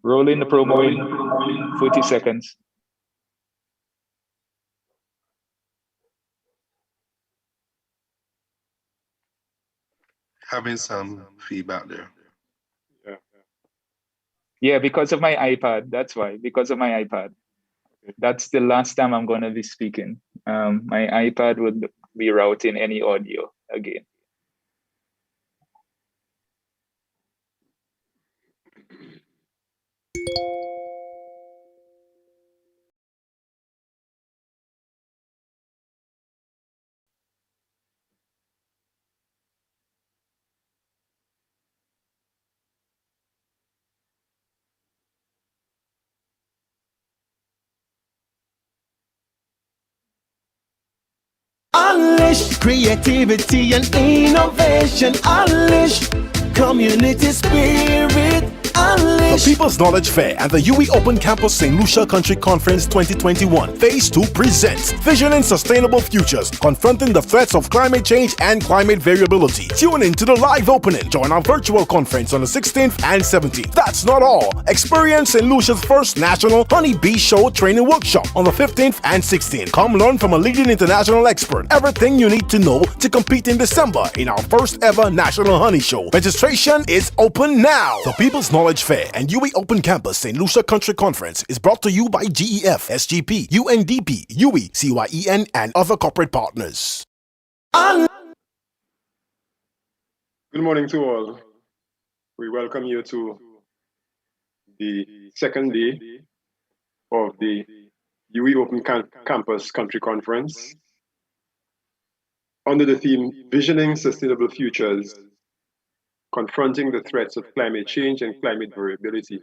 Roll in the promo in 40 seconds. Having some feedback there. Yeah. Yeah, because of my iPad. That's why. Because of my iPad. That's the last time I'm going to be speaking. My iPad would be routing any audio again. Unleash creativity and innovation. Unleash community spirit. The People's Knowledge Fair and the UWI Open Campus St. Lucia Country Conference 2021 Phase 2 presents Visioning Sustainable Futures, Confronting the Threats of Climate Change and Climate Variability. Tune in to the live opening. Join our virtual conference on the 16th and 17th. That's not all. Experience St. Lucia's first national Honey Bee Show training workshop on the 15th and 16th. Come learn from a leading international expert everything you need to know to compete in December in our first ever National Honey Show. Registration is open now. The People's Knowledge Fair and UWI Open Campus St. Lucia Country Conference is brought to you by GEF, SGP, UNDP, UWI, CYEN, and other corporate partners. Good morning to all. We welcome you to the second day of the UWI Open Campus Country Conference under the theme Visioning Sustainable Futures, Confronting the Threats of Climate Change and Climate Variability.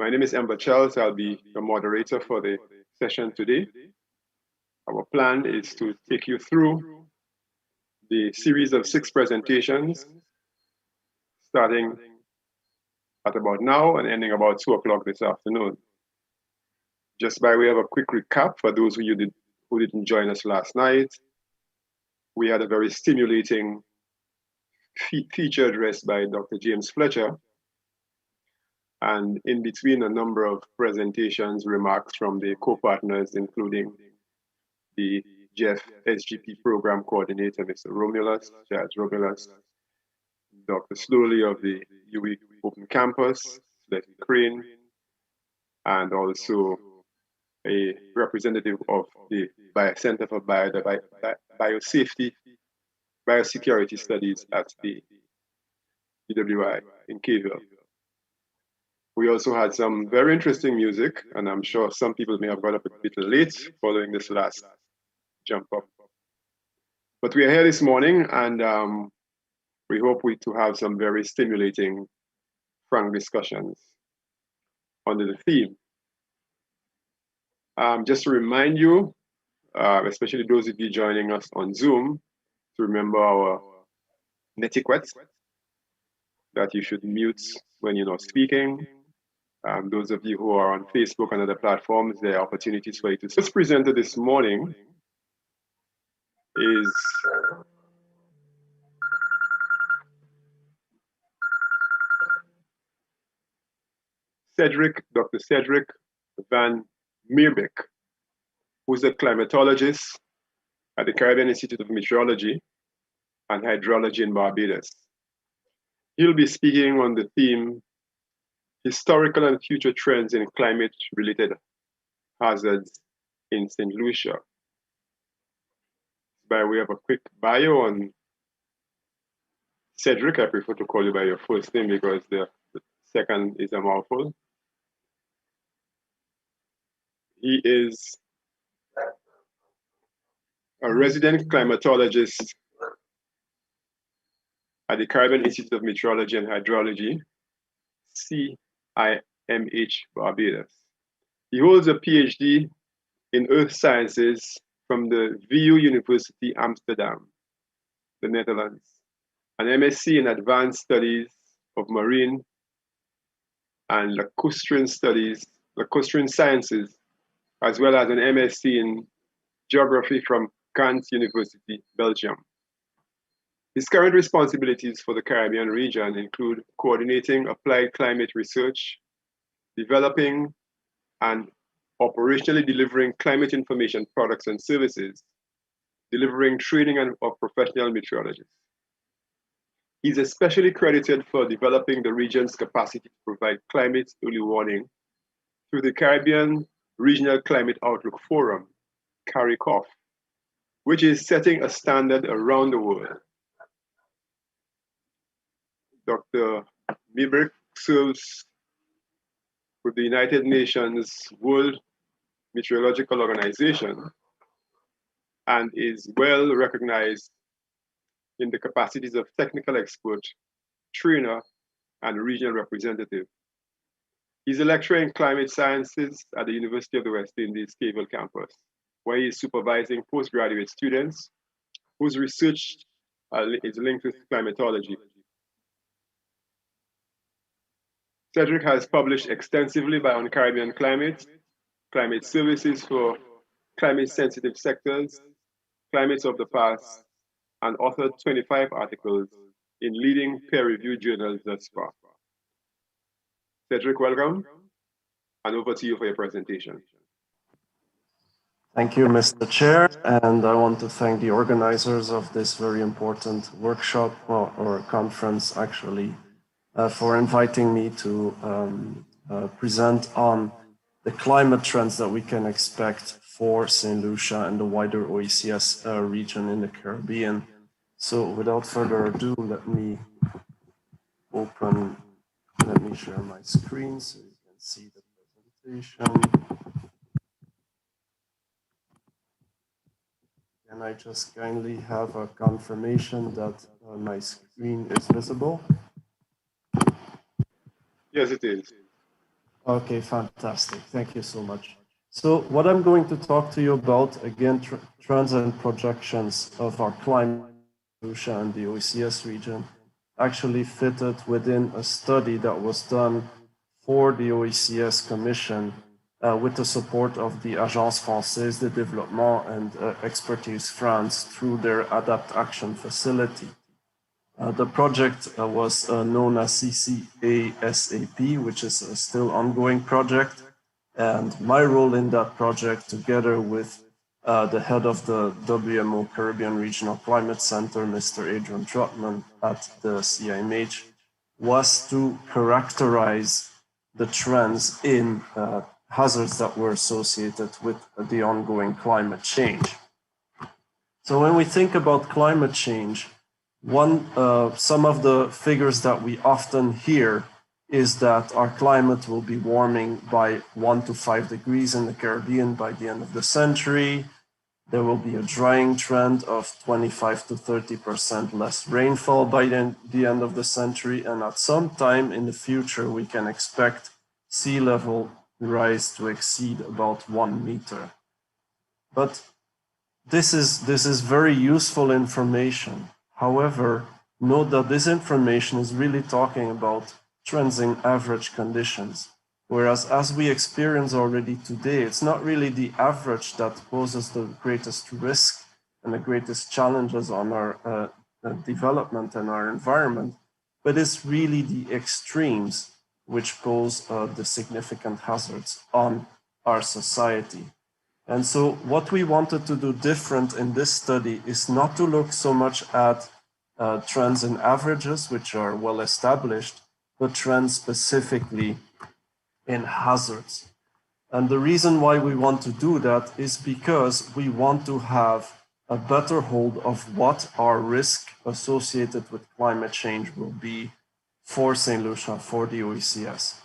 My name is Ember Charles. I'll be the moderator for the session today. Our plan is to take you through the series of 6 presentations, starting at about now and ending about 2 o'clock this afternoon. Just by way of a quick recap for those who didn't join us last night, we had a very stimulating feature address by Dr. James Fletcher, and in between a number of presentations, remarks from the co-partners, including the GEF SGP program coordinator, Mr. Romulus, Judge Romulus, Dr. Slowly of the UWI Open Campus, Leslie Crane, and also a representative of the Center for Biosafety, Biosecurity Studies at the UWI in Kayville. We also had some very interesting music, and I'm sure some people may have got up a bit late following this last jump up. But we are here this morning, and we hope to have some very stimulating, frank discussions under the theme. Just to remind you, especially those of you joining us on Zoom, to remember our netiquette, that you should mute when you're not speaking. Those of you who are on Facebook and other platforms, there are opportunities for you to. What's presented this morning is Dr. Cedric Van Meerbeek, who's a climatologist at the Caribbean Institute of Meteorology and Hydrology in Barbados. He'll be speaking on the theme, Historical and Future Trends in Climate-Related Hazards in St. Lucia. By way of a quick bio on Cedric, I prefer to call you by your first name because the second is a mouthful. He is a resident climatologist at the Caribbean Institute of Meteorology and Hydrology, CIMH Barbados. He holds a PhD in Earth Sciences from the VU University Amsterdam, the Netherlands, an MSc in Advanced Studies of Marine and Lacustrine Sciences, as well as an MSc in Geography from Ghent University, Belgium. His current responsibilities for the Caribbean region include coordinating applied climate research developing and operationally delivering climate information products and services, delivering training of professional meteorologists. He's especially credited for developing the region's capacity to provide climate early warning through the Caribbean Regional Climate Outlook Forum, CARICOF, which is setting a standard around the world. Dr. Mibrick serves with the United Nations World Meteorological Organization and is well recognized in the capacities of technical expert, trainer, and regional representative. He's a lecturer in climate sciences at the University of the West Indies Cable campus, where he is supervising postgraduate students whose research is linked with climatology. Cedric has published extensively on Caribbean climate, climate services for climate-sensitive sectors, climates of the past, and authored 25 articles in leading peer-reviewed journals thus far. Cedric, welcome, and over to you for your presentation. Thank you, Mr. Chair, and I want to thank the organizers of this very important workshop or conference, actually, for inviting me to present on the climate trends that we can expect for St. Lucia and the wider OECS region in the Caribbean. So without further ado, let me share my screen so you can see the presentation. Can I just kindly have a confirmation that my screen is visible? Yes, it is. Okay, fantastic. Thank you so much. So what I'm going to talk to you about, again, trends and projections of our climate Lucia and the OECS region actually fitted within a study that was done for the OECS Commission with the support of the Agence Française de Développement and Expertise France through their Adapt Action facility. The project was known as CCASAP, which is a still ongoing project. And my role in that project, together with the head of the WMO Caribbean Regional Climate Center, Mr. Adrian Trotman at the CIMH, was to characterize the trends in hazards that were associated with the ongoing climate change. So when we think about climate change, some of the figures that we often hear is that our climate will be warming by 1 to 5 degrees in the Caribbean by the end of the century. There will be a drying trend of 25 to 30% less rainfall by the end of the century. And at some time in the future, we can expect sea level rise to exceed about 1 meter. But this is very useful information. However, note that this information is really talking about trends in average conditions. Whereas as we experience already today, it's not really the average that poses the greatest risk and the greatest challenges on our development and our environment, but it's really the extremes which pose the significant hazards on our society. And so what we wanted to do different in this study is not to look so much at trends in averages, which are well established, but trends specifically in hazards. And the reason why we want to do that is because we want to have a better hold of what our risk associated with climate change will be for St. Lucia, for the OECS.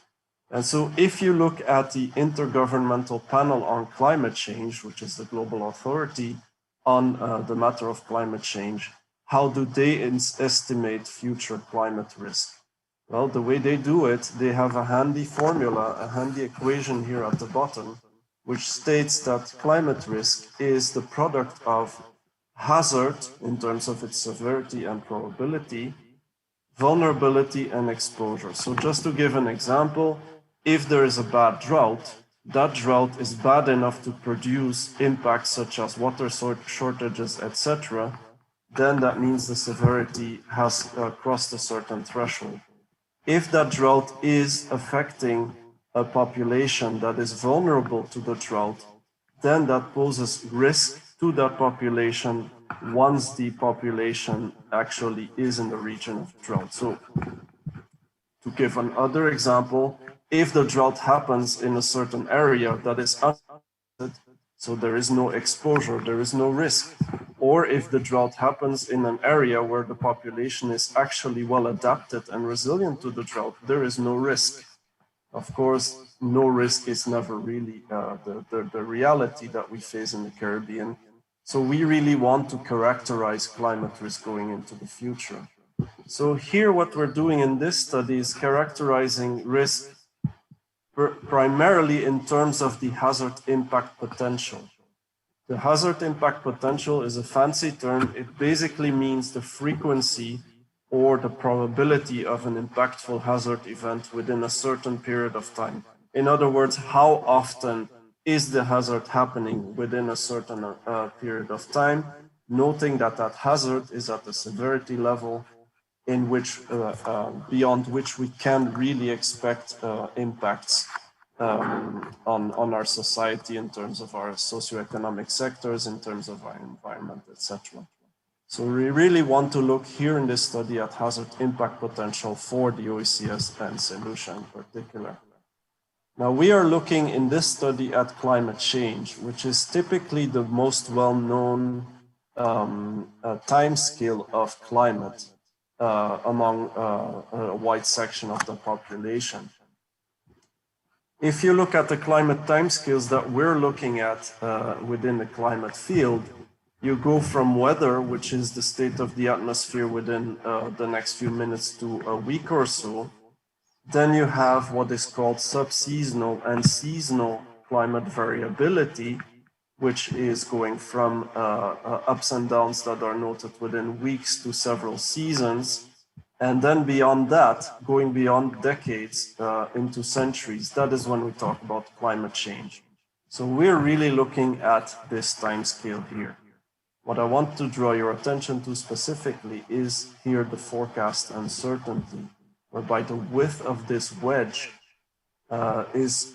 And so if you look at the Intergovernmental Panel on Climate Change, which is the global authority on the matter of climate change, how do they estimate future climate risk? Well, the way they do it, they have a handy formula, a handy equation here at the bottom, which states that climate risk is the product of hazard in terms of its severity and probability, vulnerability and exposure. So just to give an example, if there is a bad drought, that drought is bad enough to produce impacts such as water shortages, etc., then that means the severity has crossed a certain threshold. If that drought is affecting a population that is vulnerable to the drought, then that poses risk to that population once the population actually is in the region of drought. So to give another example, if the drought happens in a certain area that is unaffected, so there is no exposure, there is no risk, or if the drought happens in an area where the population is actually well adapted and resilient to the drought, there is no risk. Of course, no risk is never really the reality that we face in the Caribbean. So we really want to characterize climate risk going into the future. So here what we're doing in this study is characterizing risk primarily in terms of the hazard impact potential. The hazard impact potential is a fancy term. It basically means the frequency or the probability of an impactful hazard event within a certain period of time. In other words, how often is the hazard happening within a certain period of time, noting that that hazard is at a severity level in which, beyond which we can really expect impacts on our society in terms of our socioeconomic sectors, in terms of our environment, etc. So we really want to look here in this study at hazard impact potential for the OECS and St. Lucia in particular. Now we are looking in this study at climate change, which is typically the most well-known time scale of climate among a wide section of the population. If you look at the climate timescales that we're looking at within the climate field, you go from weather, which is the state of the atmosphere within the next few minutes to a week or so. Then you have what is called subseasonal and seasonal climate variability, which is going from ups and downs that are noted within weeks to several seasons. And then beyond that, going beyond decades into centuries, that is when we talk about climate change. So we're really looking at this time scale here. What I want to draw your attention to specifically is here the forecast uncertainty, whereby the width of this wedge is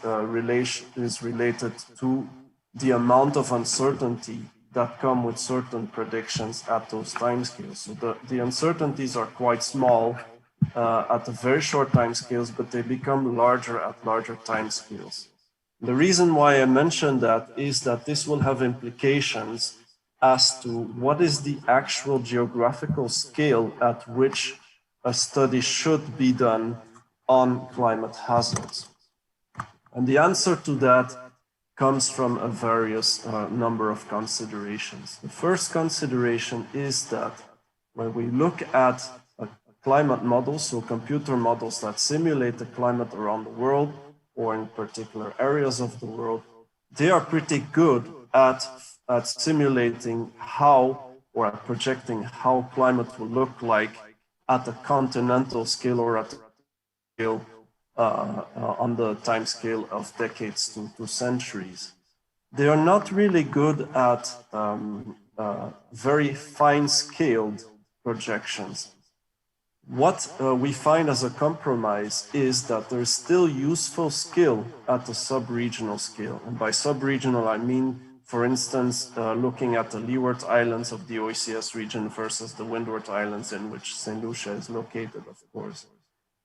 related to the amount of uncertainty that come with certain predictions at those timescales. So the uncertainties are quite small at the very short timescales, but they become larger at larger timescales. The reason why I mention that is that this will have implications as to what is the actual geographical scale at which a study should be done on climate hazards. And the answer to that comes from a various number of considerations. The first consideration is that when we look at a climate model, so computer models that simulate the climate around the world or in particular areas of the world, they are pretty good at simulating how or at projecting how climate will look like at a continental scale or at a scale on the time scale of decades to centuries. They are not really good at very fine-scaled projections. What we find as a compromise is that there is still useful skill at the sub-regional scale. And by sub-regional, I mean, for instance, looking at the Leeward Islands of the OECS region versus the Windward Islands in which St. Lucia is located, of course.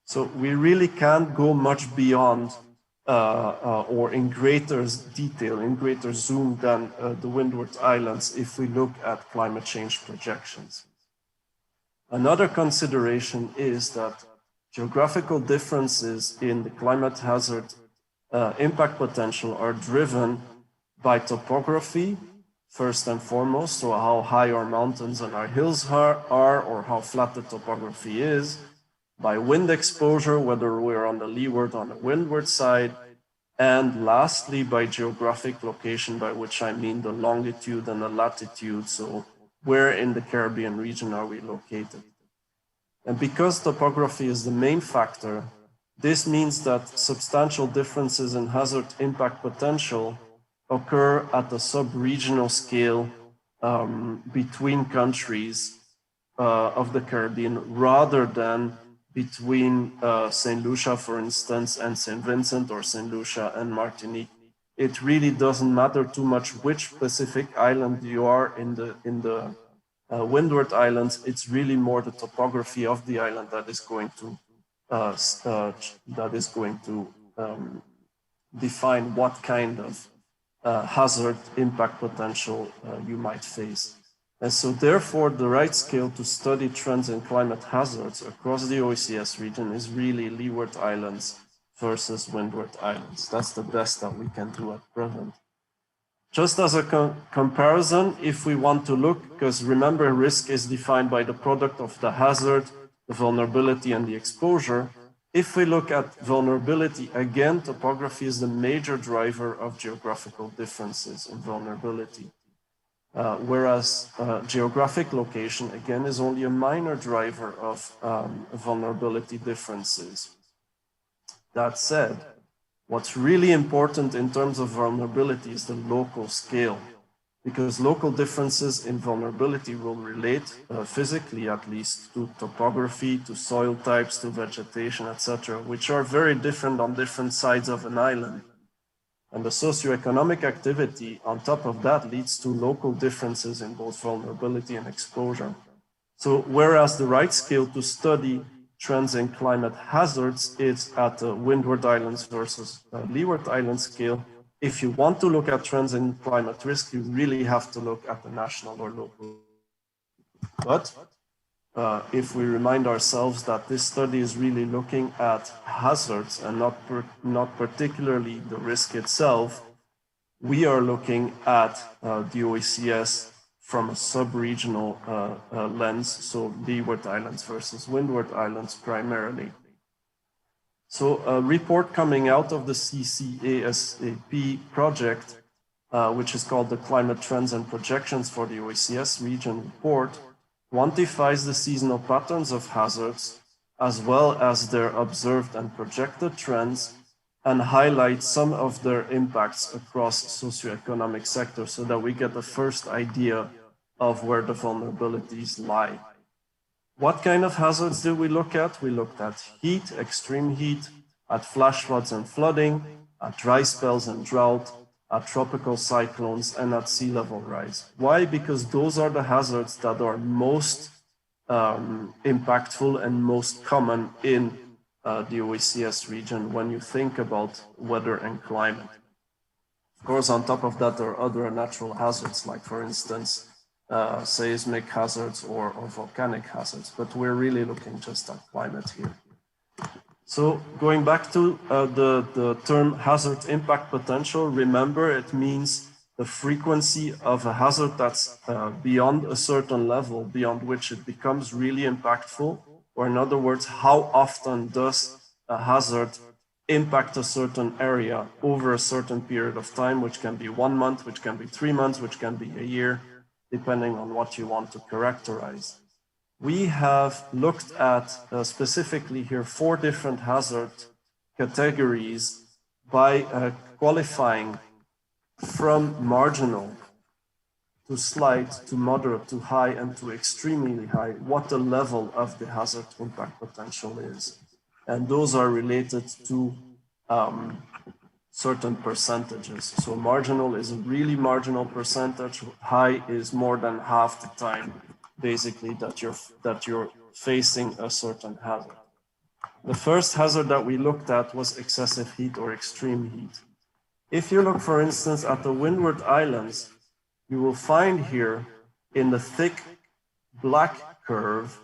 So we really can't go much beyond or in greater detail, in greater zoom than the Windward Islands if we look at climate change projections. Another consideration is that geographical differences in the climate hazard impact potential are driven by topography, first and foremost, so how high our mountains and our hills are or how flat the topography is, by wind exposure, whether we're on the leeward or on the windward side, and lastly, by geographic location, by which I mean the longitude and the latitude, so where in the Caribbean region are we located? And because topography is the main factor, this means that substantial differences in hazard impact potential occur at the sub-regional scale between countries of the Caribbean rather than between St. Lucia, for instance, and St. Vincent, or St. Lucia and Martinique. It really doesn't matter too much which Pacific island you are in the Windward Islands. It's really more the topography of the island that is going to define what kind of hazard impact potential you might face. And so therefore, the right scale to study trends in climate hazards across the OECS region is really Leeward Islands versus Windward Islands. That's the best that we can do at present. Just as a comparison, if we want to look, because remember, risk is defined by the product of the hazard, the vulnerability, and the exposure. If we look at vulnerability, again, topography is the major driver of geographical differences in vulnerability. Whereas geographic location, again, is only a minor driver of vulnerability differences. That said, what's really important in terms of vulnerability is the local scale, because local differences in vulnerability will relate, physically at least, to topography, to soil types, to vegetation, etc., which are very different on different sides of an island. And the socioeconomic activity on top of that leads to local differences in both vulnerability and exposure. So whereas the right scale to study trends in climate hazards is at the Windward Islands versus Leeward Islands scale, if you want to look at trends in climate risk, you really have to look at the national or local. But if we remind ourselves that this study is really looking at hazards and not particularly the risk itself, we are looking at the OECS from a sub-regional lens, so Leeward Islands versus Windward Islands primarily. So a report coming out of the CCASAP project, which is called the Climate Trends and Projections for the OECS Region report, quantifies the seasonal patterns of hazards, as well as their observed and projected trends, and highlights some of their impacts across socioeconomic sectors so that we get the first idea of where the vulnerabilities lie. What kind of hazards did we look at? We looked at heat, extreme heat, at flash floods and flooding, at dry spells and drought, at tropical cyclones, and at sea level rise. Why? Because those are the hazards that are most impactful and most common in the OECS region when you think about weather and climate. Of course, on top of that, there are other natural hazards, like, for instance, seismic hazards or volcanic hazards, but we're really looking just at climate here. So going back to the term hazard impact potential, remember it means the frequency of a hazard that's beyond a certain level, beyond which it becomes really impactful, or in other words, how often does a hazard impact a certain area over a certain period of time, which can be 1 month, which can be 3 months, which can be a year, depending on what you want to characterize. We have looked at specifically here 4 different hazard categories by qualifying from marginal to slight to moderate to high and to extremely high what the level of the hazard impact potential is. And those are related to certain percentages. So marginal is a really marginal percentage. High is more than half the time, basically, that you're facing a certain hazard. The first hazard that we looked at was excessive heat or extreme heat. If you look, for instance, at the Windward Islands, you will find here in the thick black curve,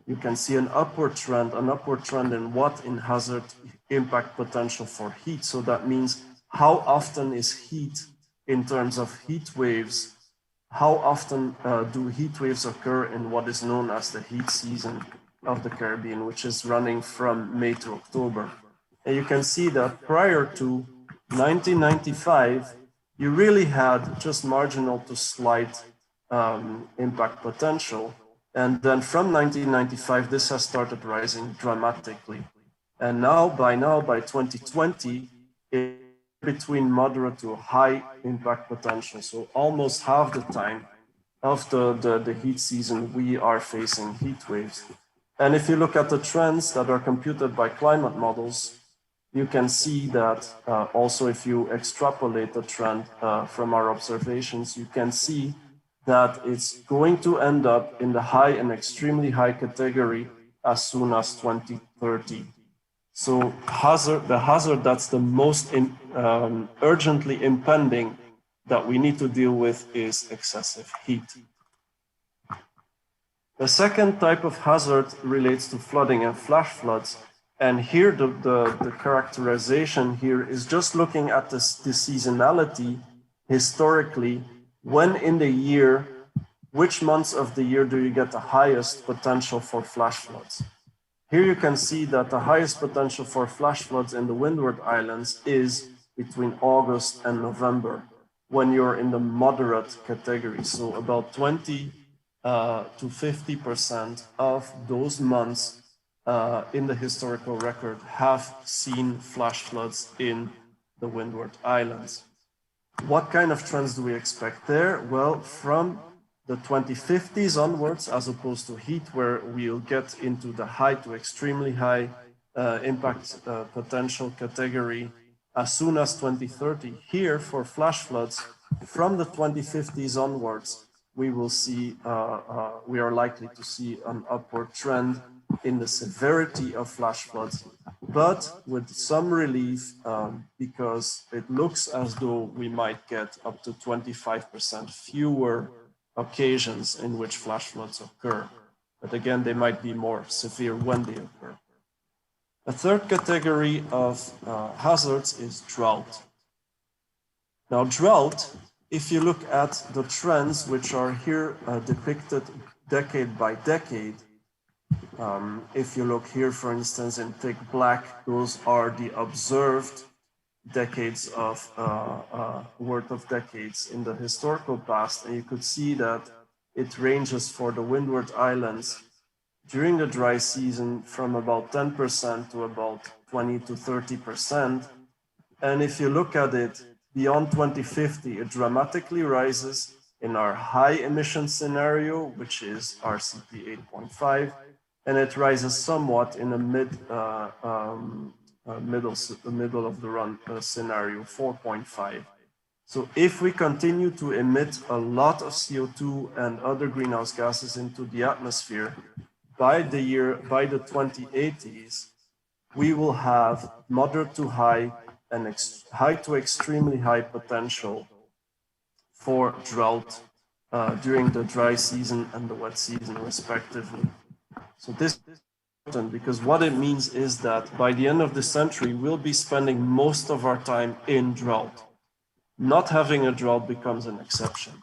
you can see an upward trend in what in hazard impact potential for heat. So that means how often is heat in terms of heat waves, how often do heat waves occur in what is known as the heat season of the Caribbean, which is running from May to October. And you can see that prior to 1995, you really had just marginal to slight impact potential. And then from 1995, this has started rising dramatically. And now, by 2020, it's between moderate to high impact potential. So almost half the time of the heat season, we are facing heat waves. And if you look at the trends that are computed by climate models, you can see that also if you extrapolate the trend from our observations, you can see that it's going to end up in the high and extremely high category as soon as 2030. So the hazard that's the most urgently impending that we need to deal with is excessive heat. The second type of hazard relates to flooding and flash floods. And here the characterization here is just looking at the seasonality historically, when in the year, which months of the year do you get the highest potential for flash floods? Here you can see that the highest potential for flash floods in the Windward Islands is between August and November, when you're in the moderate category. So about 20 to 50% of those months in the historical record have seen flash floods in the Windward Islands. What kind of trends do we expect there? Well, from the 2050s onwards, as opposed to heat, where we'll get into the high to extremely high impact potential category as soon as 2030. Here, for flash floods, from the 2050s onwards, we will see, we are likely to see an upward trend in the severity of flash floods, but with some relief because it looks as though we might get up to 25% fewer occasions in which flash floods occur. But again, they might be more severe when they occur. A third category of hazards is drought. Now, drought, if you look at the trends which are here depicted decade by decade, if you look here, for instance, in thick black, those are the observed decades of worth of decades in the historical past, and you could see that it ranges for the Windward Islands during the dry season from about 10% to about 20 to 30%. And if you look at it beyond 2050, it dramatically rises in our high emission scenario, which is RCP 8.5, and it rises somewhat in a middle of the run scenario 4.5. So if we continue to emit a lot of CO2 and other greenhouse gases into the atmosphere, by the 2080s, we will have moderate to high and high to extremely high potential for drought during the dry season and the wet season, respectively. So this is important because what it means is that by the end of the century, we'll be spending most of our time in drought. Not having a drought becomes an exception.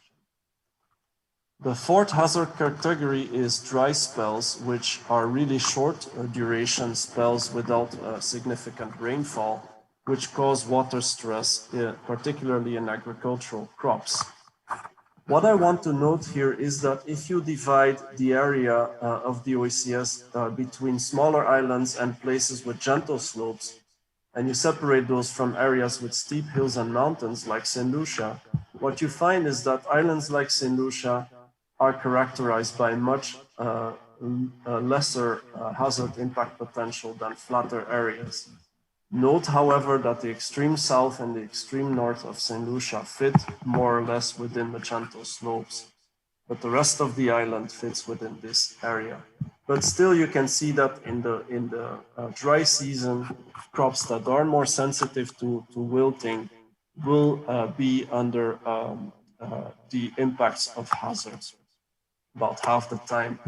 The fourth hazard category is dry spells, which are really short duration spells without significant rainfall, which cause water stress, particularly in agricultural crops. What I want to note here is that if you divide the area of the OECS between smaller islands and places with gentle slopes, and you separate those from areas with steep hills and mountains like St. Lucia, what you find is that islands like St. Lucia are characterized by much lesser hazard impact potential than flatter areas. Note, however, that the extreme south and the extreme north of St. Lucia fit more or less within the gentle slopes, but the rest of the island fits within this area. But still, you can see that in the dry season, crops that are more sensitive to wilting will be under the impacts of hazards about half the time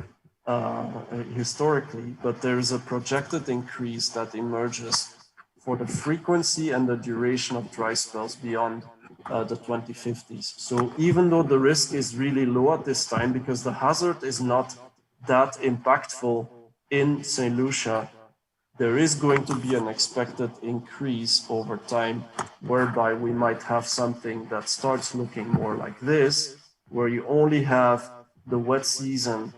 historically, but there is a projected increase that emerges for the frequency and the duration of dry spells beyond the 2050s. So even though the risk is really low at this time, because the hazard is not that impactful in St. Lucia, there is going to be an expected increase over time, whereby we might have something that starts looking more like this, where you only have the wet season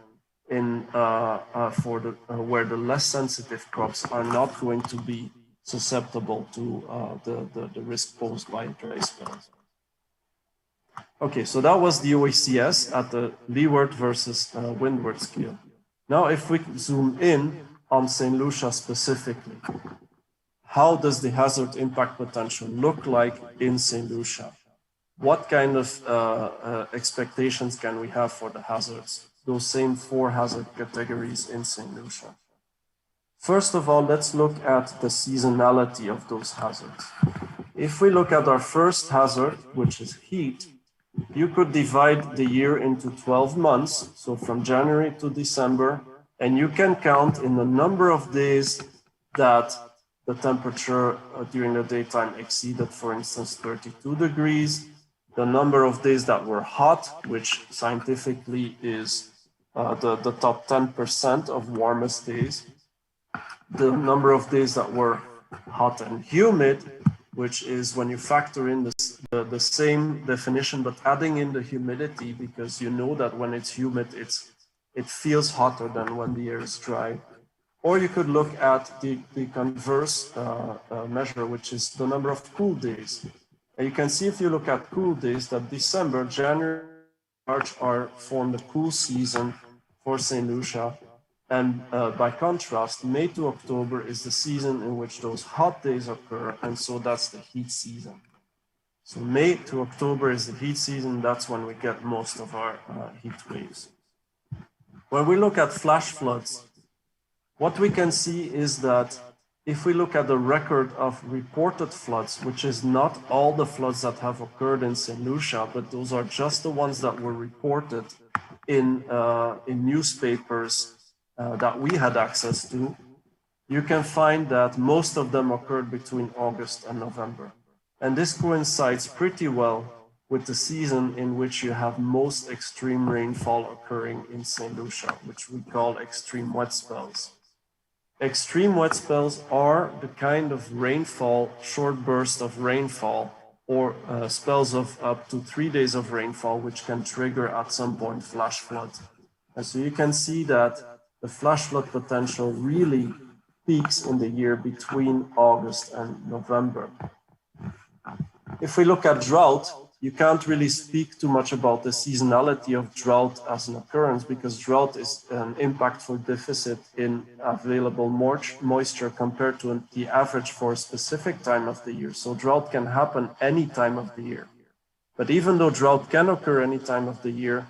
in where the less sensitive crops are not going to be susceptible to the risk posed by dry spells. Okay, so that was the OECS at the leeward versus windward scale. Now, if we zoom in on St. Lucia specifically, how does the hazard impact potential look like in St. Lucia? What kind of expectations can we have for the hazards? Those same 4 hazard categories in St. Lucia. First of all, let's look at the seasonality of those hazards. If we look at our first hazard, which is heat, you could divide the year into 12 months, so from January to December, and you can count in the number of days that the temperature during the daytime exceeded, for instance, 32 degrees, the number of days that were hot, which scientifically is the top 10% of warmest days, the number of days that were hot and humid, which is when you factor in the same definition, but adding in the humidity, because you know that when it's humid, it feels hotter than when the air is dry. Or you could look at the converse measure, which is the number of cool days. And you can see if you look at cool days that December, January, March form the cool season for St. Lucia. And by contrast, May to October is the season in which those hot days occur, and so that's the heat season. So May to October is the heat season, that's when we get most of our heat waves. When we look at flash floods, what we can see is that if we look at the record of reported floods, which is not all the floods that have occurred in St. Lucia, but those are just the ones that were reported in newspapers that we had access to, you can find that most of them occurred between August and November. And this coincides pretty well with the season in which you have most extreme rainfall occurring in St. Lucia, which we call extreme wet spells. Extreme wet spells are the kind of rainfall, short bursts of rainfall, or spells of up to 3 days of rainfall, which can trigger at some point flash floods. And so you can see that the flash flood potential really peaks in the year between August and November. If we look at drought, you can't really speak too much about the seasonality of drought as an occurrence, because drought is an impactful deficit in available moisture compared to the average for a specific time of the year. So drought can happen any time of the year. But even though drought can occur any time of the year,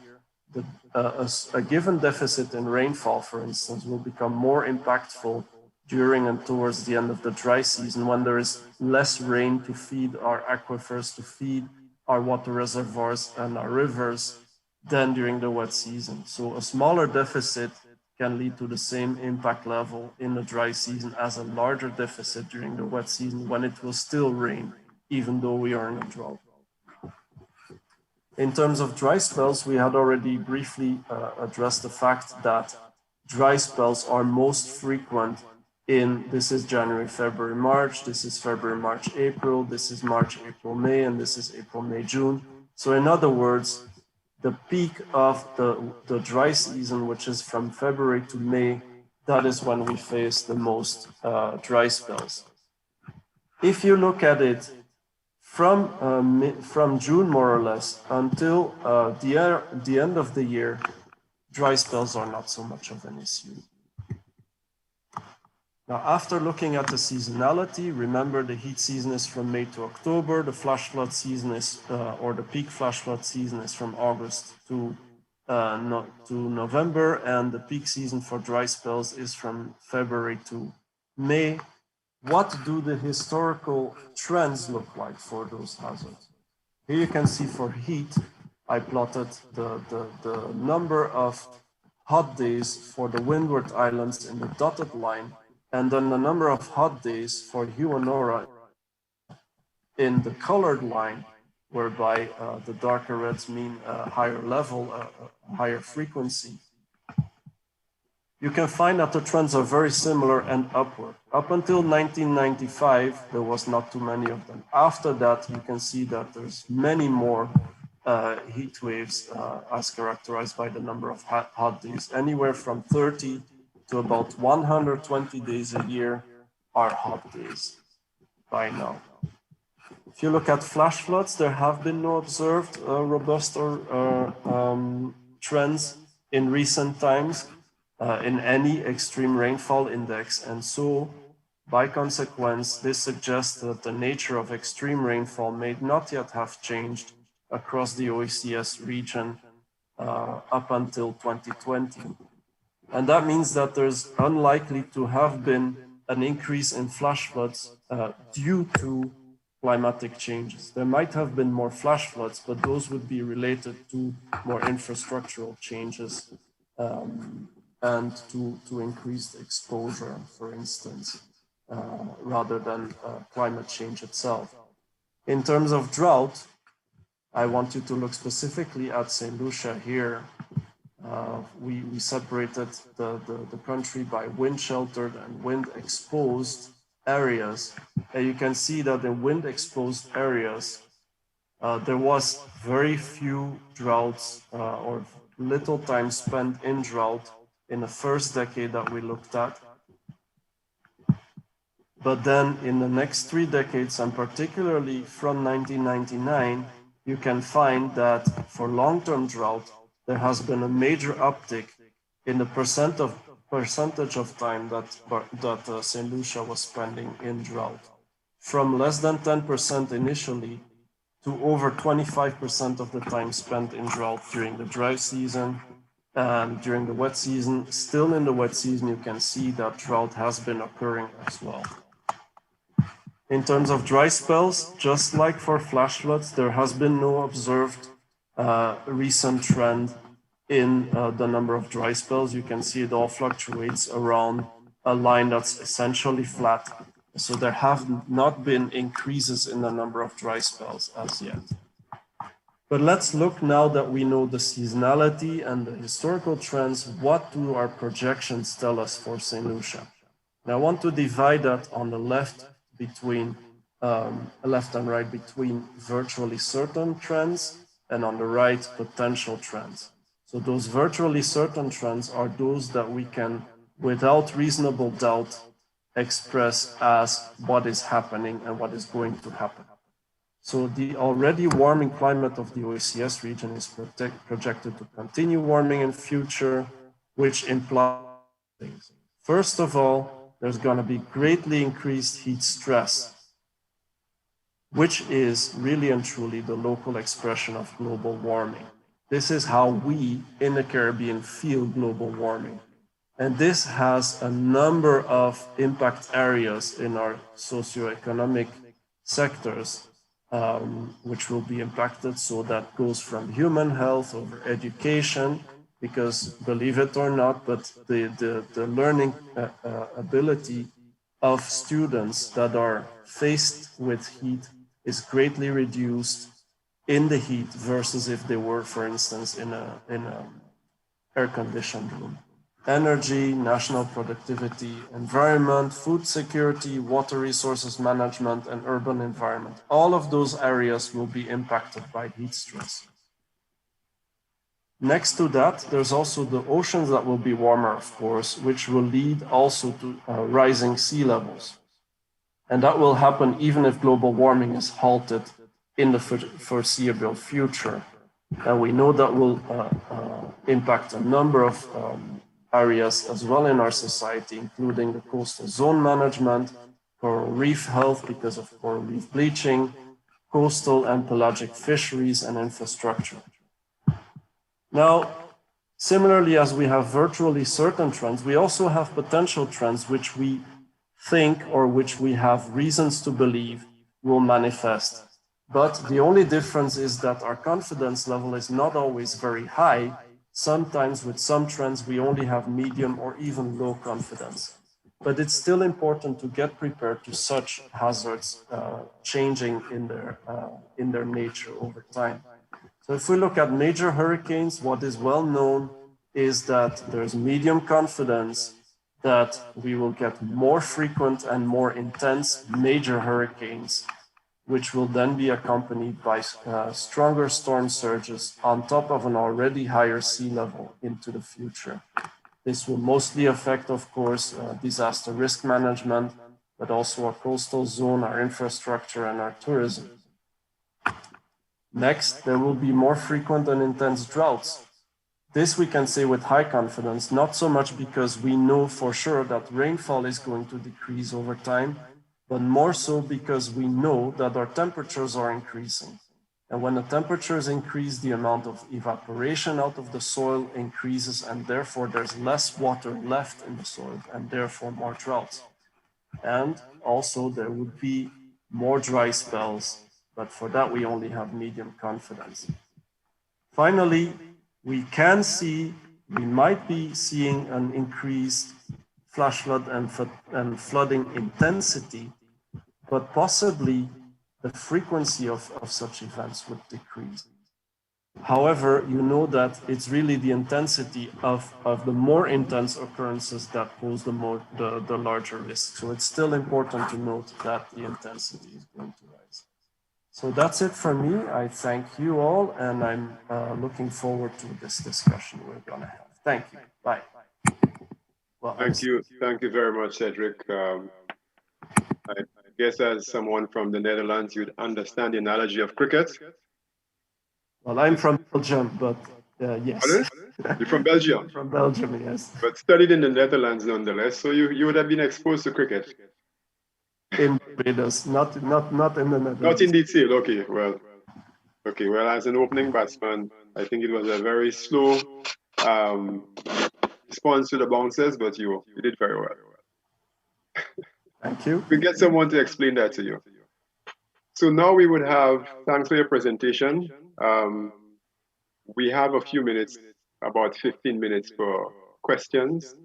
a given deficit in rainfall, for instance, will become more impactful during and towards the end of the dry season, when there is less rain to feed our aquifers, to feed our water reservoirs and our rivers, than during the wet season. So a smaller deficit can lead to the same impact level in the dry season as a larger deficit during the wet season, when it will still rain, even though we are in a drought. In terms of dry spells, we had already briefly addressed the fact that dry spells are most frequent this is January, February, March, this is February, March, April, this is March, April, May, and this is April, May, June. So in other words, the peak of the dry season, which is from February to May, that is when we face the most dry spells. If you look at it from June, more or less, until the end of the year, dry spells are not so much of an issue. Now, after looking at the seasonality, remember the heat season is from May to October, the flash flood season is, or the peak flash flood season is from August to November, and the peak season for dry spells is from February to May. What do the historical trends look like for those hazards? Here you can see for heat, I plotted the number of hot days for the Windward Islands in the dotted line, and then the number of hot days for Huonora in the colored line, whereby the darker reds mean a higher level, a higher frequency. You can find that the trends are very similar and upward. Up until 1995, there was not too many of them. After that, you can see that there's many more heat waves as characterized by the number of hot days. Anywhere from 30 to about 120 days a year are hot days by now. If you look at flash floods, there have been no observed robust trends in recent times. in any extreme rainfall index. And so, by consequence, this suggests that the nature of extreme rainfall may not yet have changed across the OECS region up until 2020. And that means that there's unlikely to have been an increase in flash floods due to climatic changes. There might have been more flash floods, but those would be related to more infrastructural changes and to increased exposure, for instance, rather than climate change itself. In terms of drought, I want you to look specifically at St. Lucia here. We separated the country by wind-sheltered and wind-exposed areas. And you can see that in wind-exposed areas, there was very few droughts or little time spent in drought in the first decade that we looked at. But then in the next 3 decades, and particularly from 1999, you can find that for long-term drought, there has been a major uptick in the percentage of time that St. Lucia was spending in drought, from less than 10% initially to over 25% of the time spent in drought during the dry season and during the wet season. Still in the wet season, you can see that drought has been occurring as well. In terms of dry spells, just like for flash floods, there has been no observed recent trend in the number of dry spells. You can see it all fluctuates around a line that's essentially flat. So there have not been increases in the number of dry spells as yet. But let's look, now that we know the seasonality and the historical trends, what do our projections tell us for St. Lucia? And I want to divide that on the left between left and right between virtually certain trends and on the right potential trends. So those virtually certain trends are those that we can, without reasonable doubt, express as what is happening and what is going to happen. So the already warming climate of the OECS region is projected to continue warming in future, which implies things. First of all, there's going to be greatly increased heat stress, which is really and truly the local expression of global warming. This is how we in the Caribbean feel global warming. And this has a number of impact areas in our socioeconomic sectors, which will be impacted. So that goes from human health over education, because believe it or not, but the learning ability of students that are faced with heat is greatly reduced in the heat versus if they were, for instance, in a air-conditioned room. Energy, national productivity, environment, food security, water resources management, and urban environment. All of those areas will be impacted by heat stress. Next to that, there's also the oceans that will be warmer, of course, which will lead also to rising sea levels. And that will happen even if global warming is halted in the foreseeable future. And we know that will impact a number of areas as well in our society, including the coastal zone management, coral reef health because of coral reef bleaching, coastal and pelagic fisheries, and infrastructure. Now, similarly, as we have virtually certain trends, we also have potential trends which we think or which we have reasons to believe will manifest. But the only difference is that our confidence level is not always very high. Sometimes with some trends, we only have medium or even low confidence. But it's still important to get prepared to such hazards changing in their nature over time. So if we look at major hurricanes, what is well known is that there's medium confidence that we will get more frequent and more intense major hurricanes, which will then be accompanied by stronger storm surges on top of an already higher sea level into the future. This will mostly affect, of course, disaster risk management, but also our coastal zone, our infrastructure, and our tourism. Next, there will be more frequent and intense droughts. This we can say with high confidence, not so much because we know for sure that rainfall is going to decrease over time, but more so because we know that our temperatures are increasing. And when the temperatures increase, the amount of evaporation out of the soil increases, and therefore there's less water left in the soil, and therefore more droughts. And also there would be more dry spells, but for that we only have medium confidence. Finally, we might be seeing an increased flash flood and flooding intensity, but possibly the frequency of such events would decrease. However, you know that it's really the intensity of the more intense occurrences that pose the larger risk. So it's still important to note that the intensity is going to rise. So that's it for me. I thank you all, and I'm looking forward to this discussion we're going to have. Thank you. Bye. Well, thank you very much, Cedric. I guess as someone from the Netherlands, you'd understand the analogy of cricket. Well, I'm from Belgium, but yes. You're from Belgium? From Belgium, yes. But studied in the Netherlands nonetheless, so you would have been exposed to cricket. In Barbados, not in the Netherlands. Not in detail, okay, well, as an opening batsman, I think it was a very slow response to the bouncers, but you did very well. Thank you. We get someone to explain that to you. So now we would have, thanks for your presentation. We have a few minutes, about 15 minutes for questions.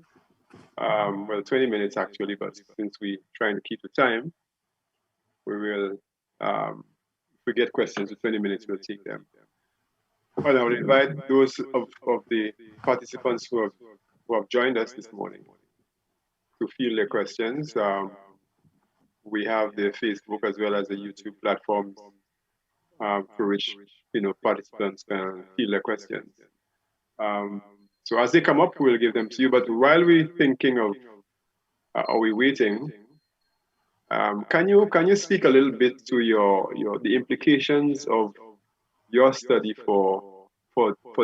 Well, 20 minutes actually, but since we're trying to keep the time, we will, if we get questions for 20 minutes, we'll take them. But I would invite those of the participants who have joined us this morning to field their questions. We have the Facebook as well as the YouTube platforms for which participants can field their questions. So as they come up, we'll give them to you. But while we're thinking of, are we waiting? Can you speak a little bit to the implications of your study for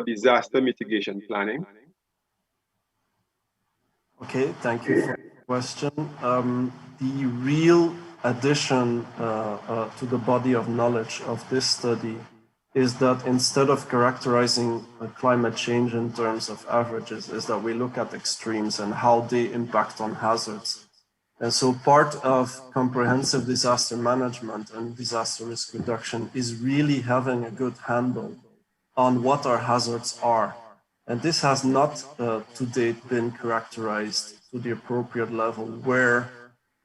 disaster mitigation planning? Okay, thank you for the question. The real addition to the body of knowledge of this study is that instead of characterizing climate change in terms of averages, is that we look at extremes and how they impact on hazards. And so part of comprehensive disaster management and disaster risk reduction is really having a good handle on what our hazards are. And this has not to date been characterized to the appropriate level where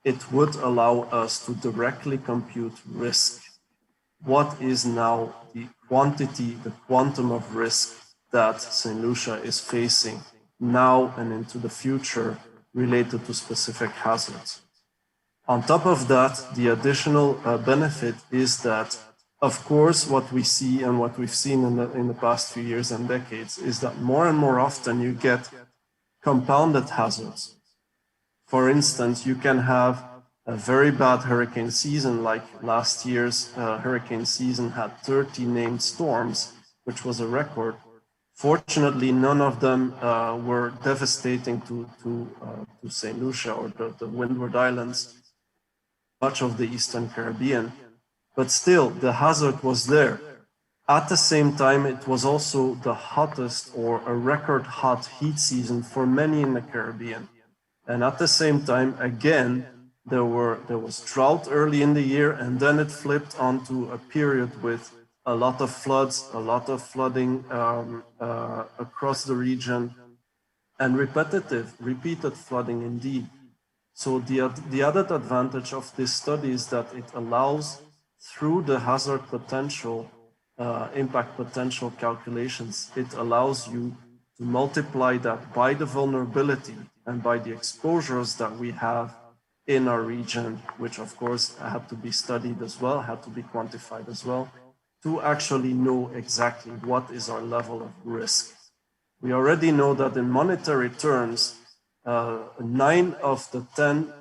it would allow us to directly compute risk. What is now the quantum of risk that St. Lucia is facing now and into the future related to specific hazards. On top of that, the additional benefit is that, of course, what we see and what we've seen in the past few years and decades is that more and more often you get compounded hazards. For instance, you can have a very bad hurricane season, like last year's hurricane season had 30 named storms, which was a record. Fortunately, none of them were devastating to St. Lucia or the Windward Islands, much of the Eastern Caribbean. But still, the hazard was there. At the same time, it was also the hottest or a record hot heat season for many in the Caribbean. And at the same time, again, there was drought early in the year, and then it flipped onto a period with a lot of floods, a lot of flooding across the region, and repeated flooding indeed. So the added advantage of this study is that it allows, through the hazard potential, impact potential calculations, it allows you to multiply that by the vulnerability and by the exposures that we have in our region, which of course had to be studied as well, had to be quantified as well, to actually know exactly what is our level of risk. We already know that in monetary terms, 9 of the 10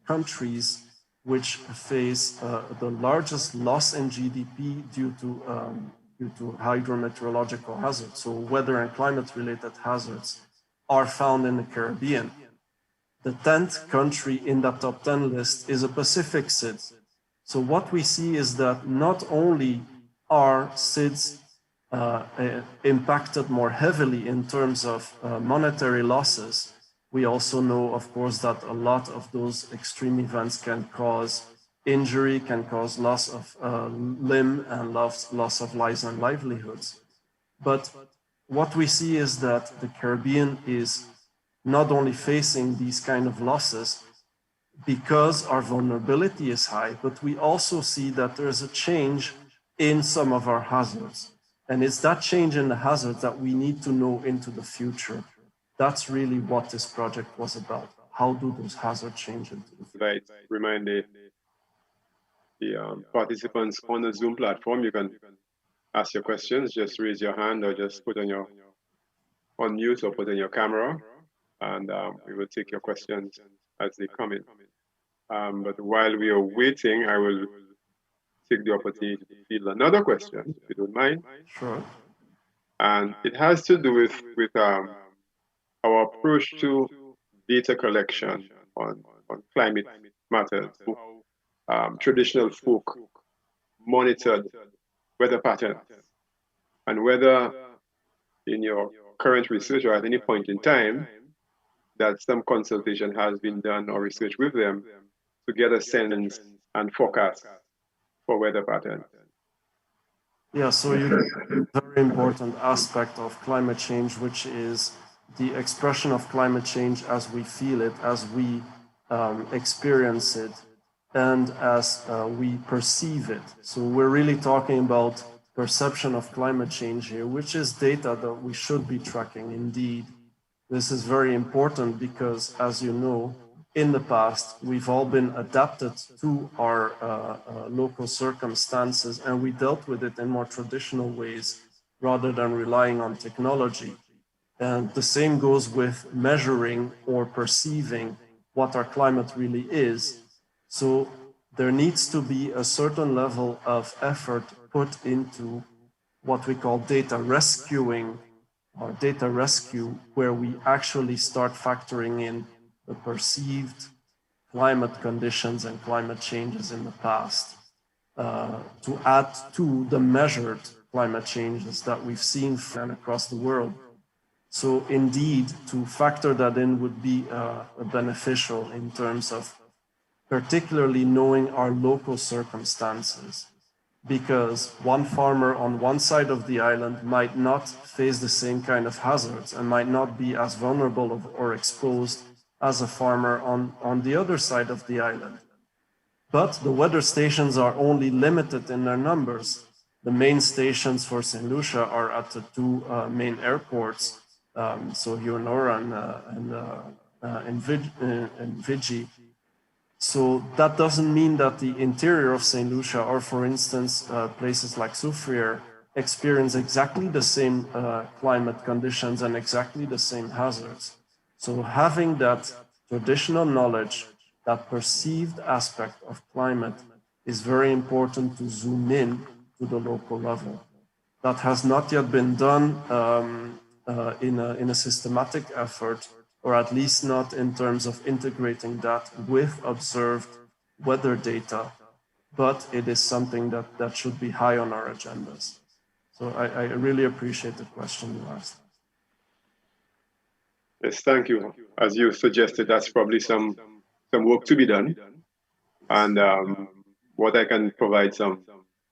countries which face the largest loss in GDP due to due to hydrometeorological hazards. So weather and climate-related hazards are found in the Caribbean. The 10th country in that top 10 list is a Pacific SID. So what we see is that not only are SIDs impacted more heavily in terms of monetary losses, we also know, of course, that a lot of those extreme events can cause injury, can cause loss of limb and loss of lives and livelihoods. But what we see is that the Caribbean is not only facing these kind of losses because our vulnerability is high, but we also see that there is a change in some of our hazards. And it's that change in the hazards that we need to know into the future. That's really what this project was about. How do those hazards change into the future? Right. Remind the participants on the Zoom platform, you can ask your questions, just raise your hand or just put on your on mute or put on your camera, and we will take your questions as they come in. But while we are waiting, I will take the opportunity to field another question, if you don't mind. Sure. And it has to do with our approach to data collection on climate matters. Traditional folk monitored weather patterns, and whether in your current research or at any point in time that some consultation has been done or research with them to get a sense and forecast for weather patterns. Yeah, so you a very important aspect of climate change, which is the expression of climate change as we feel it, as we experience it, and as we perceive it. So we're really talking about perception of climate change here, which is data that we should be tracking indeed. This is very important because, as you know, in the past, we've all been adapted to our local circumstances, and we dealt with it in more traditional ways rather than relying on technology. And the same goes with measuring or perceiving what our climate really is. So there needs to be a certain level of effort put into what we call data rescuing or data rescue, where we actually start factoring in the perceived climate conditions and climate changes in the past to add to the measured climate changes that we've seen across the world. So indeed, to factor that in would be beneficial in terms of particularly knowing our local circumstances, because one farmer on one side of the island might not face the same kind of hazards and might not be as vulnerable or exposed as a farmer on the other side of the island. But the weather stations are only limited in their numbers. The main stations for St. Lucia are at the two main airports, so Leonora and Vigi. So that doesn't mean that the interior of St. Lucia, or for instance, places like Soufriere, experience exactly the same climate conditions and exactly the same hazards. So having that traditional knowledge, that perceived aspect of climate, is very important to zoom in to the local level. That has not yet been done in a systematic effort, or at least not in terms of integrating that with observed weather data, but it is something that should be high on our agendas. So I really appreciate the question you asked. Yes, thank you. As you suggested, that's probably some work to be done. And what I can provide some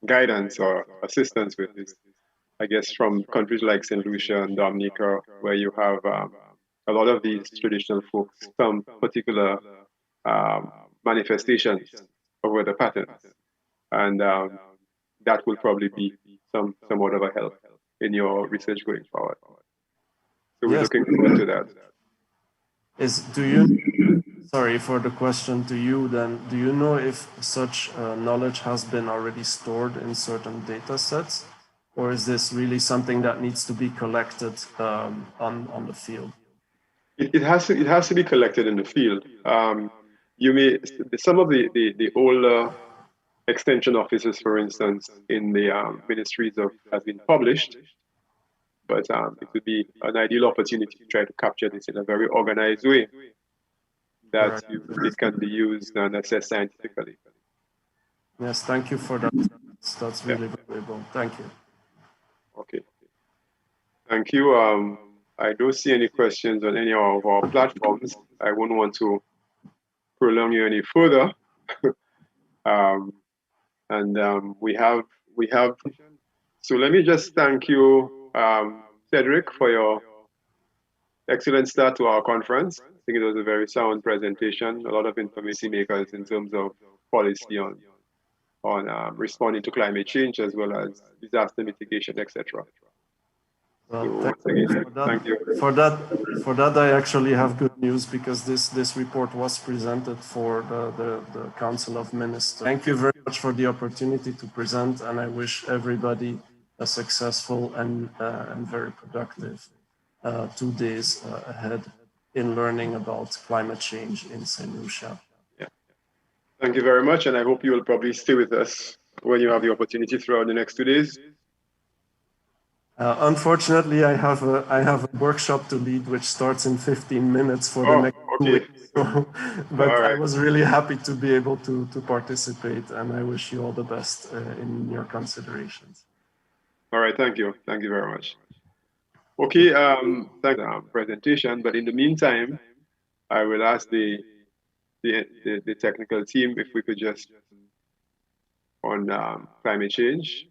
guidance or assistance with is, I guess, from countries like St. Lucia and Dominica, where you have a lot of these traditional folks, some particular manifestations of weather patterns. And that will probably be somewhat of a help in your research going forward. So we're looking forward to that. Sorry for the question to you then, do you know if such knowledge has been already stored in certain data sets? Or is this really something that needs to be collected on the field? It has to be collected in the field. You may some of the older extension officers, for instance, in the ministries has been published. But it would be an ideal opportunity to try to capture this in a very organized way that it can be used and assessed scientifically. Yes, thank you for that. That's really valuable. Thank you. Okay. Thank you. I don't see any questions on any of our platforms. I wouldn't want to prolong you any further. We have. So let me just thank you, Cedric, for your excellent start to our conference. I think it was a very sound presentation, a lot of information makers in terms of policy on responding to climate change as well as disaster mitigation, etc. Thank you. For that, I actually have good news because this report was presented for the Council of Ministers. Thank you very much for the opportunity to present, and I wish everybody a successful and very productive 2 days ahead in learning about climate change in St. Lucia. Yeah. Thank you very much, and I hope you will probably stay with us when you have the opportunity throughout the next 2 days. Unfortunately, I have a workshop to lead, which starts in 15 minutes for the next 2 weeks. But right. I was really happy to be able to participate, and I wish you all the best in your considerations. All right, thank you. Thank you very much. Okay, thanks for the presentation. But in the meantime, I will ask the technical team if we could just on climate change.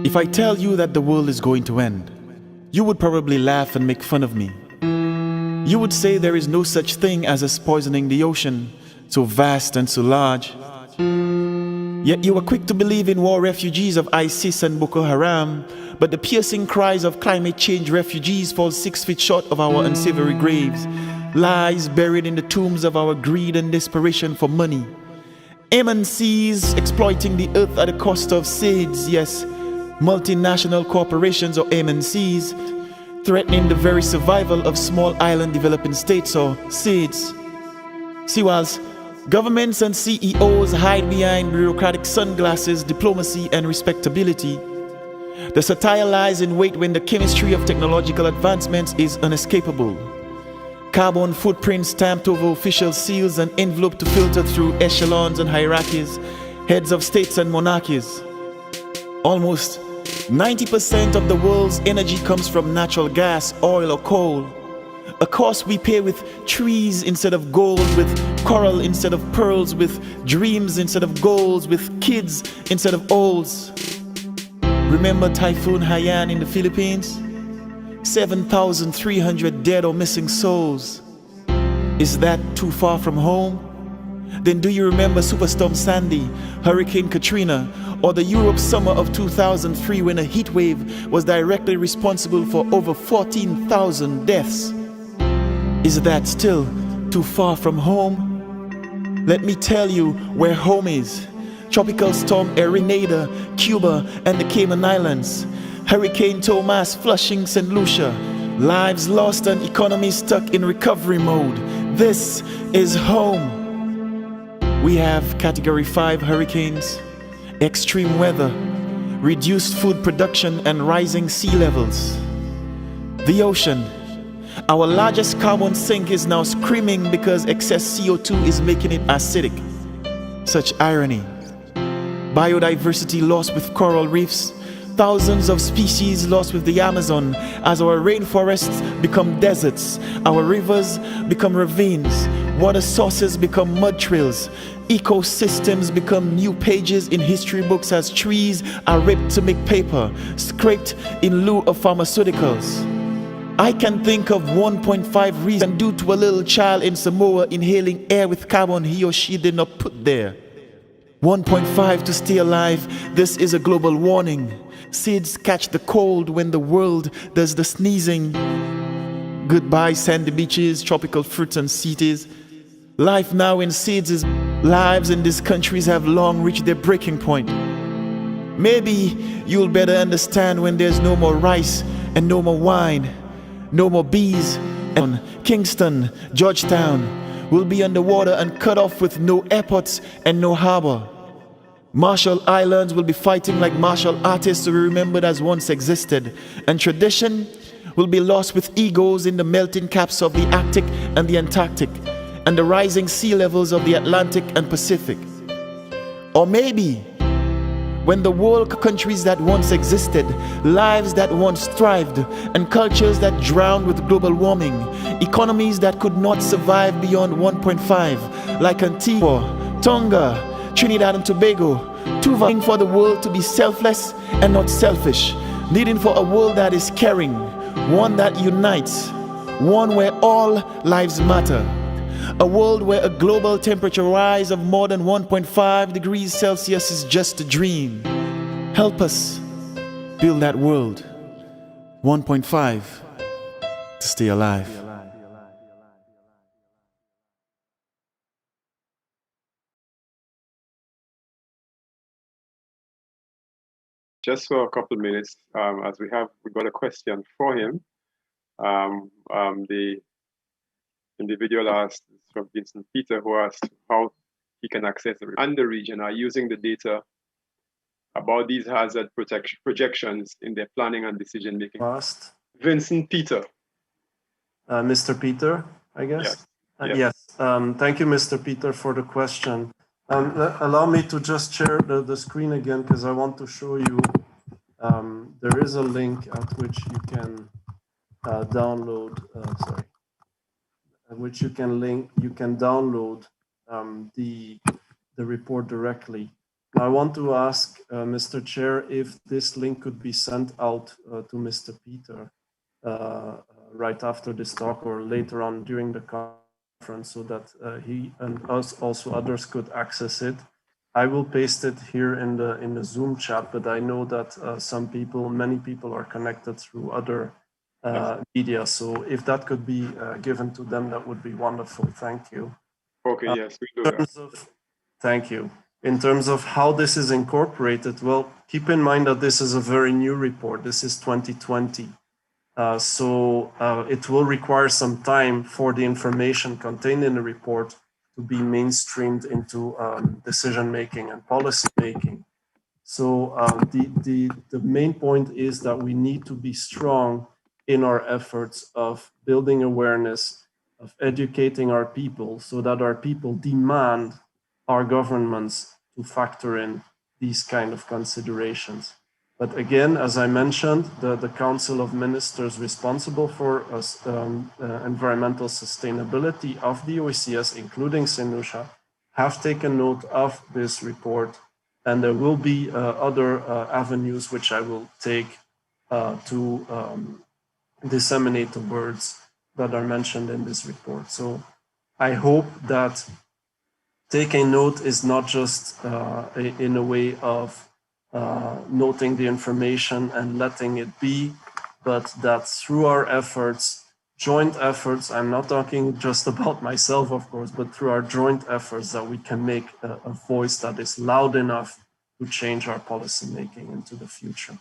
If I tell you that the world is going to end, you would probably laugh and make fun of me. You would say there is no such thing as us poisoning the ocean, so vast and so large. Yet you are quick to believe in war refugees of ISIS and Boko Haram, but the piercing cries of climate change refugees fall 6 feet short of our unsavory graves, lies buried in the tombs of our greed and desperation for money. MNCs exploiting the earth at the cost of SIDS, yes, multinational corporations or MNCs, threatening the very survival of small island developing states or SIDS. See, whilst governments and CEOs hide behind bureaucratic sunglasses, diplomacy and respectability, the satire lies in wait when the chemistry of technological advancements is unescapable. Carbon footprints stamped over official seals and enveloped to filter through echelons and hierarchies, heads of states and monarchies. Almost 90% of the world's energy comes from natural gas, oil or coal. A cost we pay with trees instead of gold, with coral instead of pearls, with dreams instead of goals, with kids instead of olds. Remember Typhoon Haiyan in the Philippines? 7,300 dead or missing souls. Is that too far from home? Then do you remember Superstorm Sandy, Hurricane Katrina, or the Europe summer of 2003 when a heat wave was directly responsible for over 14,000 deaths? Is that still too far from home? Let me tell you where home is. Tropical Storm Erinada, Cuba and the Cayman Islands. Hurricane Thomas flushing St. Lucia. Lives lost and economies stuck in recovery mode. This is home. We have Category 5 hurricanes, extreme weather, reduced food production and rising sea levels. The ocean, our largest carbon sink, is now screaming because excess CO2 is making it acidic. Such irony. Biodiversity lost with coral reefs, thousands of species lost with the Amazon as our rainforests become deserts, our rivers become ravines, water sources become mud trails, ecosystems become new pages in history books as trees are ripped to make paper, scraped in lieu of pharmaceuticals. I can think of 1.5 reasons due to a little child in Samoa inhaling air with carbon he or she did not put there. 1.5 to stay alive. This is a global warning. SIDS catch the cold when the world does the sneezing. Goodbye sandy beaches, tropical fruits and cities. Life now in SIDS is lives in these countries have long reached their breaking point. Maybe you'll better understand when there's no more rice and no more wine, no more bees. And Kingston, Georgetown will be underwater and cut off with no airports and no harbor. Marshall Islands will be fighting like martial artists to be remembered as once existed, and tradition will be lost with egos in the melting caps of the Arctic and the Antarctic, and the rising sea levels of the Atlantic and Pacific. Or maybe when the world countries that once existed, lives that once thrived, and cultures that drowned with global warming, economies that could not survive beyond 1.5, like Antigua, Tonga, Trinidad and Tobago, Tuvalu, for the world to be selfless and not selfish, needing for a world that is caring, one that unites, one where all lives matter, a world where a global temperature rise of more than 1.5 degrees Celsius is just a dream. Help us build that world. 1.5 to stay alive. Just for a couple of minutes, as we got a question for him. The individual asked from Vincent Peter, who asked how he can access the region are using the data about these hazard projections in their planning and decision making. Last. Vincent Peter. Mr. Peter, I guess. Yes. Yes. Thank you, Mr. Peter, for the question. Allow me to just share the screen again, because I want to show you there is a link at which you can download. At which you can download the report directly. Now, I want to ask Mr. Chair if this link could be sent out to Mr. Peter right after this talk or later on during the conference, so that he and us, also others, could access it. I will paste it here in the Zoom chat, but I know that many people are connected through other media. So if that could be given to them, that would be wonderful. Thank you. Okay, yes, we do that. Thank you. In terms of how this is incorporated, well, keep in mind that this is a very new report. This is 2020. So it will require some time for the information contained in the report to be mainstreamed into decision-making and policy-making. So the main point is that we need to be strong in our efforts of building awareness, of educating our people, so that our people demand our governments to factor in these kind of considerations. But again, as I mentioned, the Council of Ministers responsible for environmental sustainability of the OECS, including St. Lucia, have taken note of this report, and there will be other avenues which I will take to disseminate the words that are mentioned in this report. So I hope that taking note is not just in a way of noting the information and letting it be, but that through our efforts, joint efforts, I'm not talking just about myself, of course, but through our joint efforts, that we can make a voice that is loud enough to change our policy making into the future.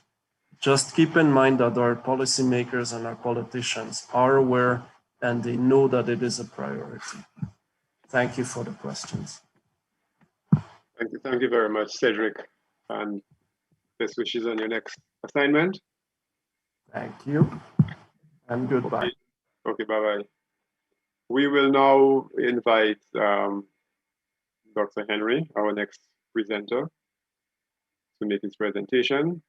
Just keep in mind that our policymakers and our politicians are aware and they know that it is a priority. Thank you for the questions. Thank you very much, Cedric, and best wishes on your next assignment. Thank you, and goodbye. Okay, bye-bye. We will now invite Dr. Henry, our next presenter, to make his presentation.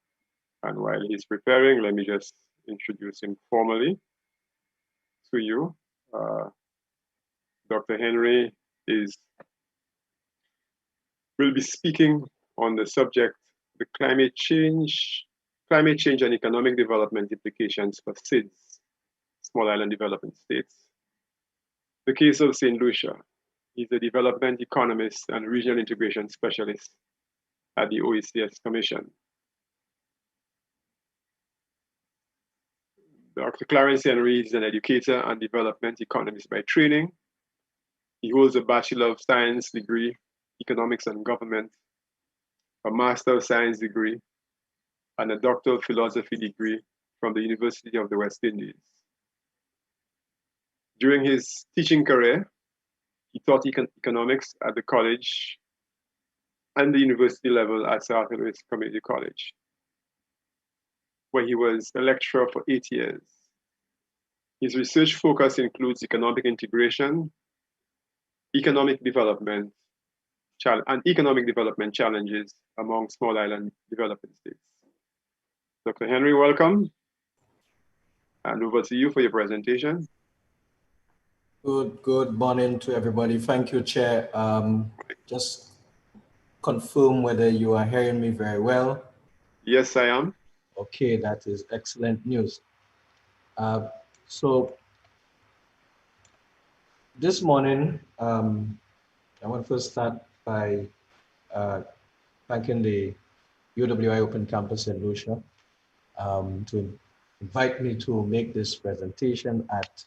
And while he's preparing, let me just introduce him formally to you. Dr. Henry will be speaking on the subject, the climate change and economic development implications for SIDS, Small Island Development States. The case of St. Lucia. He's a development economist and regional integration specialist at the OECS Commission. Dr. Clarence Henry is an educator and development economist by training. He holds a Bachelor of Science degree, Economics and Government, a Master of Science degree, and a doctoral philosophy degree from the University of the West Indies. During his teaching career, he taught economics at the college and the university level at South Louis Community College, where he was a lecturer for 8 years. His research focus includes economic integration, economic development, and economic development challenges among small island developing states. Dr. Henry, welcome. And over to you for your presentation. Good morning to everybody. Thank you, Chair. Just confirm whether you are hearing me very well. Yes, I am. Okay, that is excellent news. So this morning, I want to first start by thanking the UWI Open Campus in Lucia to invite me to make this presentation at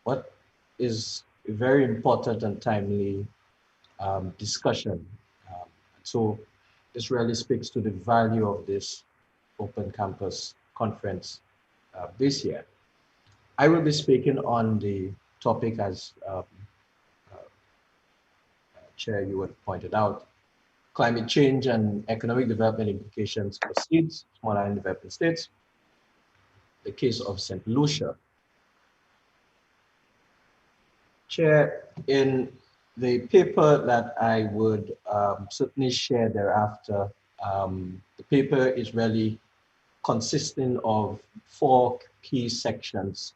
what is a very important and timely discussion. So this really speaks to the value of this Open Campus conference this year. I will be speaking on the topic, as Chair, you had pointed out, climate change and economic development implications for seeds, small island developing states, the case of St. Lucia. Chair, in the paper that I would certainly share thereafter, the paper is really consisting of 4 key sections,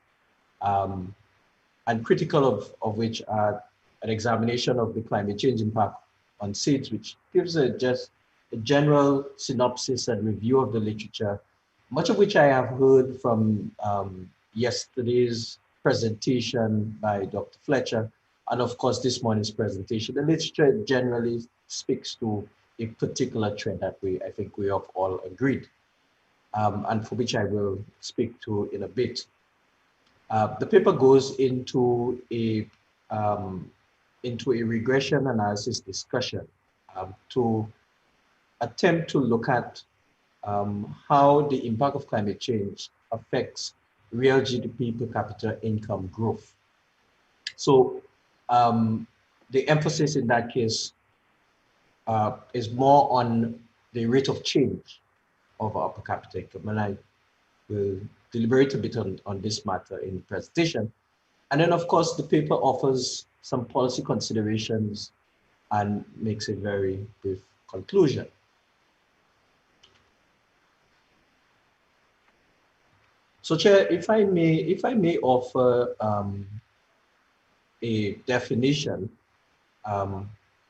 and critical of which are an examination of the climate change impact on seeds, which gives just a general synopsis and review of the literature, much of which I have heard from yesterday's presentation by Dr. Fletcher, and of course this morning's presentation. The literature generally speaks to a particular trend that I think we have all agreed, and for which I will speak to in a bit. The paper goes into a regression analysis discussion to attempt to look at how the impact of climate change affects real GDP per capita income growth. So the emphasis in that case is more on the rate of change of our per capita income. And I will deliberate a bit on this matter in the presentation. And then, of course, the paper offers some policy considerations and makes a very brief conclusion. So, Chair, if I may offer a definition,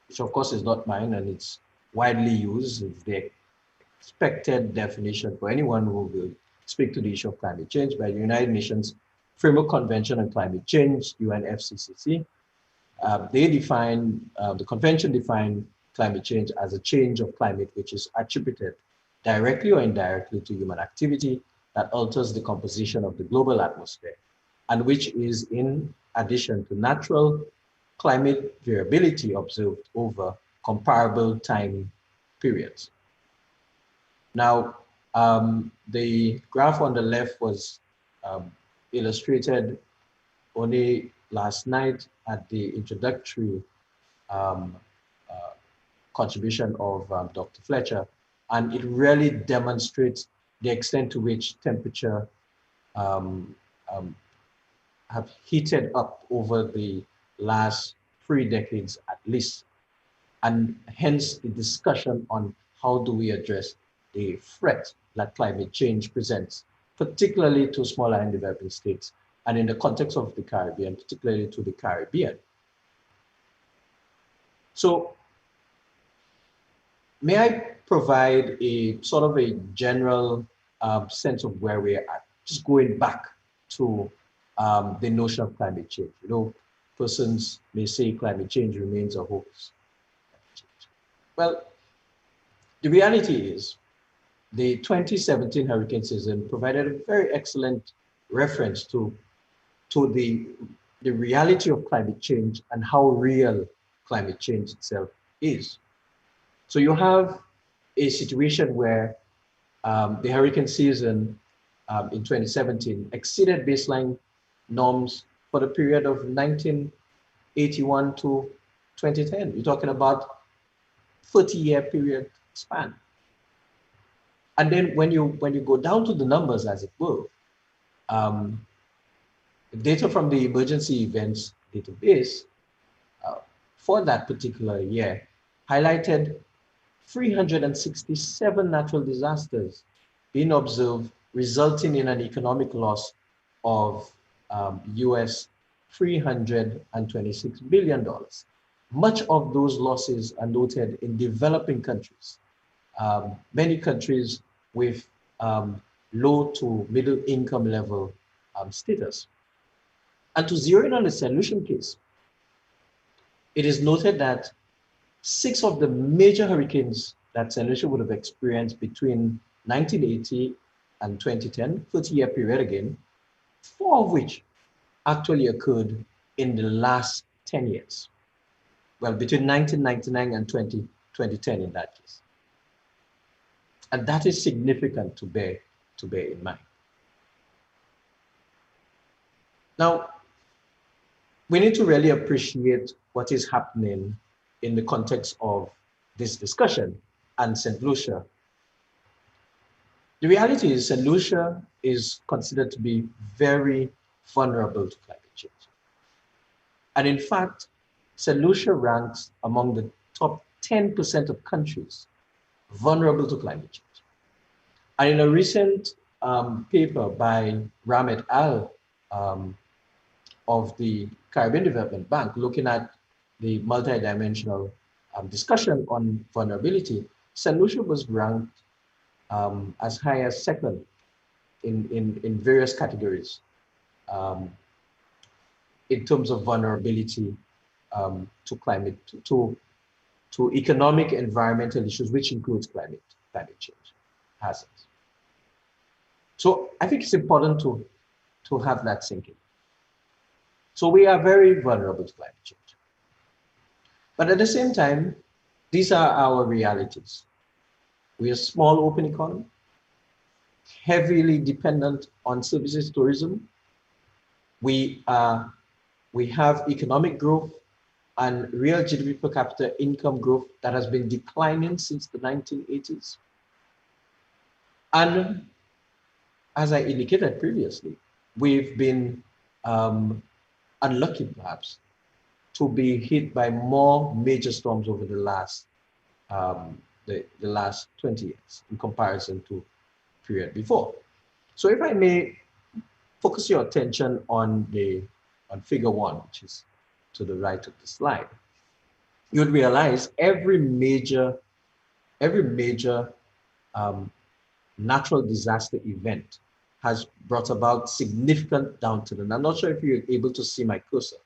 which of course is not mine and it's widely used. It's the expected definition for anyone who will speak to the issue of climate change by the United Nations Framework Convention on Climate Change, UNFCCC. The convention defined climate change as a change of climate which is attributed directly or indirectly to human activity that alters the composition of the global atmosphere, and which is in addition to natural climate variability observed over comparable time periods. Now, the graph on the left was illustrated only last night at the introductory contribution of Dr. Fletcher, and it really demonstrates the extent to which temperature have heated up over the last 3 decades at least, and hence the discussion on how do we address the threat that climate change presents, particularly to small and developing states, and in the context of the Caribbean, particularly to the Caribbean. So, may I provide a sort of a general sense of where we're at, just going back to the notion of climate change. You know, persons may say climate change remains a hoax. Well, the reality is the 2017 hurricane season provided a very excellent reference to the reality of climate change and how real climate change itself is. So you have a situation where the hurricane season in 2017 exceeded baseline norms for the period of 1981 to 2010. You're talking about 30-year period span. And then when you go down to the numbers, as it were, data from the emergency events database for that particular year highlighted 367 natural disasters being observed, resulting in an economic loss of US $326 billion. Much of those losses are noted in developing countries. Many countries with low to middle income level status. And to zero in on the solution case, it is noted that 6 of the major hurricanes that St. Lucia would have experienced between 1980 and 2010, 30-year period again, 4 of which actually occurred in the last 10 years. Well, between 1999 and 2010 in that case. And that is significant to bear in mind. Now, we need to really appreciate what is happening in the context of this discussion and St. Lucia. The reality is St. Lucia is considered to be very vulnerable to climate change. And in fact, St. Lucia ranks among the top 10% of countries vulnerable to climate change. And in a recent paper by Ram et al. Of the Caribbean Development Bank, looking at the multidimensional discussion on vulnerability, St. Lucia was ranked as high as second in various categories in terms of vulnerability to climate, to economic, environmental issues, which includes climate change hazards. So I think it's important to have that sink in. So we are very vulnerable to climate change. But at the same time, these are our realities. We are a small open economy, heavily dependent on services tourism. We have economic growth and real GDP per capita income growth that has been declining since the 1980s. And as I indicated previously, we've been unlucky perhaps to be hit by more major storms over the last 20 years in comparison to period before. So if I may focus your attention on figure 1, which is to the right of the slide, you would realize every major natural disaster event has brought about significant downturn. I'm not sure if you're able to see my cursor,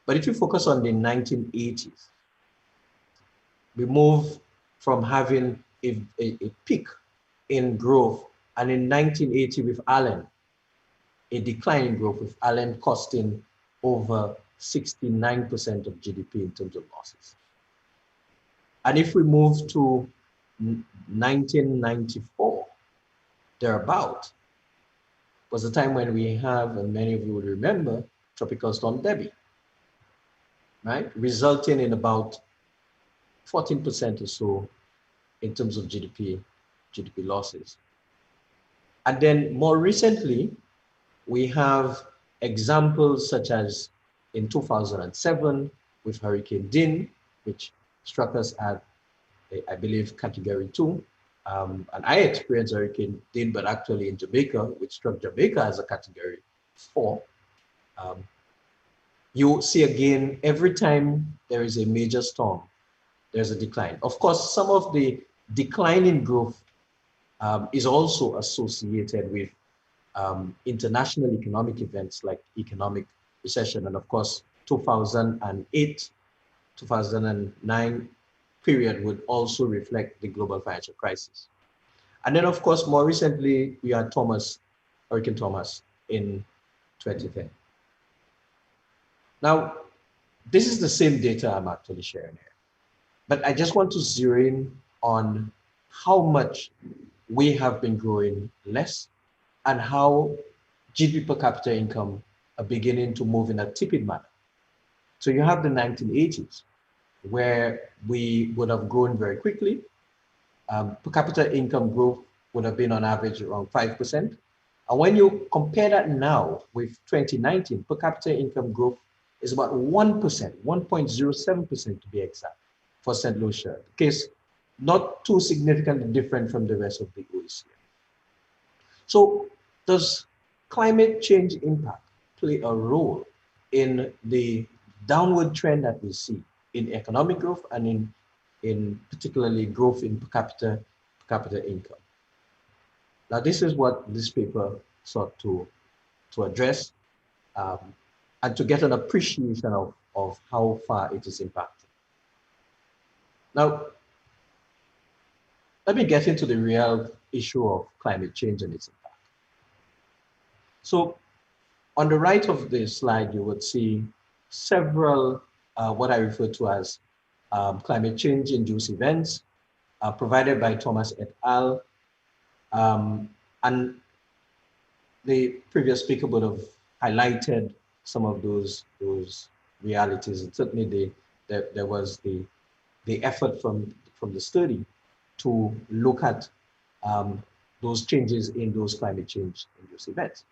but if you focus on the 1980s, we move from having a peak in growth, and in 1980 with Allen, a decline in growth with Allen costing over 69% of GDP in terms of losses. And if we move to 1994, thereabout, was the time when we have, and many of you would remember, Tropical Storm Debbie, right? Resulting in about 14% or so in terms of GDP losses. And then more recently, we have examples such as in 2007 with Hurricane Dean, which struck us at, I believe, Category 2. And I experienced Hurricane Dean, but actually in Jamaica, which struck Jamaica as a Category 4. You see again, every time there is a major storm, there's a decline. Of course, some of the decline in growth is also associated with international economic events like economic recession. And of course, 2008, 2009 period would also reflect the global financial crisis. And then of course, more recently, we had Hurricane Thomas in 2010. Now, this is the same data I'm actually sharing here, but I just want to zero in on how much we have been growing less, and how GDP per capita income are beginning to move in a tepid manner. So you have the 1980s, where we would have grown very quickly. Per capita income growth would have been on average around 5%. And when you compare that now with 2019, per capita income growth is about 1%, 1.07% to be exact, for St. Lucia. The case not too significantly different from the rest of the OECD. So does climate change impact play a role in the downward trend that we see in economic growth and in particularly growth in per capita income? Now, this is what this paper sought to address and to get an appreciation of how far it is impacting. Now, let me get into the real issue of climate change and its impact. So on the right of the slide, you would see several what I refer to as climate change induced events provided by Thomas et al. And the previous speaker would have highlighted some of those realities, and certainly there was the effort from the study to look at those changes in those climate change induced events.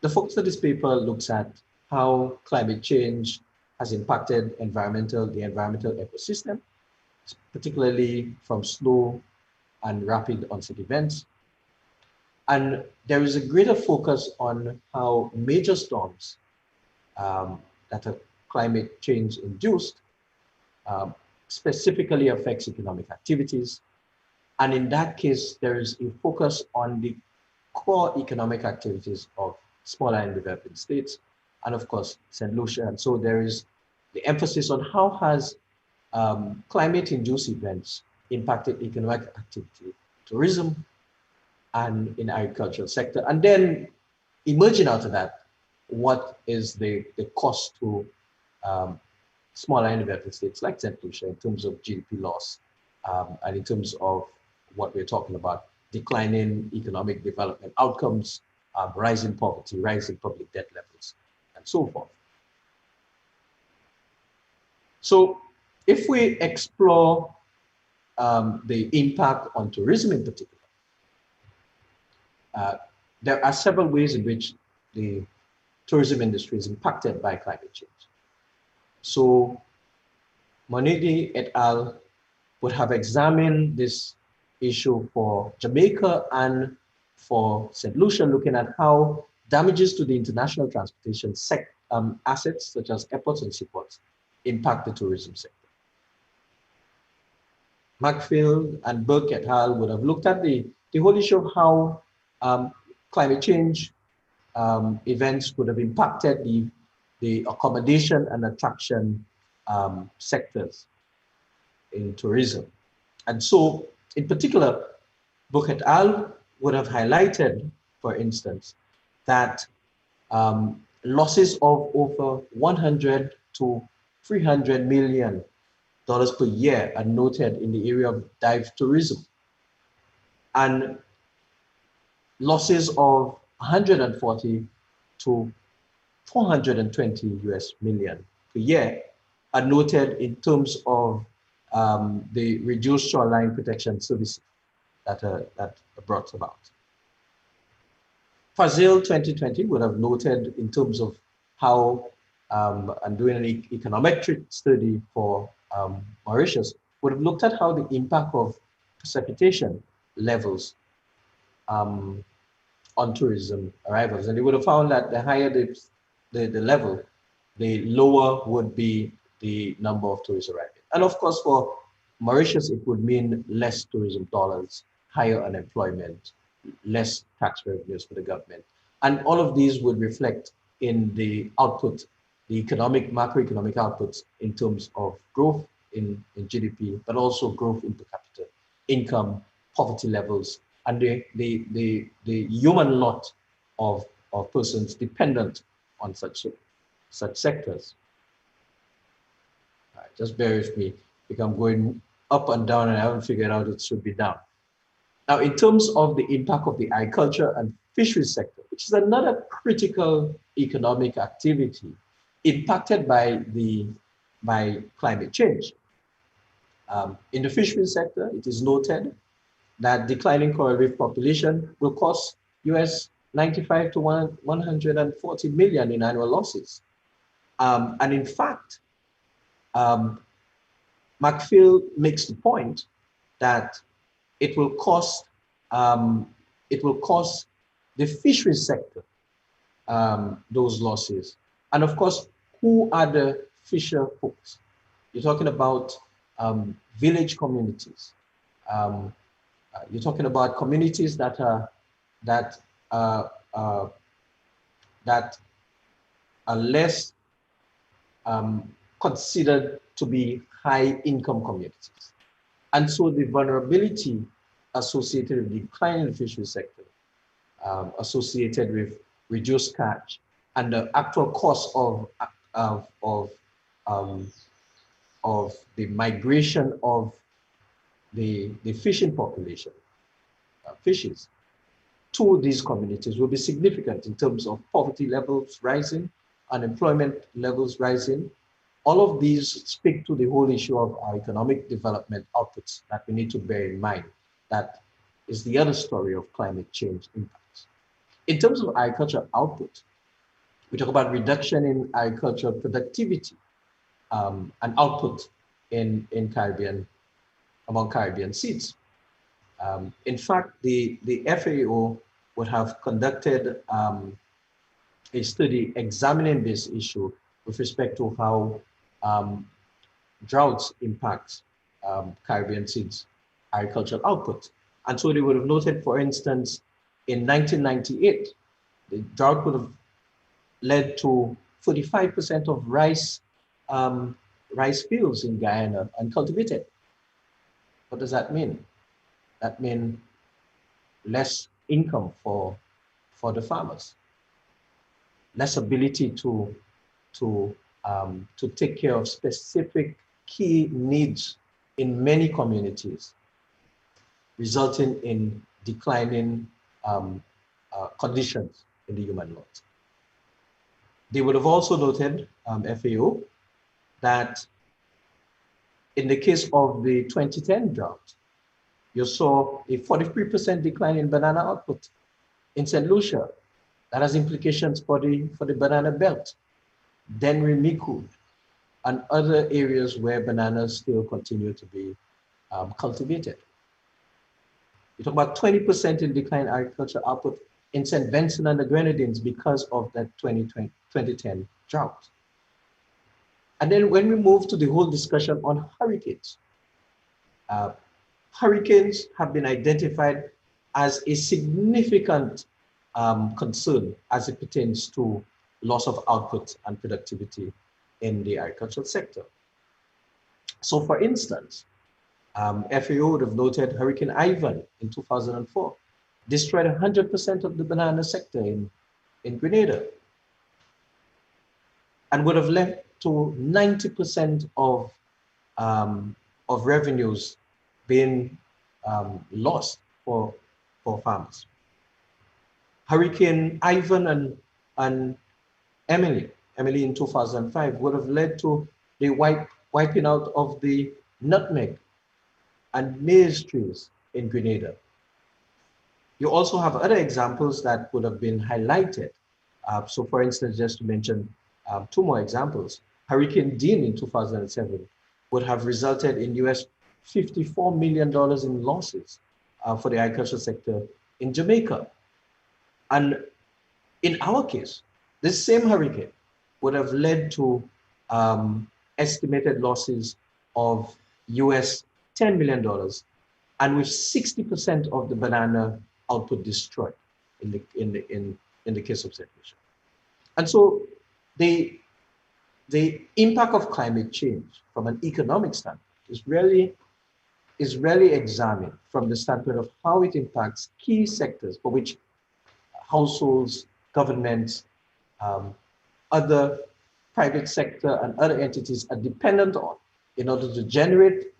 The focus of this paper looks at how climate change has impacted the environmental ecosystem, particularly from slow and rapid onset events. And there is a greater focus on how major storms that are climate change induced specifically affects economic activities. And in that case, there is a focus on the core economic activities of smaller and developing states, and of course, St. Lucia. And so there is the emphasis on how has climate-induced events impacted economic activity, tourism, and in agricultural sector. And then emerging out of that, what is the cost to smaller and developing states like St. Lucia in terms of GDP loss, and in terms of what we're talking about, declining economic development outcomes, rising poverty, rising public debt levels, and so forth. So if we explore the impact on tourism in particular, there are several ways in which the tourism industry is impacted by climate change. So Monidi et al. Would have examined this issue for Jamaica and for St. Lucia, looking at how damages to the international transportation assets, such as airports and seaports, impact the tourism sector. Macfield and Burke et al. Would have looked at the whole issue of how climate change events would have impacted the accommodation and attraction sectors in tourism. And so, in particular, Burke et al. Would have highlighted, for instance, that losses of over $100 to $300 million per year are noted in the area of dive tourism, and losses of 140 to 420 US million per year are noted in terms of the reduced shoreline protection services that are brought about. Fazil 2020 would have noted in terms of how, and doing an econometric study for Mauritius, would have looked at how the impact of precipitation levels on tourism arrivals. And they would have found that the higher the level, the lower would be the number of tourists arriving. And of course, for Mauritius, it would mean less tourism dollars, higher unemployment, less tax revenues for the government. And all of these would reflect in the output, the macroeconomic outputs in terms of growth in GDP, but also growth in per capita income, poverty levels, and the human lot of persons dependent on such sectors. All right, just bear with me because I'm going up and down and I haven't figured out it should be down. Now, in terms of the impact of the agriculture and fisheries sector, which is another critical economic activity impacted by climate change. In the fisheries sector, it is noted that declining coral reef population will cost US 95 to 140 million in annual losses. And in fact, McPhail makes the point that it will cost the fisheries sector those losses. And of course, who are the fisher folks? You're talking about village communities. You're talking about communities that are less considered to be high income communities. And so the vulnerability associated with the decline in the fisheries sector, associated with reduced catch, and the actual cost of the migration of the fishing population, fishes, to these communities will be significant in terms of poverty levels rising, unemployment levels rising. All of these speak to the whole issue of our economic development outputs that we need to bear in mind. That is the other story of climate change impacts. In terms of agricultural output, we talk about reduction in agricultural productivity and output in Caribbean, among Caribbean seeds. In fact, the FAO would have conducted a study examining this issue with respect to how droughts impact Caribbean seeds agricultural output. And so they would have noted, for instance, in 1998, the drought would have led to 45% of rice fields in Guyana uncultivated. What does that mean? That means less income for the farmers, less ability to take care of specific key needs in many communities, resulting in declining conditions in the human lot. They would have also noted, FAO, that in the case of the 2010 drought, you saw a 43% decline in banana output in St. Lucia. That has implications for the banana belt, then Miku, and other areas where bananas still continue to be cultivated. You talk about 20% in decline agricultural output in St. Vincent and the Grenadines because of that 2010 drought. And then when we move to the whole discussion on hurricanes, hurricanes have been identified as a significant concern as it pertains to loss of output and productivity in the agricultural sector. So for instance, FAO would have noted Hurricane Ivan in 2004 destroyed 100% of the banana sector in Grenada and would have led to 90% of revenues being lost for farmers. Hurricane Ivan and Emily in 2005 would have led to the wiping out of the nutmeg and maize trees in Grenada. You also have other examples that would have been highlighted. So for instance, just to mention two more examples, Hurricane Dean in 2007 would have resulted in US $54 million in losses for the agricultural sector in Jamaica. And in our case, this same hurricane would have led to estimated losses of US $10 million, and with 60% of the banana output destroyed in the case of St. Lucia. And so the impact of climate change from an economic standpoint is really examined from the standpoint of how it impacts key sectors for which households, governments, other private sector and other entities are dependent on in order to generate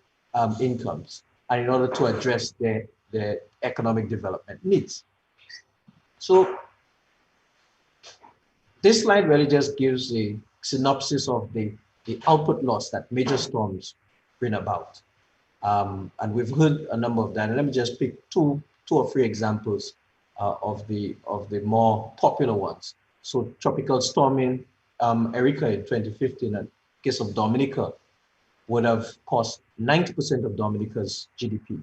incomes and in order to address their economic development needs. So this slide really just gives a synopsis of the output loss that major storms bring about. And we've heard a number of that. And let me just pick two or three examples of the more popular ones. So tropical storming Erika in 2015, in case of Dominica, would have cost 90% of Dominica's GDP.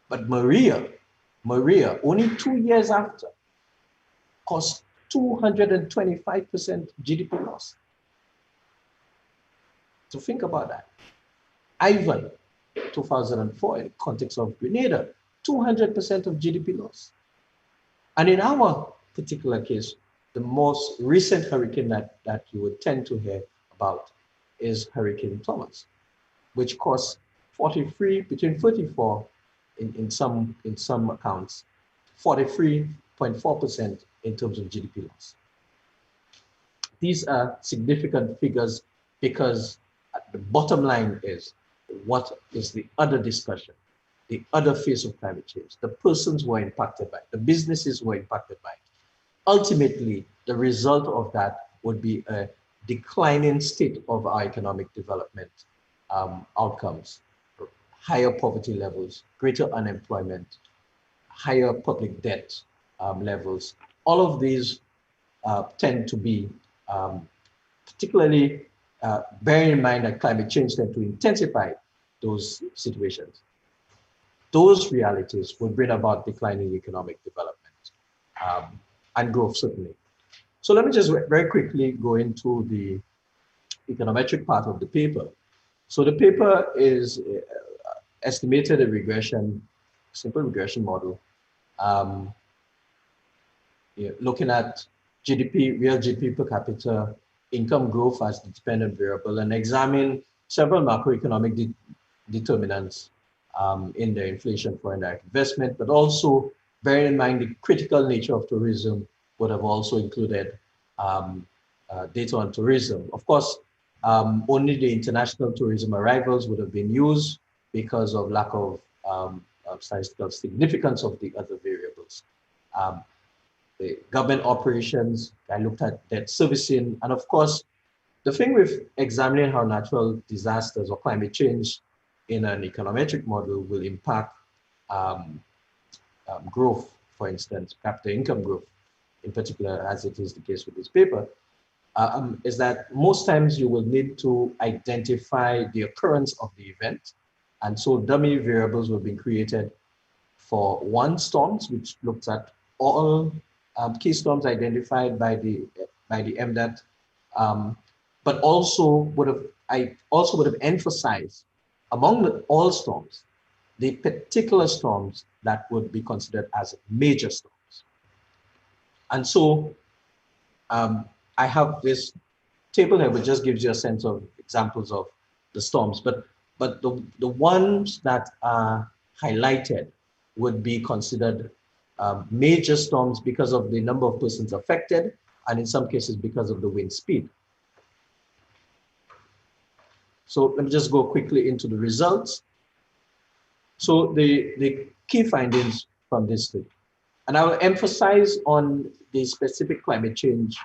But Maria, only 2 years after, cost 225% GDP loss. So think about that. Ivan, 2004, in the context of Grenada, 200% of GDP loss. And in our particular case, the most recent hurricane that you would tend to hear about is Hurricane Thomas, which cost between 44 in some accounts, 43.4% in terms of GDP loss. These are significant figures because the bottom line is, what is the other discussion, the other phase of climate change, the persons who are impacted by it, the businesses who are impacted by it. Ultimately, the result of that would be a declining state of our economic development outcomes, higher poverty levels, greater unemployment, higher public debt levels. All of these tend to be, particularly bearing in mind that climate change tends to intensify those situations. Those realities will bring about declining economic development and growth, certainly. So let me just very quickly go into the econometric part of the paper. So the paper is estimated a regression, simple regression model, looking at GDP, real GDP per capita, income growth as the dependent variable, and examine several macroeconomic determinants in their inflation, foreign direct investment, but also bearing in mind the critical nature of tourism would have also included data on tourism. Of course, only the international tourism arrivals would have been used because of lack of statistical significance of the other variables. The government operations, I looked at debt servicing, and of course, the thing with examining how natural disasters or climate change in an econometric model will impact growth, for instance, capita income growth, in particular, as it is the case with this paper, is that most times you will need to identify the occurrence of the event. And so dummy variables will be created for one storms, which looks at all key storms identified by the MDAT, but also would have emphasized among all storms, the particular storms that would be considered as major storms. And so I have this table here which just gives you a sense of examples of the storms, but the ones that are highlighted would be considered major storms because of the number of persons affected, and in some cases because of the wind speed. So let me just go quickly into the results. So the key findings from this study, and I will emphasize on the specific climate change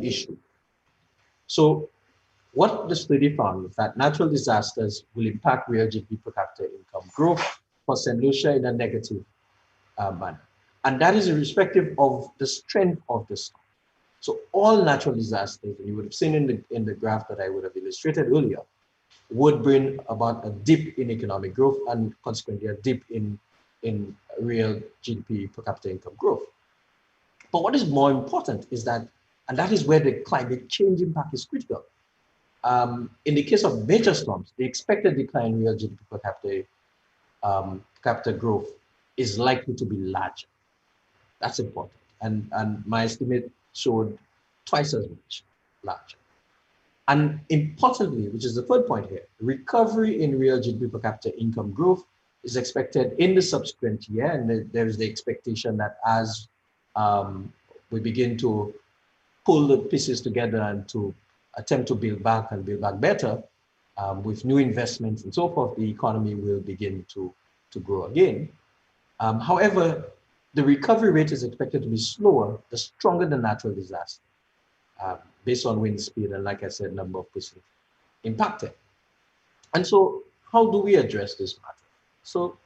issue. So what the study found is that natural disasters will impact real GDP per capita income growth for St. Lucia in a negative manner. And that is irrespective of the strength of the storm. So all natural disasters, and you would have seen in the graph that I would have illustrated earlier, would bring about a dip in economic growth and consequently a dip in real GDP per capita income growth. But what is more important is that, and that is where the climate change impact is critical. In the case of major storms, the expected decline in real GDP per capita growth is likely to be larger. That's important. And my estimate showed twice as much larger. And importantly, which is the third point here, recovery in real GDP per capita income growth is expected in the subsequent year. And there is the expectation that as we begin to pull the pieces together and to attempt to build back better with new investments and so forth, the economy will begin to to grow again. However, the recovery rate is expected to be slower the stronger the natural disaster, based on wind speed and, like I said, number of persons impacted. And so how do we address this matter? So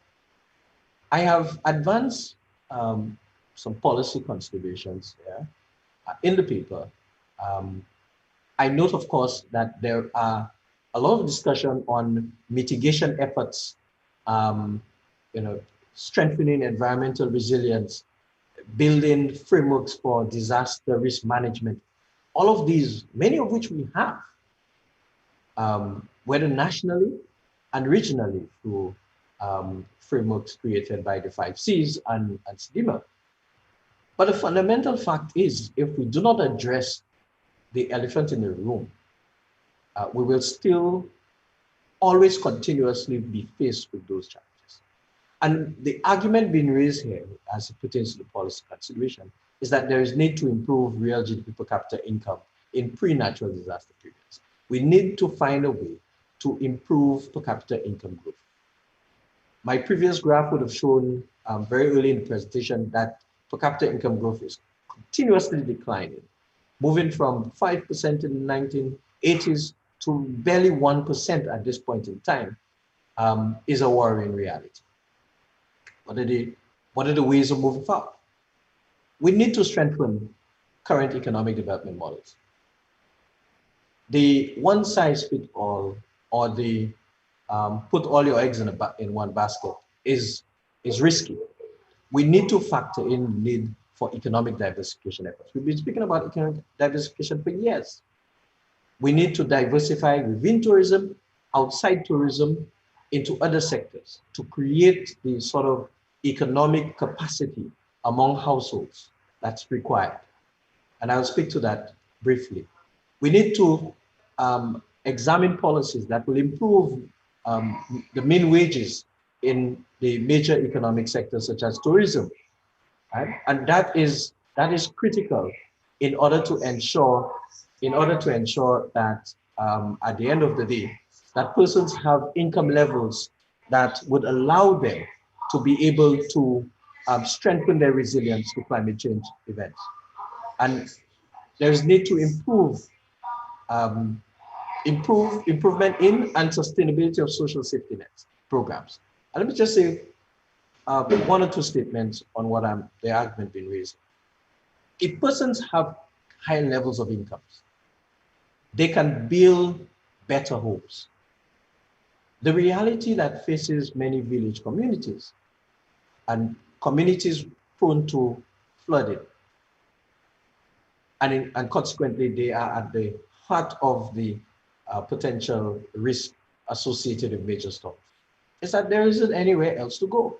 I have advanced some policy considerations here in the paper. I note, of course, that there are a lot of discussion on mitigation efforts, strengthening environmental resilience, building frameworks for disaster risk management. All of these, many of which we have, whether nationally and regionally through frameworks created by the 5 Cs and SDIMA. But the fundamental fact is, if we do not address the elephant in the room, we will still always continuously be faced with those challenges. And the argument being raised here, as it pertains to the policy consideration, is that there is need to improve real GDP per capita income in pre-natural disaster periods. We need to find a way to improve per capita income growth. My previous graph would have shown very early in the presentation that per capita income growth is continuously declining, moving from 5% in the 1980s to barely 1% at this point in time, is a worrying reality. What are the ways of moving forward? We need to strengthen current economic development models. The one size fits all, or the put all your eggs in one basket is risky. We need to factor in the need for economic diversification efforts. We've been speaking about economic diversification for years. We need to diversify within tourism, outside tourism, into other sectors to create the sort of economic capacity among households that's required. And I'll speak to that briefly. We need to examine policies that will improve the mean wages in the major economic sectors such as tourism, right? And that is critical in order to ensure that at the end of the day, that persons have income levels that would allow them to be able to strengthen their resilience to climate change events. And there's need to improvement in and sustainability of social safety nets programs. And let me just say one or two statements on what the argument being raised. If persons have high levels of incomes, they can build better homes. The reality that faces many village communities and communities prone to flooding, and consequently, they are at the heart of the potential risk associated with major storms, is that there isn't anywhere else to go.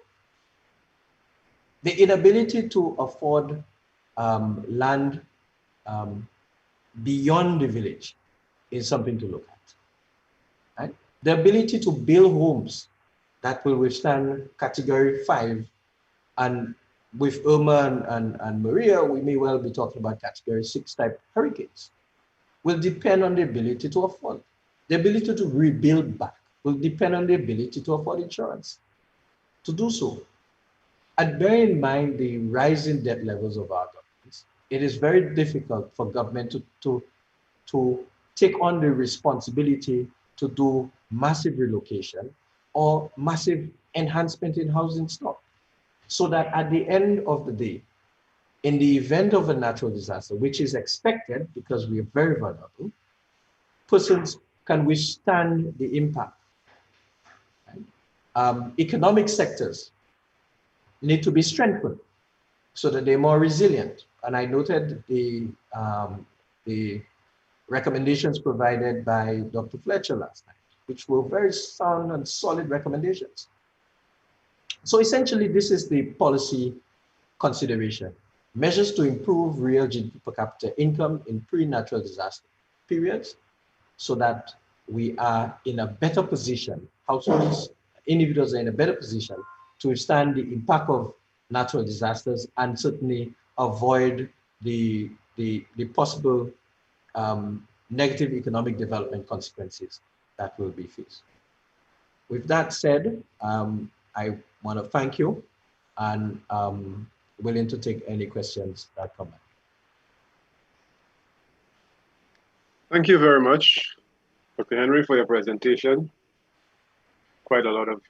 The inability to afford land beyond the village is something to look at. Right? The ability to build homes that will withstand Category 5, and with Irma and Maria, we may well be talking about Category 6 type hurricanes, will depend on the ability to afford. The ability to rebuild back will depend on the ability to afford insurance to do so. And bear in mind the rising debt levels of our governments, it is very difficult for government to take on the responsibility to do massive relocation or massive enhancement in housing stock. So that at the end of the day, in the event of a natural disaster, which is expected because we are very vulnerable, persons can withstand the impact. Right? Economic sectors need to be strengthened so that they're more resilient. And I noted the recommendations provided by Dr. Fletcher last night, which were very sound and solid recommendations. So essentially, this is the policy consideration. Measures to improve real GDP per capita income in pre-natural disaster periods so that we are in a better position, households, individuals are in a better position to withstand the impact of natural disasters and certainly avoid the possible negative economic development consequences that will be faced. With that said, I want to thank you and willing to take any questions that come up. Thank you very much, Dr. Henry, for your presentation. Quite a lot of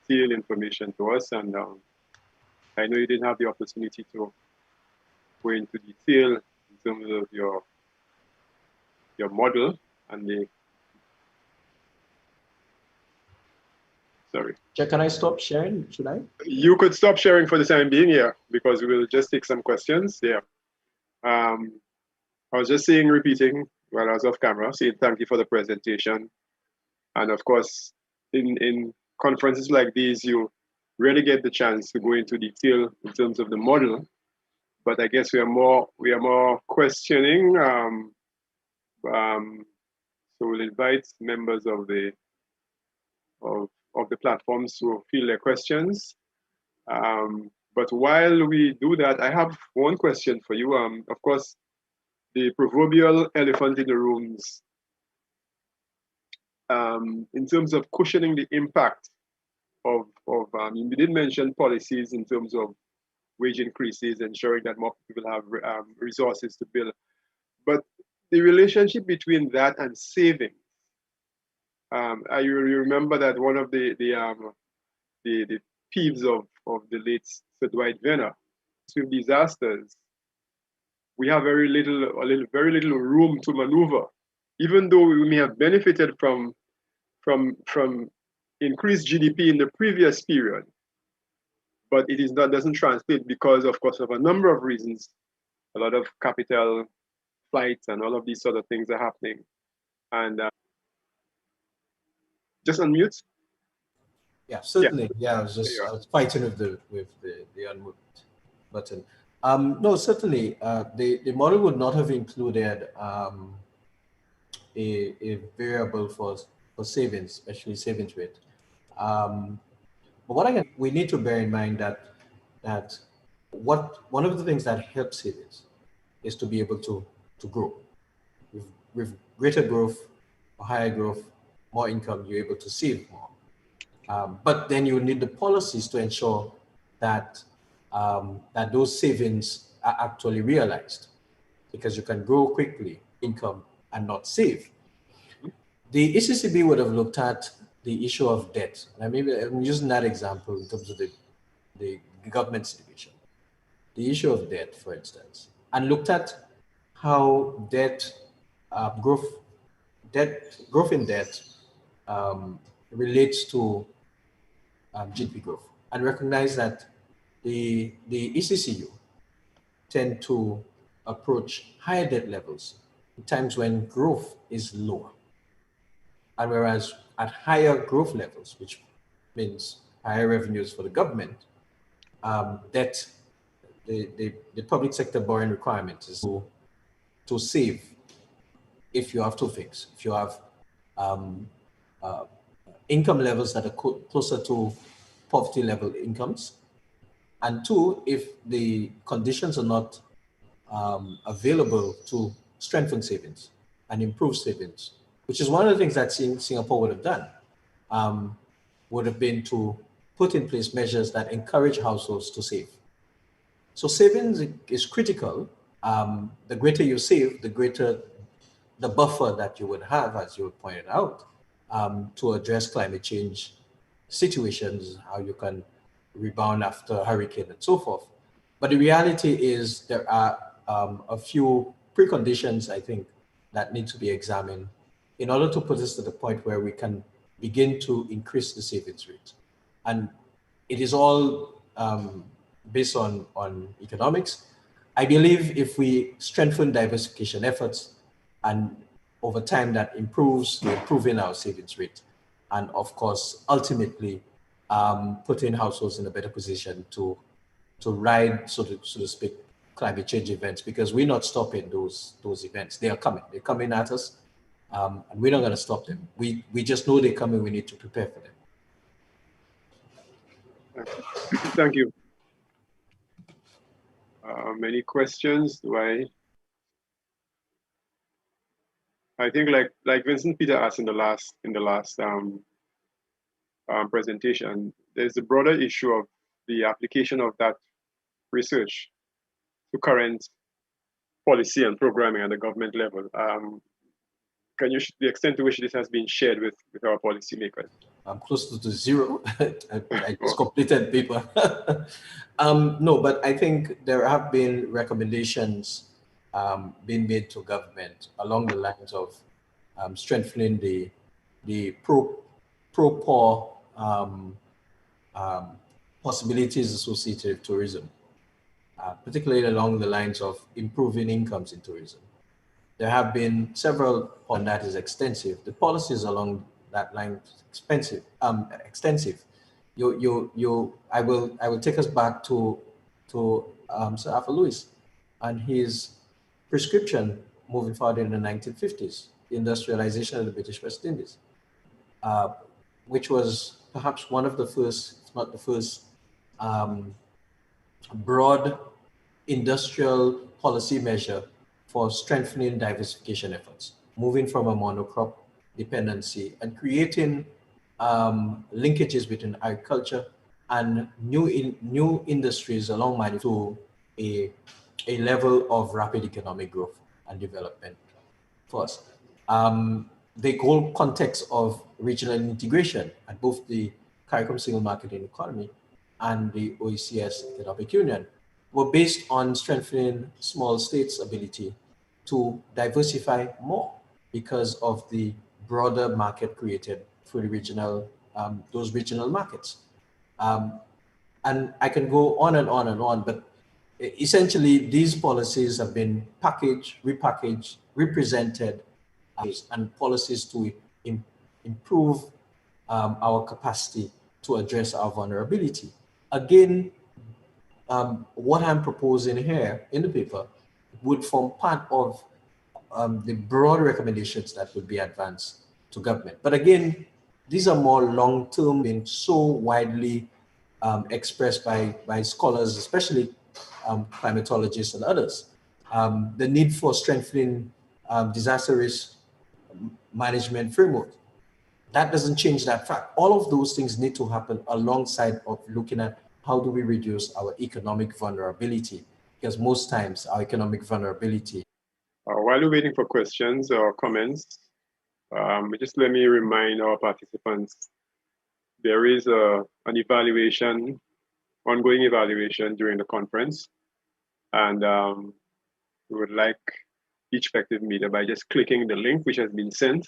detailed information to us, and I know you didn't have the opportunity to go into detail in terms of your model and the. Sorry. Can I stop sharing? Should I? You could stop sharing for the time being, yeah, because we will just take some questions. Yeah. I was just saying, repeating while I was off camera, saying thank you for the presentation. And of course, in conferences like these, you really get the chance to go into detail in terms of the model. But I guess we are more questioning. So we'll invite members of the platforms to field their questions. But while we do that, I have one question for you. Of course, the proverbial elephant in the rooms, in terms of cushioning the impact of you did mention policies in terms of wage increases, ensuring that more people have resources to build. But the relationship between that and saving, I remember that one of the peeves of the late Sir Dwight Venner, with disasters, we have very little room to maneuver, even though we may have benefited from increased GDP in the previous period, but doesn't translate because, of course, of a number of reasons. A lot of capital flights and all of these sort of things are happening. And just unmute. Yeah, certainly. Yeah, I was fighting with the unmute button. No, certainly. The model would not have included a variable for savings, especially savings rate. But we need to bear in mind that one of the things that helps savings is to be able to grow. With greater growth, or higher growth, more income, you're able to save more. But then you need the policies to ensure that that those savings are actually realized, because you can grow quickly income and not save. The ECCB would have looked at the issue of debt. And I'm using that example in terms of the government situation. The issue of debt, for instance, and looked at how growth in debt relates to GDP growth, and recognize that the ECCU tend to approach higher debt levels in times when growth is lower. And whereas at higher growth levels, which means higher revenues for the government, debt, the public sector borrowing requirement is to save if you have two things. If you have income levels that are closer to poverty level incomes, and two, if the conditions are not available to strengthen savings and improve savings, which is one of the things that Singapore would have done, would have been to put in place measures that encourage households to save. So savings is critical. The greater you save, the greater the buffer that you would have, as you pointed out, to address climate change situations, how you can rebound after a hurricane and so forth. But the reality is there are a few preconditions, I think, that need to be examined in order to put us to the point where we can begin to increase the savings rate. And it is all based on economics. I believe if we strengthen diversification efforts, and over time that improving our savings rate, and of course, ultimately putting households in a better position to ride, so to speak, climate change events, because we're not stopping those events. They are coming. They're coming at us, and we're not going to stop them. We just know they're coming. We need to prepare for them. Thank you. Any questions? I think like Vincent Peter asked in the last presentation, there's a broader issue of the application of that research to current policy and programming at the government level. Can you, the extent to which this has been shared with our policymakers? I'm close to zero. I just completed paper. No, but I think there have been recommendations being made to government along the lines of strengthening the pro-poor possibilities associated with tourism, particularly along the lines of improving incomes in tourism. There have been several, and that is extensive. The policies along that line extensive. I will take us back to Sir Arthur Lewis and his prescription moving forward in the 1950s, the industrialization of the British West Indies, which was perhaps one of the first, if not the first, broad industrial policy measure for strengthening diversification efforts, moving from a monocrop dependency and creating linkages between agriculture and new industries along to a level of rapid economic growth and development for us. The whole context of regional integration at both the CARICOM Single Market and Economy and the OECS Economic Union were based on strengthening small states' ability to diversify more because of the broader market created through the regional, those regional markets. And I can go on and on and on, but essentially these policies have been packaged, repackaged, represented, and policies to improve our capacity to address our vulnerability. Again, what I'm proposing here in the paper would form part of the broad recommendations that would be advanced to government. But again, these are more long-term, been so widely expressed by scholars, especially climatologists and others. The need for strengthening disaster risk management framework. That doesn't change that fact. All of those things need to happen alongside of looking at how do we reduce our economic vulnerability, because most times our economic vulnerability. While we're waiting for questions or comments, just let me remind our participants, there is an evaluation, ongoing evaluation during the conference, and we would like each effective media by just clicking the link which has been sent.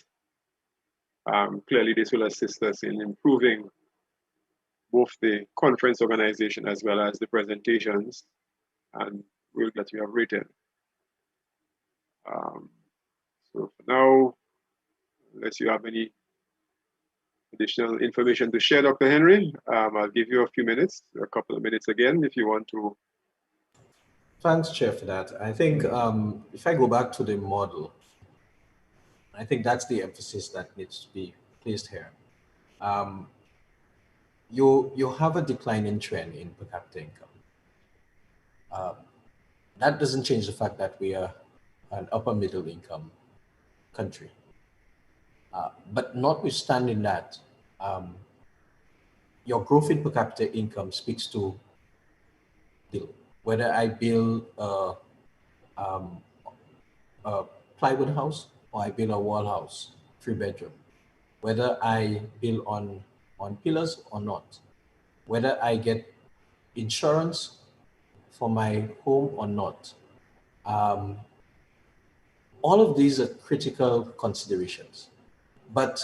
Clearly, this will assist us in improving both the conference organization as well as the presentations and work that you have written. So for now, unless you have any additional information to share, Dr. Henry, I'll give you a few minutes, a couple of minutes again, if you want to. Thanks, Chair, for that. I think if I go back to the model, I think that's the emphasis that needs to be placed here. You have a declining trend in per capita income. That doesn't change the fact that we are an upper middle income country. But notwithstanding that, your growth in per capita income speaks to whether I build a plywood house or I build a wall house, 3-bedroom, whether I build on pillars or not, whether I get insurance for my home or not. All of these are critical considerations, but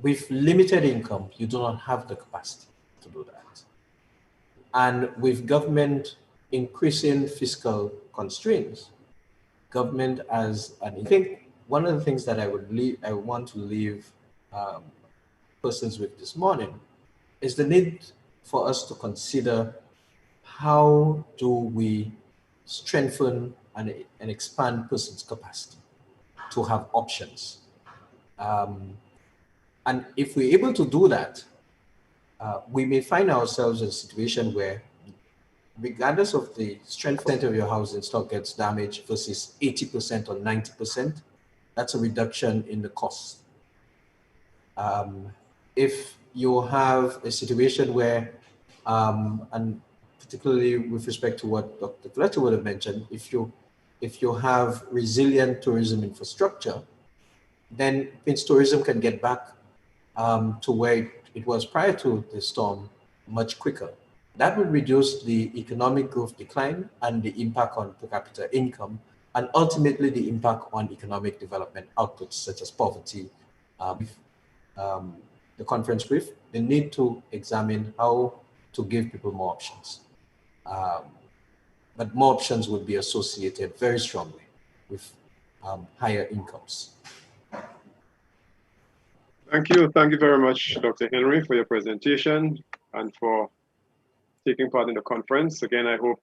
with limited income, you do not have the capacity to do that. And with government increasing fiscal constraints, government as an, I think one of the things that I want to leave persons with this morning is the need for us to consider how do we strengthen and expand persons' capacity to have options. And if we're able to do that, we may find ourselves in a situation where, regardless of the strength of your housing stock gets damaged versus 80% or 90%, that's a reduction in the cost. If you have a situation where, and particularly with respect to what Dr. Fletcher would have mentioned, if you have resilient tourism infrastructure, then means tourism can get back to where it was prior to the storm much quicker. That would reduce the economic growth decline and the impact on per capita income, and ultimately the impact on economic development outputs such as poverty. The conference with the need to examine how to give people more options. But more options would be associated very strongly with higher incomes. Thank you. Thank you very much, Dr. Henry, for your presentation and for taking part in the conference. Again, I hope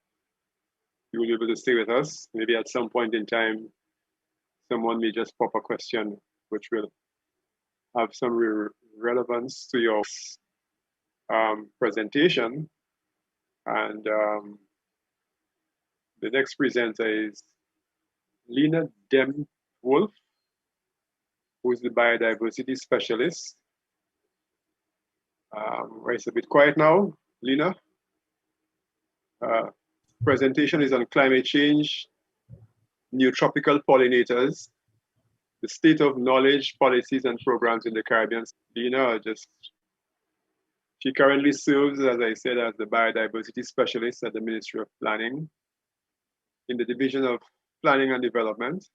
you will be able to stay with us. Maybe at some point in time, someone may just pop a question which will have some relevance to your presentation. And the next presenter is Lena Dem-Wolf, who is the biodiversity specialist. It's a bit quiet now, Lena. Presentation is on climate change, new tropical pollinators, the state of knowledge, policies, and programs in the Caribbean. Lena, she currently serves, as I said, as the biodiversity specialist at the Ministry of Planning in the Division of Planning and Development.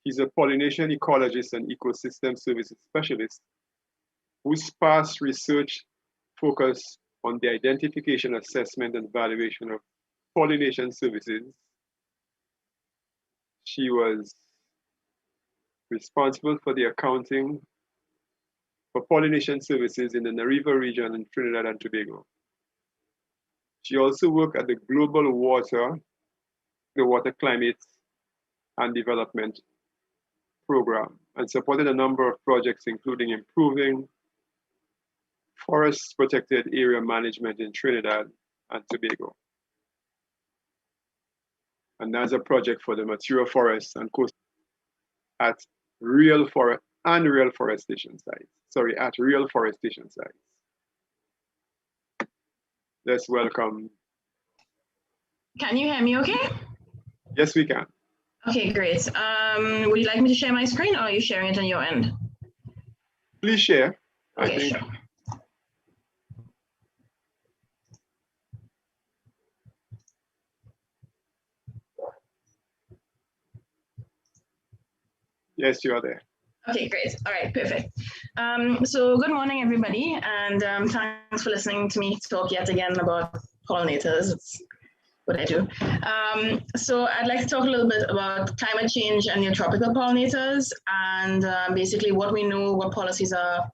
He's a pollination ecologist and ecosystem services specialist whose past research focused on the identification, assessment, and valuation of pollination services. She was responsible for the accounting for pollination services in the Nariva region in Trinidad and Tobago. She also worked at the Global Water, the Water Climate and Development Program, and supported a number of projects, including improving forest protected area management in Trinidad and Tobago. And that's a project for the mature forests and coast at real forest and real forestation sites. Sorry, at real forestation sites. Let's welcome. Can you hear me okay? Yes, we can. Okay, great. Would you like me to share my screen, or are you sharing it on your end? Please share. Okay, sure. Yes, you are there. Okay, great. All right, perfect. So good morning, everybody, and thanks for listening to me talk yet again about pollinators. It's what I do. So I'd like to talk a little bit about climate change and tropical pollinators, and basically what we know, what policies are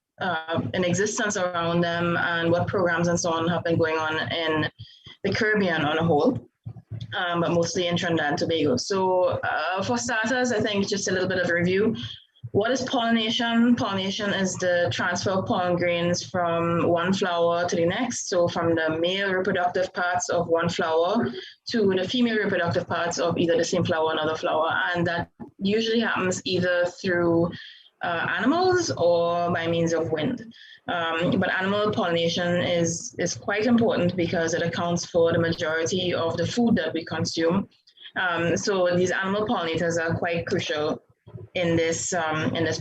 in existence around them, and what programs and so on have been going on in the Caribbean on a whole. But mostly in Trinidad and Tobago. So for starters, I think just a little bit of a review. What is pollination? Pollination is the transfer of pollen grains from one flower to the next. So from the male reproductive parts of one flower to the female reproductive parts of either the same flower or another flower. And that usually happens either through animals or by means of wind. But animal pollination is quite important because it accounts for the majority of the food that we consume. So these animal pollinators are quite crucial in this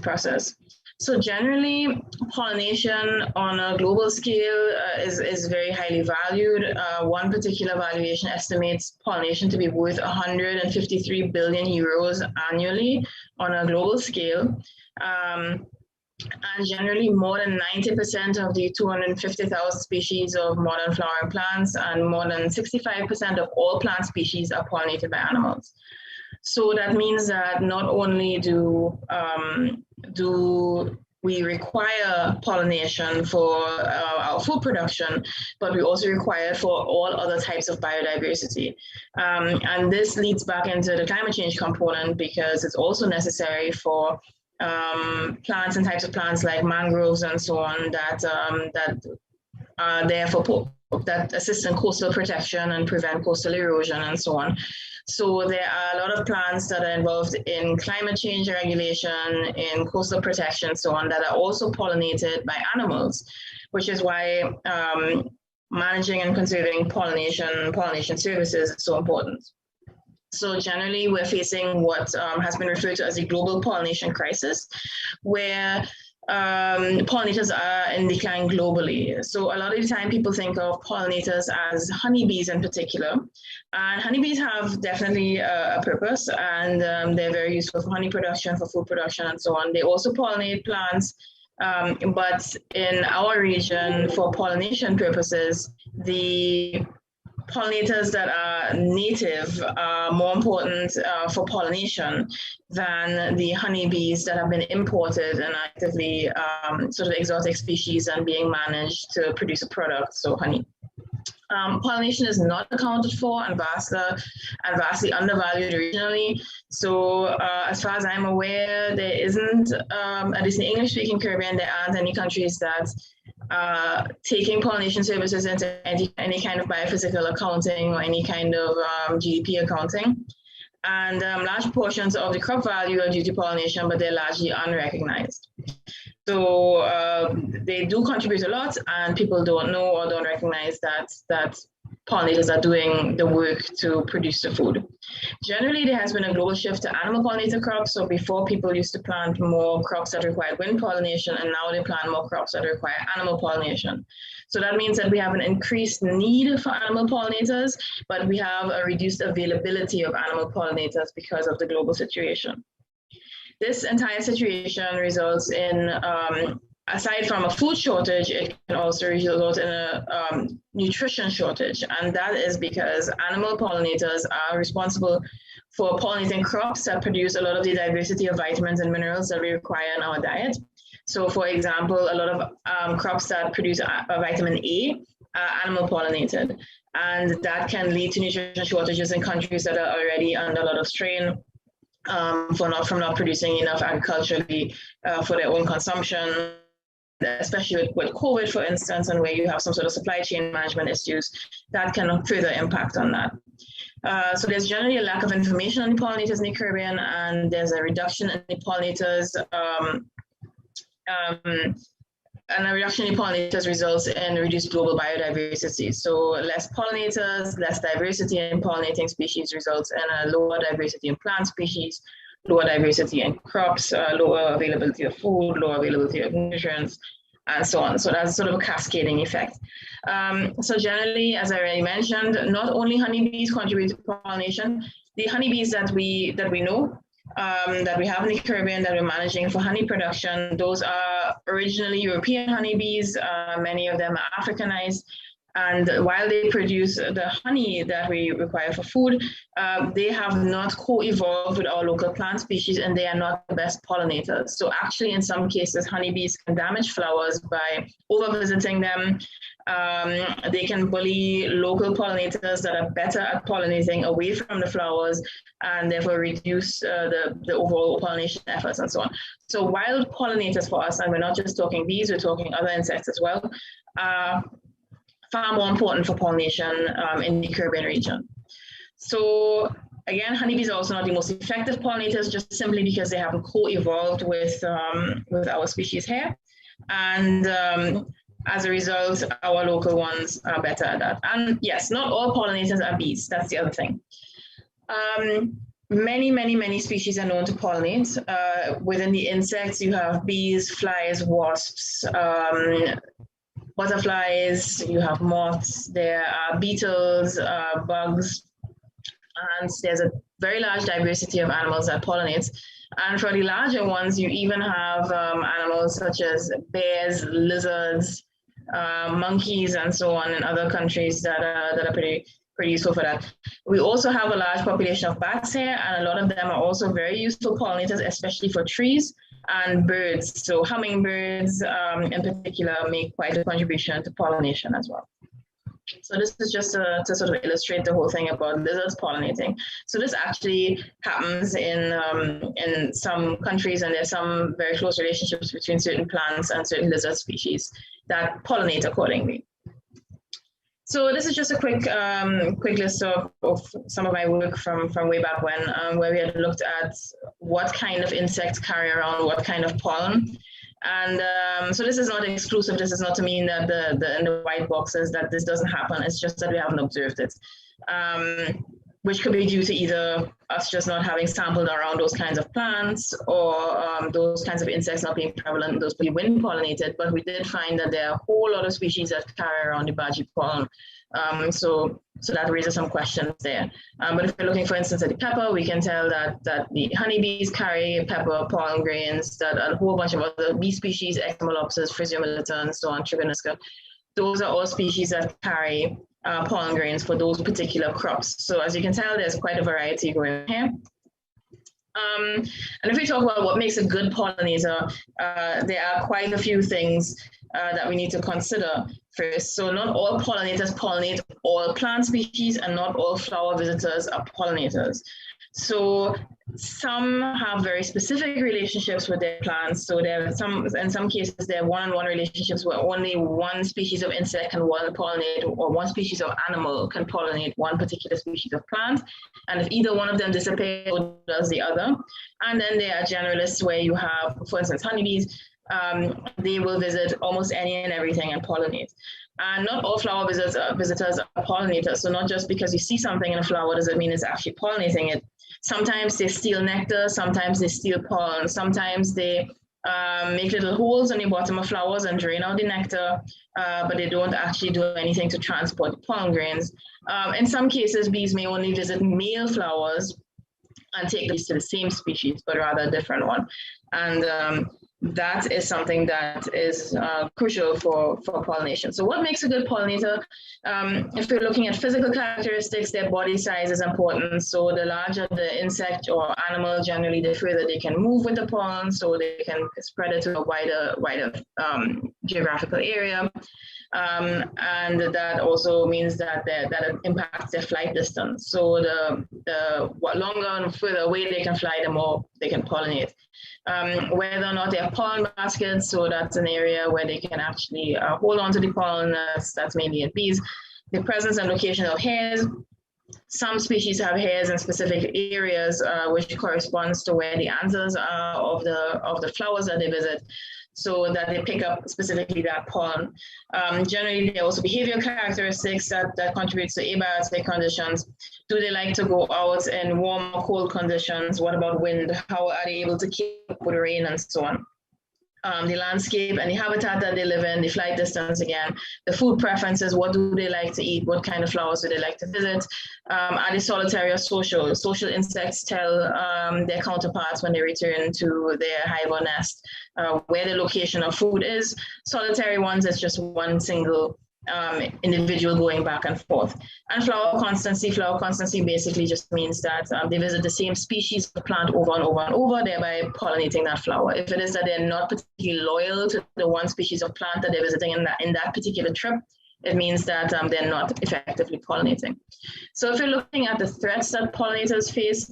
process. So generally, pollination on a global scale is very highly valued. One particular valuation estimates pollination to be worth 153 billion euros annually on a global scale. And generally, more than 90% of the 250,000 species of modern flowering plants and more than 65% of all plant species are pollinated by animals. So that means that not only do we require pollination for our food production, but we also require it for all other types of biodiversity. And this leads back into the climate change component because it's also necessary for plants and types of plants like mangroves and so on that are there for that assist in coastal protection and prevent coastal erosion and so on. So there are a lot of plants that are involved in climate change regulation, in coastal protection, so on, that are also pollinated by animals. which is why managing and conserving pollination services is so important. So generally, we're facing what has been referred to as a global pollination crisis, where pollinators are in decline globally. So a lot of the time people think of pollinators as honeybees in particular. And honeybees have definitely a purpose, and they're very useful for honey production, for food production, and so on. They also pollinate plants, but in our region, for pollination purposes, the pollinators that are native are more important for pollination than the honeybees that have been imported and actively sort of exotic species and being managed to produce a product, so honey. Pollination is not accounted for and vastly undervalued regionally. So as far as I'm aware, there isn't, at least in the English-speaking Caribbean, there aren't any countries that taking pollination services into any kind of biophysical accounting or any kind of GDP accounting. And large portions of the crop value are due to pollination, but they're largely unrecognized. So they do contribute a lot, and people don't know or don't recognize that pollinators are doing the work to produce the food. Generally, there has been a global shift to animal pollinator crops. So before, people used to plant more crops that required wind pollination, and now they plant more crops that require animal pollination. So that means that we have an increased need for animal pollinators, but we have a reduced availability of animal pollinators because of the global situation. This entire situation results in, aside from a food shortage, it can also result in a nutrition shortage. And that is because animal pollinators are responsible for pollinating crops that produce a lot of the diversity of vitamins and minerals that we require in our diet. So for example, a lot of crops that produce vitamin A are animal pollinated. And that can lead to nutrition shortages in countries that are already under a lot of strain from not producing enough agriculturally for their own consumption, especially with COVID, for instance, and where you have some sort of supply chain management issues, that can further impact on that. So there's generally a lack of information on the pollinators in the Caribbean, and there's a reduction in the pollinators, and a reduction in pollinators results in reduced global biodiversity. So less pollinators, less diversity in pollinating species results in a lower diversity in plant species, lower diversity in crops, lower availability of food, lower availability of nutrients, and so on. So that's sort of a cascading effect. So generally, as I already mentioned, not only honeybees contribute to pollination, the honeybees that we know, that we have in the Caribbean that we're managing for honey production, those are originally European honeybees. Many of them are Africanized. And while they produce the honey that we require for food, they have not co-evolved with our local plant species, and they are not the best pollinators. So actually, in some cases, honeybees can damage flowers by over-visiting them. They can bully local pollinators that are better at pollinating away from the flowers, and therefore reduce the overall pollination efforts and so on. So wild pollinators for us, and we're not just talking bees, we're talking other insects as well, far more important for pollination in the Caribbean region. So again, honeybees are also not the most effective pollinators, just simply because they haven't co-evolved with our species here. And as a result, our local ones are better at that. And yes, not all pollinators are bees. That's the other thing. Many species are known to pollinate. Within the insects, you have bees, flies, wasps, butterflies, you have moths, there are beetles, bugs, and there's a very large diversity of animals that pollinate. And for the larger ones, you even have animals such as bears, lizards, monkeys, and so on in other countries that are pretty useful for that. We also have a large population of bats here, and a lot of them are also very useful pollinators, especially for trees and birds. So hummingbirds in particular make quite a contribution to pollination as well. So this is just to sort of illustrate the whole thing about lizards pollinating. So this actually happens in some countries, and there's some very close relationships between certain plants and certain lizard species that pollinate accordingly. So this is just a quick list of some of my work from way back when, where we had looked at what kind of insects carry around what kind of pollen. And so this is not exclusive. This is not to mean that in the white boxes that this doesn't happen. It's just that we haven't observed it, which could be due to either us just not having sampled around those kinds of plants, or those kinds of insects not being prevalent, those being wind pollinated. But we did find that there are a whole lot of species that carry around the Baji pollen. So that raises some questions there. But if we're looking, for instance, at the pepper, we can tell that the honeybees carry pepper pollen grains, that a whole bunch of other bee species, Ectomolopsis, Physiomelitta, and so on, Trigonisca, those are all species that carry pollen grains for those particular crops. So as you can tell, there's quite a variety going here. And if we talk about what makes a good pollinator, there are quite a few things that we need to consider first. So not all pollinators pollinate all plant species, and not all flower visitors are pollinators. So some have very specific relationships with their plants. So there are in some cases, there are one-on-one relationships where only one species of insect can pollinate, or one species of animal can pollinate one particular species of plant. And if either one of them disappears, so does the other. And then there are generalists where you have, for instance, honeybees. They will visit almost any and everything and pollinate. And not all flower visitors are pollinators. So not just because you see something in a flower does it mean it's actually pollinating it. Sometimes they steal nectar, sometimes they steal pollen, sometimes they make little holes on the bottom of flowers and drain out the nectar, but they don't actually do anything to transport the pollen grains. In some cases, bees may only visit male flowers and take these to the same species, but rather a different one. And that is something that is crucial for pollination. So what makes a good pollinator? If we're looking at physical characteristics, their body size is important. So the larger the insect or animal, generally the further they can move with the pollen, so they can spread it to a wider geographical area. And that also means that it impacts their flight distance. So the longer and further away they can fly, the more they can pollinate. Whether or not they have pollen baskets, so that's an area where they can actually hold on to the pollen, that's mainly in bees. The presence and location of hairs. Some species have hairs in specific areas, which corresponds to where the anthers are of the flowers that they visit, so that they pick up specifically that pollen. Generally, there are also behavior characteristics that contributes to abiotic conditions. Do they like to go out in warm or cold conditions? What about wind? How are they able to keep up with rain and so on? The landscape and the habitat that they live in, the flight distance again, the food preferences, what do they like to eat, what kind of flowers do they like to visit, are they solitary or social? Social insects tell their counterparts when they return to their hive or nest where the location of food is. Solitary ones, it's just one single individual going back and forth. And flower constancy basically just means that they visit the same species of plant over and over and over, thereby pollinating that flower. If it is that they're not particularly loyal to the one species of plant that they're visiting in that particular trip, it means that they're not effectively pollinating. So if you're looking at the threats that pollinators face,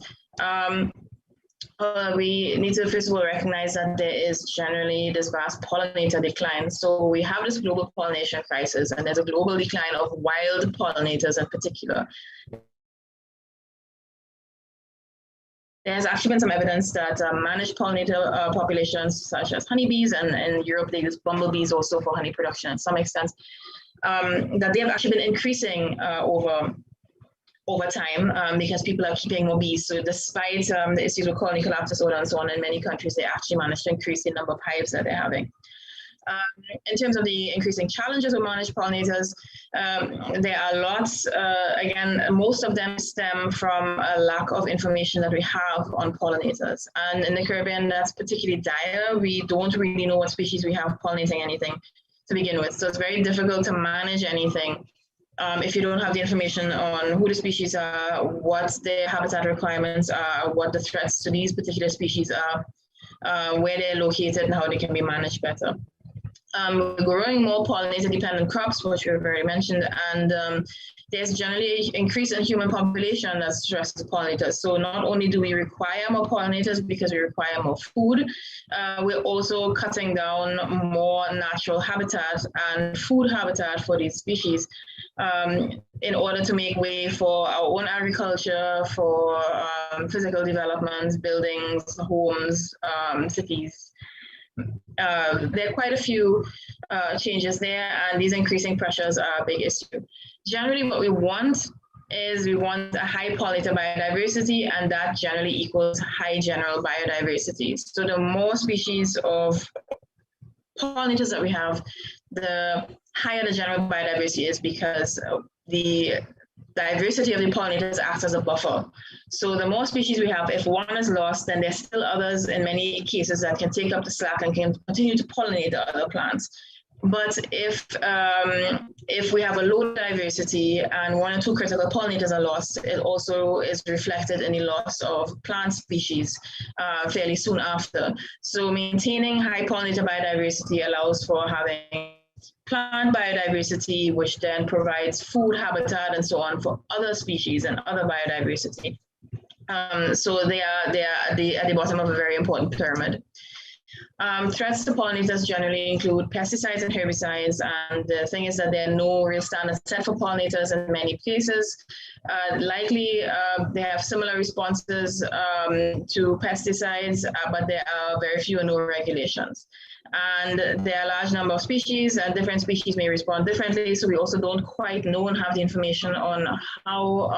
we need to first of all recognize that there is generally this vast pollinator decline. So we have this global pollination crisis, and there's a global decline of wild pollinators in particular. There's actually been some evidence that managed pollinator populations, such as honeybees, and in Europe they use bumblebees also for honey production to some extent, that they have actually been increasing over time because people are keeping more bees. So despite the issues with colony collapse disorder and so on in many countries, they actually managed to increase the number of hives that they're having. In terms of the increasing challenges with managed pollinators, there are lots. Again, most of them stem from a lack of information that we have on pollinators. And in the Caribbean, that's particularly dire. We don't really know what species we have pollinating anything to begin with. So it's very difficult to manage anything if you don't have the information on who the species are, what their habitat requirements are, what the threats to these particular species are, where they're located, and how they can be managed better. We're growing more pollinator-dependent crops, which we've already mentioned, and there's generally an increase in human population that stresses pollinators. So not only do we require more pollinators because we require more food, we're also cutting down more natural habitat and food habitat for these species in order to make way for our own agriculture, for physical development, buildings, homes, cities, there are quite a few changes there, and these increasing pressures are a big issue. Generally, what we want is we want a high pollinator biodiversity, and that generally equals high general biodiversity. So the more species of pollinators that we have, the higher the general biodiversity is, because the diversity of the pollinators acts as a buffer. So the more species we have, if one is lost, then there's still others in many cases that can take up the slack and can continue to pollinate the other plants. But if we have a low diversity and one or two critical pollinators are lost, it also is reflected in the loss of plant species fairly soon after. So maintaining high pollinator biodiversity allows for having plant biodiversity, which then provides food, habitat, and so on for other species and other biodiversity. So they are at the bottom of a very important pyramid. Threats to pollinators generally include pesticides and herbicides, and the thing is that there are no real standards set for pollinators in many places. Likely they have similar responses to pesticides, but there are very few or no regulations. And there are a large number of species, and different species may respond differently. So we also don't quite know and have the information on how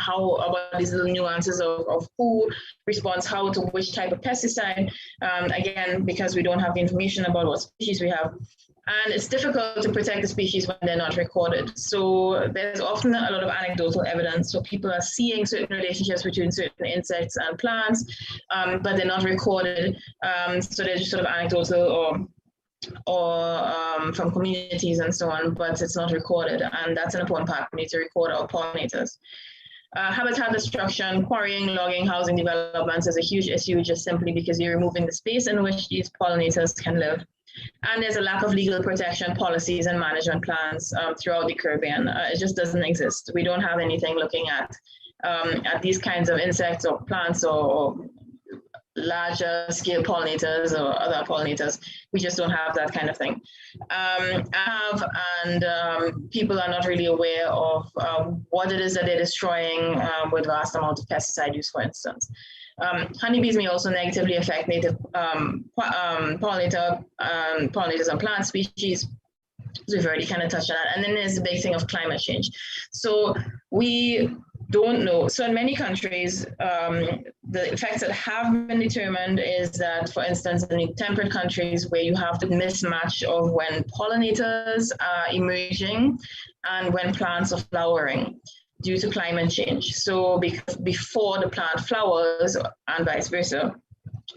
about these little nuances of who responds how to which type of pesticide. Again, because we don't have the information about what species we have. And it's difficult to protect the species when they're not recorded. So there's often a lot of anecdotal evidence. So people are seeing certain relationships between certain insects and plants, but they're not recorded. So they're just sort of anecdotal or from communities and so on, but it's not recorded. And that's an important part. We need to record our pollinators. Habitat destruction, quarrying, logging, housing developments is a huge issue, just simply because you're removing the space in which these pollinators can live. And there's a lack of legal protection policies and management plans throughout the Caribbean. It just doesn't exist. We don't have anything looking at these kinds of insects or plants or larger scale pollinators or other pollinators. We just don't have that kind of thing. People are not really aware of what it is that they're destroying with vast amounts of pesticide use, for instance. Honeybees may also negatively affect native pollinators and plant species. So we've already kind of touched on that. And then there's the big thing of climate change. So we don't know. So in many countries, the effects that have been determined is that, for instance, in the temperate countries where you have the mismatch of when pollinators are emerging and when plants are flowering due to climate change. So because before the plant flowers and vice versa,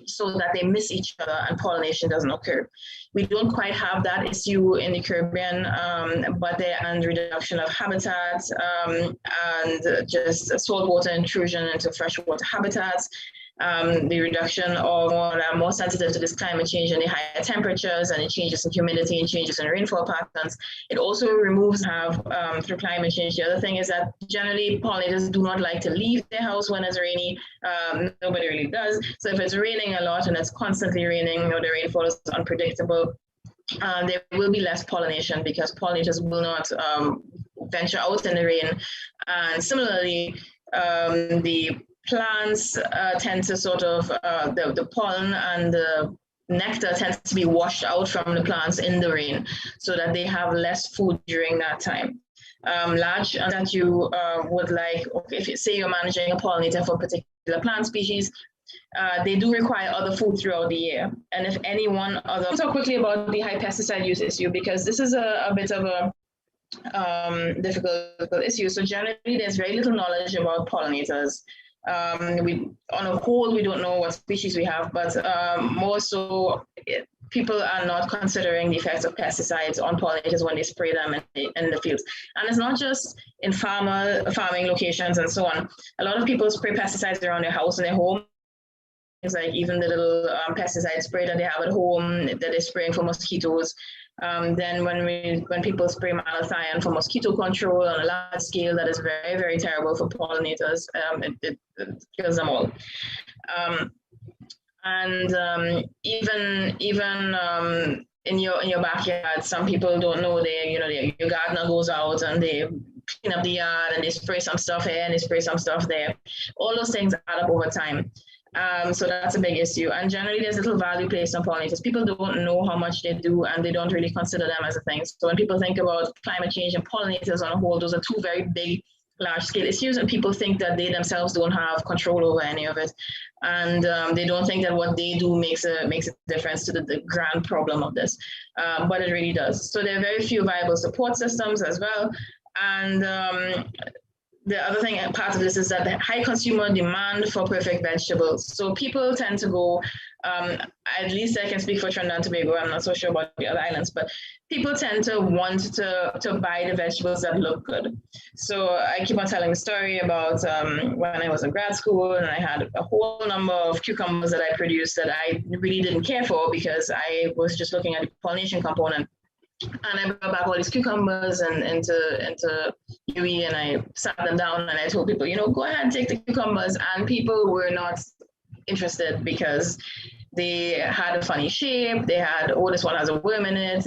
so that they miss each other and pollination doesn't occur. We don't quite have that issue in the Caribbean, but there and reduction of habitats and just saltwater intrusion into freshwater habitats. The reduction of more sensitive to this climate change and the higher temperatures and the changes in humidity and changes in rainfall patterns. It also removes through climate change. The other thing is that generally pollinators do not like to leave their house when it's rainy. Nobody really does. So if it's raining a lot and it's constantly raining or the rainfall is unpredictable, there will be less pollination because pollinators will not venture out in the rain. And similarly, the plants tend to sort of, the pollen and the nectar tends to be washed out from the plants in the rain so that they have less food during that time. Large that you would like, okay, if you say you're managing a pollinator for a particular plant species, they do require other food throughout the year. And if any one other, I'll talk quickly about the high pesticide use issue because this is a bit of a difficult issue. So generally there's very little knowledge about pollinators. On a whole, we don't know what species we have, but more so, people are not considering the effects of pesticides on pollinators when they spray them in the fields. And it's not just in farming locations and so on. A lot of people spray pesticides around their house and their home. It's like even the little pesticide spray that they have at home that they're spraying for mosquitoes. Then when people spray malathion for mosquito control on a large scale, that is very, very terrible for pollinators. It kills them all. Even in your backyard, some people don't know your gardener goes out and they clean up the yard and they spray some stuff here and they spray some stuff there. All those things add up over time. So that's a big issue. And generally, there's little value placed on pollinators. People don't know how much they do, and they don't really consider them as a thing. So when people think about climate change and pollinators on a whole, those are two very big, large-scale issues, and people think that they themselves don't have control over any of it. And they don't think that what they do makes a difference to the grand problem of this. But it really does. So there are very few viable support systems as well. And the other thing, part of this is that the high consumer demand for perfect vegetables. So people tend to go, at least I can speak for Trinidad and Tobago, I'm not so sure about the other islands, but people tend to want to buy the vegetables that look good. So I keep on telling the story about when I was in grad school and I had a whole number of cucumbers that I produced that I really didn't care for because I was just looking at the pollination component. And I brought back all these cucumbers and into UWI, and I sat them down and I told people, go ahead and take the cucumbers. And people were not interested because they had a funny shape. They had, oh, this one has a worm in it.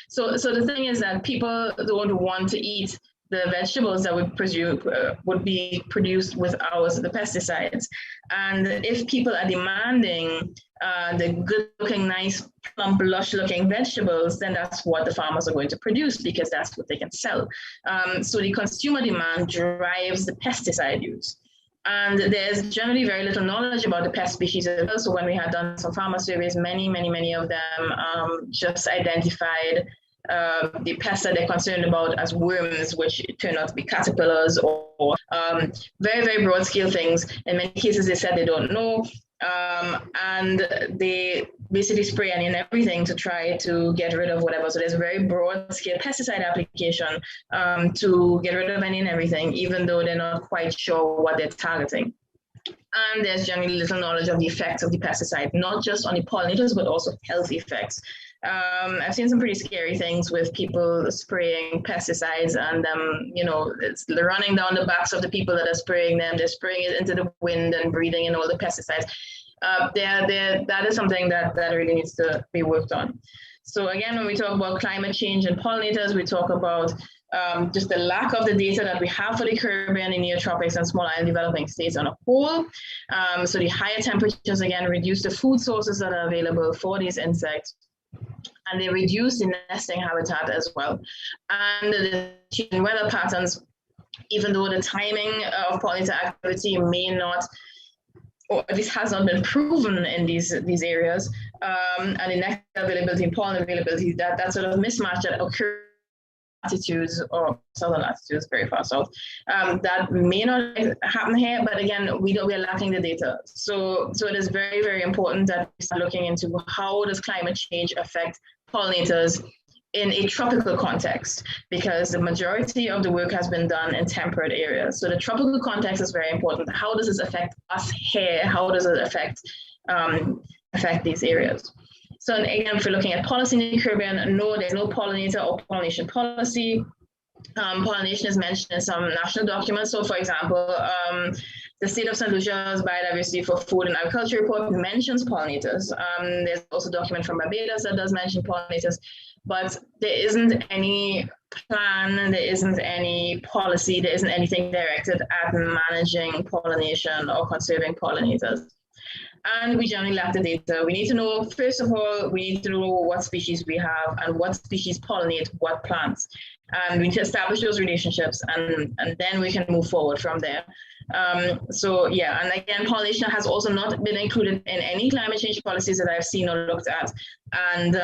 So the thing is that people don't want to eat the vegetables that would be produced without the pesticides. And if people are demanding the good-looking, nice, plump, lush-looking vegetables, then that's what the farmers are going to produce because that's what they can sell. So the consumer demand drives the pesticide use. And there's generally very little knowledge about the pest species as well. So when we had done some farmer surveys, many of them just identified the pests that they're concerned about as worms, which turn out to be caterpillars or very, very broad scale things. In many cases, they said they don't know. And they basically spray any and everything to try to get rid of whatever. So there's a very broad scale pesticide application to get rid of any and everything, even though they're not quite sure what they're targeting. And there's generally little knowledge of the effects of the pesticide, not just on the pollinators, but also health effects. I've seen some pretty scary things with people spraying pesticides and it's running down the backs of the people that are spraying them. They're spraying it into the wind and breathing in all the pesticides. That is something that really needs to be worked on. So again, when we talk about climate change and pollinators, we talk about just the lack of the data that we have for the Caribbean, the neotropics, and small island developing states on a whole. So the higher temperatures, again, reduce the food sources that are available for these insects. And they reduce the nesting habitat as well. And the changing weather patterns, even though the timing of pollinator activity may not, or at least has not been proven in these areas, and the nectar availability and pollen availability, that sort of mismatch that occurs latitudes or southern latitudes, very far south, that may not happen here, but again, we're lacking the data. So it is very, very important that we start looking into how does climate change affect pollinators in a tropical context, because the majority of the work has been done in temperate areas. So the tropical context is very important. How does this affect us here? How does it affect these areas? So again, if we're looking at policy in the Caribbean, no, there's no pollinator or pollination policy. Pollination is mentioned in some national documents. So for example, the state of St. Lucia's Biodiversity for Food and Agriculture report mentions pollinators. There's also a document from Barbados that does mention pollinators, but there isn't any plan, there isn't any policy, there isn't anything directed at managing pollination or conserving pollinators. And we generally lack the data. We need to know, first of all, we need to know what species we have and what species pollinate what plants. And we need to establish those relationships, and then we can move forward from there. So yeah, and again, pollination has also not been included in any climate change policies that I've seen or looked at. And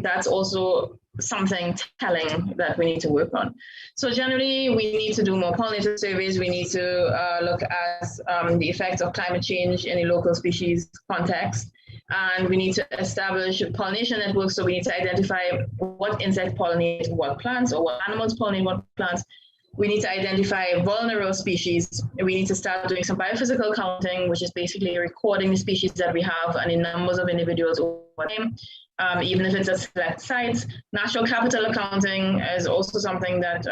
that's also something telling that we need to work on. So generally, we need to do more pollinator surveys. We need to look at the effects of climate change in a local species context. And we need to establish pollination networks. So we need to identify what insects pollinate what plants or what animals pollinate what plants. We need to identify vulnerable species. We need to start doing some biophysical counting, which is basically recording the species that we have and the numbers of individuals over time, even if it's at select sites. Natural capital accounting is also something that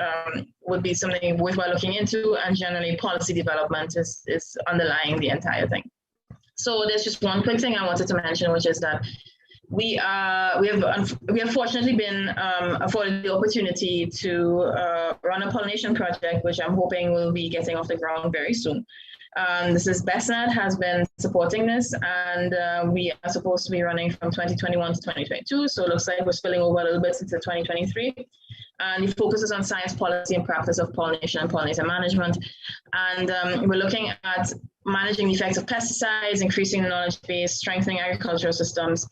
would be something worthwhile looking into, and generally policy development is underlying the entire thing. So there's just one quick thing I wanted to mention, which is that we have fortunately been afforded the opportunity to run a pollination project, which I'm hoping will be getting off the ground very soon. This is BESNAD has been supporting this, and we are supposed to be running from 2021 to 2022. So it looks like we're spilling over a little bit into 2023. And it focuses on science, policy, and practice of pollination and pollinator management. And we're looking at managing the effects of pesticides, increasing the knowledge base, strengthening agricultural systems,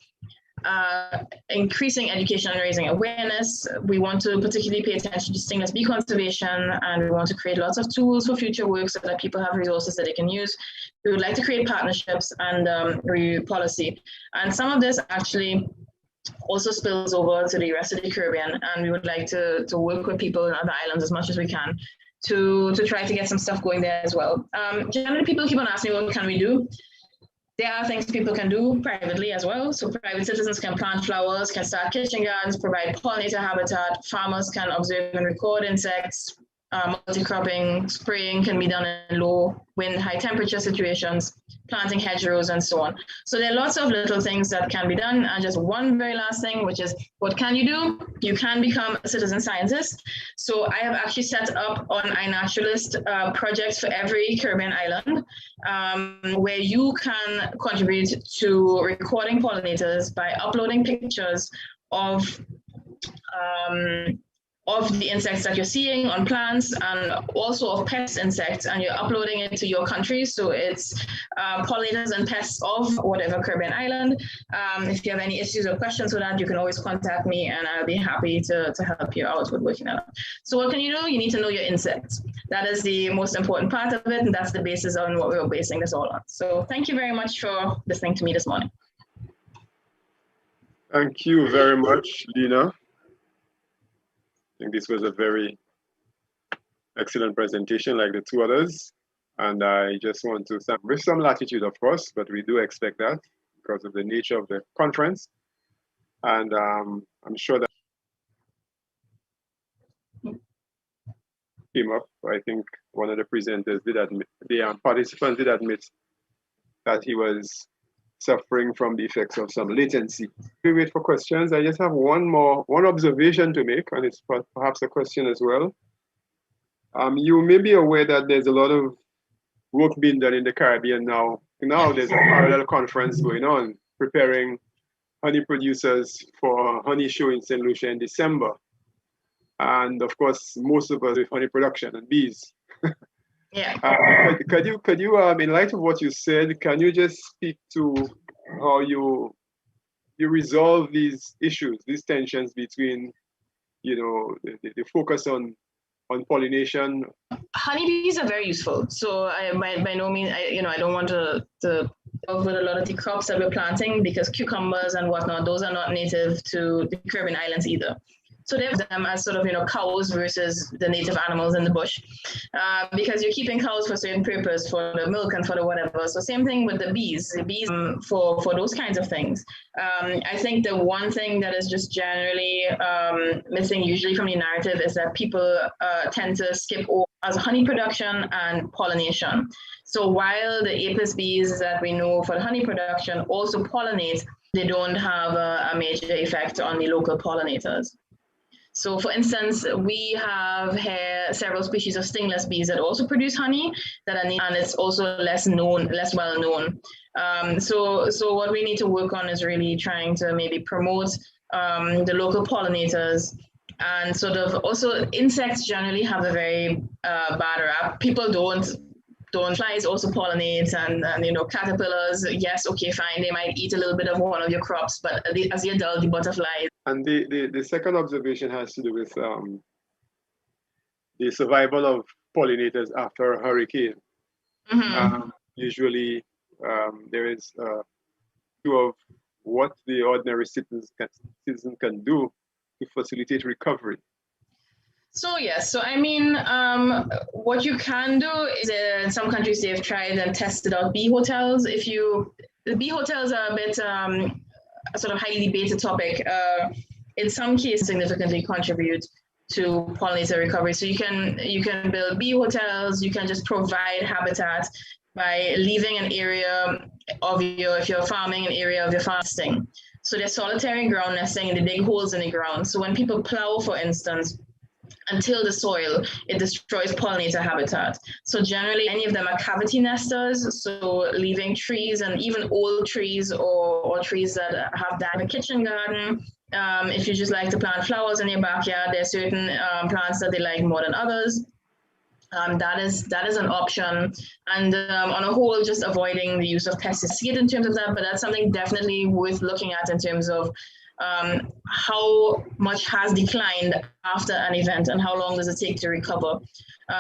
increasing education and raising awareness. We want to particularly pay attention to stingless bee conservation, and we want to create lots of tools for future work so that people have resources that they can use. We would like to create partnerships and review policy. And some of this actually also spills over to the rest of the Caribbean, and we would like to work with people in other islands as much as we can to try to get some stuff going there as well. Generally, people keep on asking, what can we do? There are things people can do privately as well. So private citizens can plant flowers, can start kitchen gardens, provide pollinator habitat. Farmers can observe and record insects. Multi-cropping, spraying can be done in low wind, high temperature situations, planting hedgerows and so on. So there are lots of little things that can be done. And just one very last thing, which is, what can you do? You can become a citizen scientist. So I have actually set up on iNaturalist projects for every Caribbean island, where you can contribute to recording pollinators by uploading pictures of the insects that you're seeing on plants, and also of pest insects, and you're uploading it to your country. So it's pollinators and pests of whatever Caribbean island. If you have any issues or questions with that, you can always contact me, and I'll be happy to help you out with working that out. So what can you do? You need to know your insects. That is the most important part of it, and that's the basis on what we're basing this all on. So thank you very much for listening to me this morning. Thank you very much, Lena. I think this was a very excellent presentation, like the two others. And I just want to thank, with some latitude, of course, but we do expect that because of the nature of the conference. And I'm sure that came up. I think one of the presenters did admit, the participant did admit that he was suffering from the effects of some latency. We wait for questions. I just have one observation to make, and it's perhaps a question as well. You may be aware that there's a lot of work being done in the Caribbean now. Now there's a parallel conference going on, preparing honey producers for a honey show in St. Lucia in December. And of course, most of us with honey production and bees. Yeah. Could you, in light of what you said, can you just speak to how you resolve these issues, these tensions between, the focus on pollination? Honeybees are very useful. So by no means, I don't want to work with a lot of the crops that we're planting, because cucumbers and whatnot, those are not native to the Caribbean islands either. So they have them as sort of, cows versus the native animals in the bush, because you're keeping cows for a certain purpose, for the milk and for the whatever. So same thing with the bees for those kinds of things. I think the one thing that is just generally missing usually from the narrative is that people tend to skip over as honey production and pollination. So while the apis bees that we know for the honey production also pollinate, they don't have a major effect on the local pollinators. So for instance, we have here several species of stingless bees that also produce honey and it's also less well known. So what we need to work on is really trying to maybe promote the local pollinators, and sort of also insects generally have a very bad rap. People don't. Flies also pollinate, and caterpillars, yes, okay, fine, they might eat a little bit of one of your crops, but as the adult, the butterflies. And the second observation has to do with the survival of pollinators after a hurricane. Mm-hmm. Usually there is view of what the ordinary citizen can do to facilitate recovery. So yes, so I mean, what you can do is in some countries they've tried and tested out bee hotels. The bee hotels are a bit sort of highly debated topic. In some cases, significantly contribute to pollinator recovery. So you can build bee hotels. You can just provide habitat by leaving an area of if you're farming, an area of your fasting. So they're solitary ground nesting and they dig holes in the ground. So when people plow, for instance, until the soil, it destroys pollinator habitat. So generally, any of them are cavity nesters, so leaving trees and even old trees or trees that have died in a kitchen garden. If you just like to plant flowers in your backyard, there are certain plants that they like more than others. That is an option, and on a whole, just avoiding the use of pesticide in terms of that. But that's something definitely worth looking at in terms of how much has declined after an event and how long does it take to recover.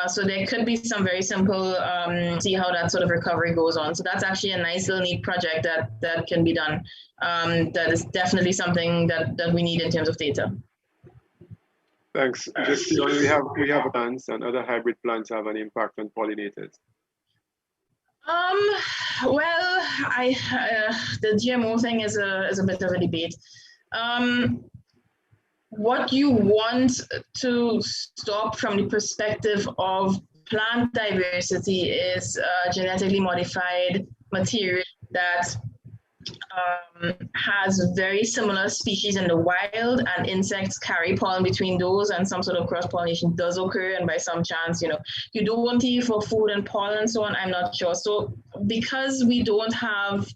So there could be some very simple see how that sort of recovery goes on. So that's actually a nice little neat project that can be done. That is definitely something that we need in terms of data. Thanks. Just we have plants and other hybrid plants have an impact on pollinators. Well, the GMO thing is a bit of a debate. What you want to stop from the perspective of plant diversity is genetically modified material that has very similar species in the wild, and insects carry pollen between those, and some sort of cross-pollination does occur, and by some chance, you don't want to eat for food and pollen and so on. I'm not sure. So because we don't have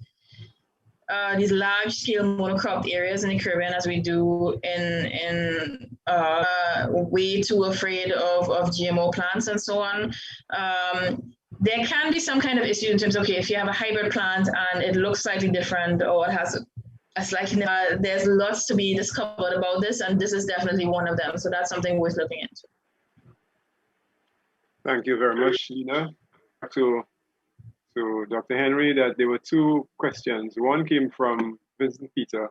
these large-scale monocropped areas in the Caribbean as we do in way too afraid of GMO plants and so on. There can be some kind of issue in terms of, okay, if you have a hybrid plant and it looks slightly different or it has a slightly, there's lots to be discovered about this, and this is definitely one of them. So that's something worth looking into. Thank you very much, Lena. To Dr. Henry, that there were two questions. One came from Vincent Peter,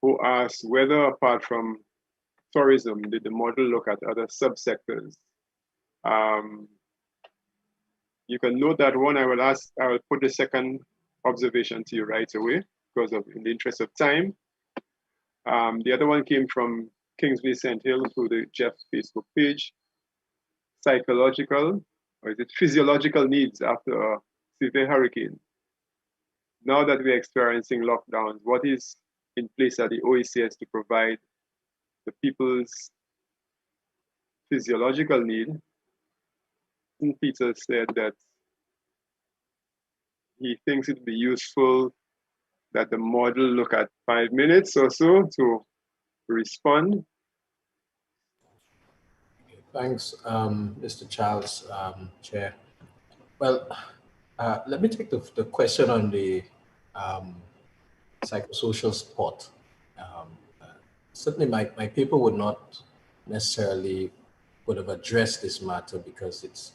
who asked whether, apart from tourism, did the model look at other subsectors? You can note that one. I will put the second observation to you right away because in the interest of time. The other one came from Kingsley St. Hill through the Jeff Facebook page. Psychological, or is it physiological needs after a severe hurricane? Now that we're experiencing lockdowns, what is in place at the OECS to provide the people's physiological need? And Peter said that he thinks it'd be useful that the model look at 5 minutes or so to respond. Thanks, Mr. Charles, Chair. Well, let me take the question on the psychosocial support. Certainly my paper would not necessarily would have addressed this matter because it's,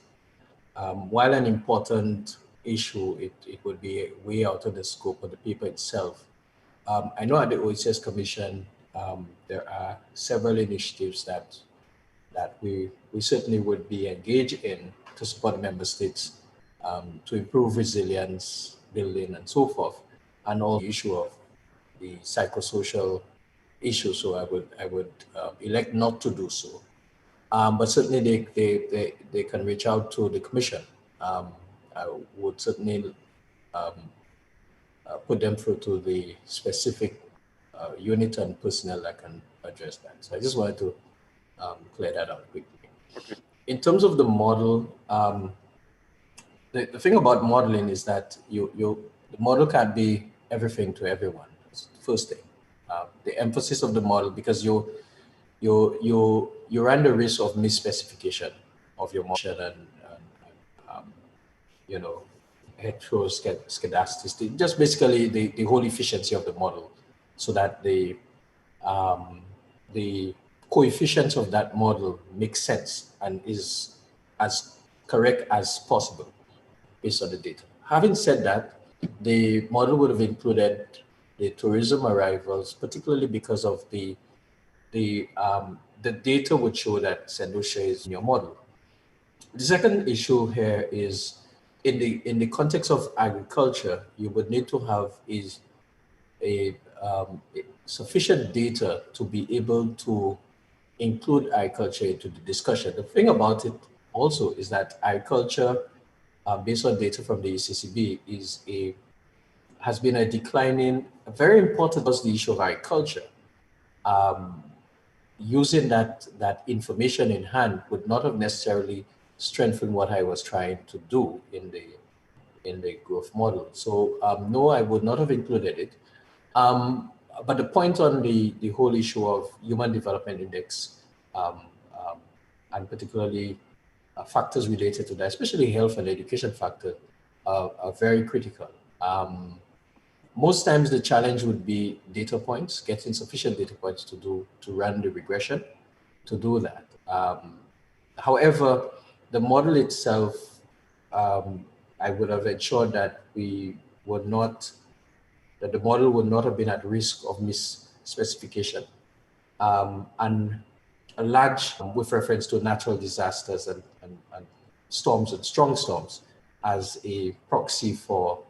while an important issue, it would be way out of the scope of the paper itself. I know at the OECS Commission, there are several initiatives that we certainly would be engaged in to support member states to improve resilience building and so forth, and all the issue of the psychosocial issue. So I would elect not to do so. But certainly they can reach out to the Commission. I would certainly put them through to the specific unit and personnel that can address that. So I just wanted to clear that out quickly. Okay. In terms of the model, the thing about modeling is that the model can't be everything to everyone. That's the first thing. The emphasis of the model, because you run the risk of misspecification of your model and heteroscedasticity, just basically the whole efficiency of the model, so that the coefficients of that model make sense and is as correct as possible based on the data. Having said that, the model would have included the tourism arrivals, particularly because of the data would show that St. Lucia is in your model. The second issue here is in the context of agriculture, you would need to have sufficient data to be able to include agriculture into the discussion. The thing about it also is that agriculture, based on data from the ECCB, is has been a declining, very important was the issue of agriculture. Using that information in hand would not have necessarily strengthened what I was trying to do in the growth model. So no, I would not have included it. But the point on the whole issue of Human Development Index, and particularly factors related to that, especially health and education factor, are very critical. Most times the challenge would be data points, getting sufficient data points to run the regression, to do that. However, the model itself, I would have ensured that the model would not have been at risk of misspecification. And a large, with reference to natural disasters and storms and strong storms as a proxy for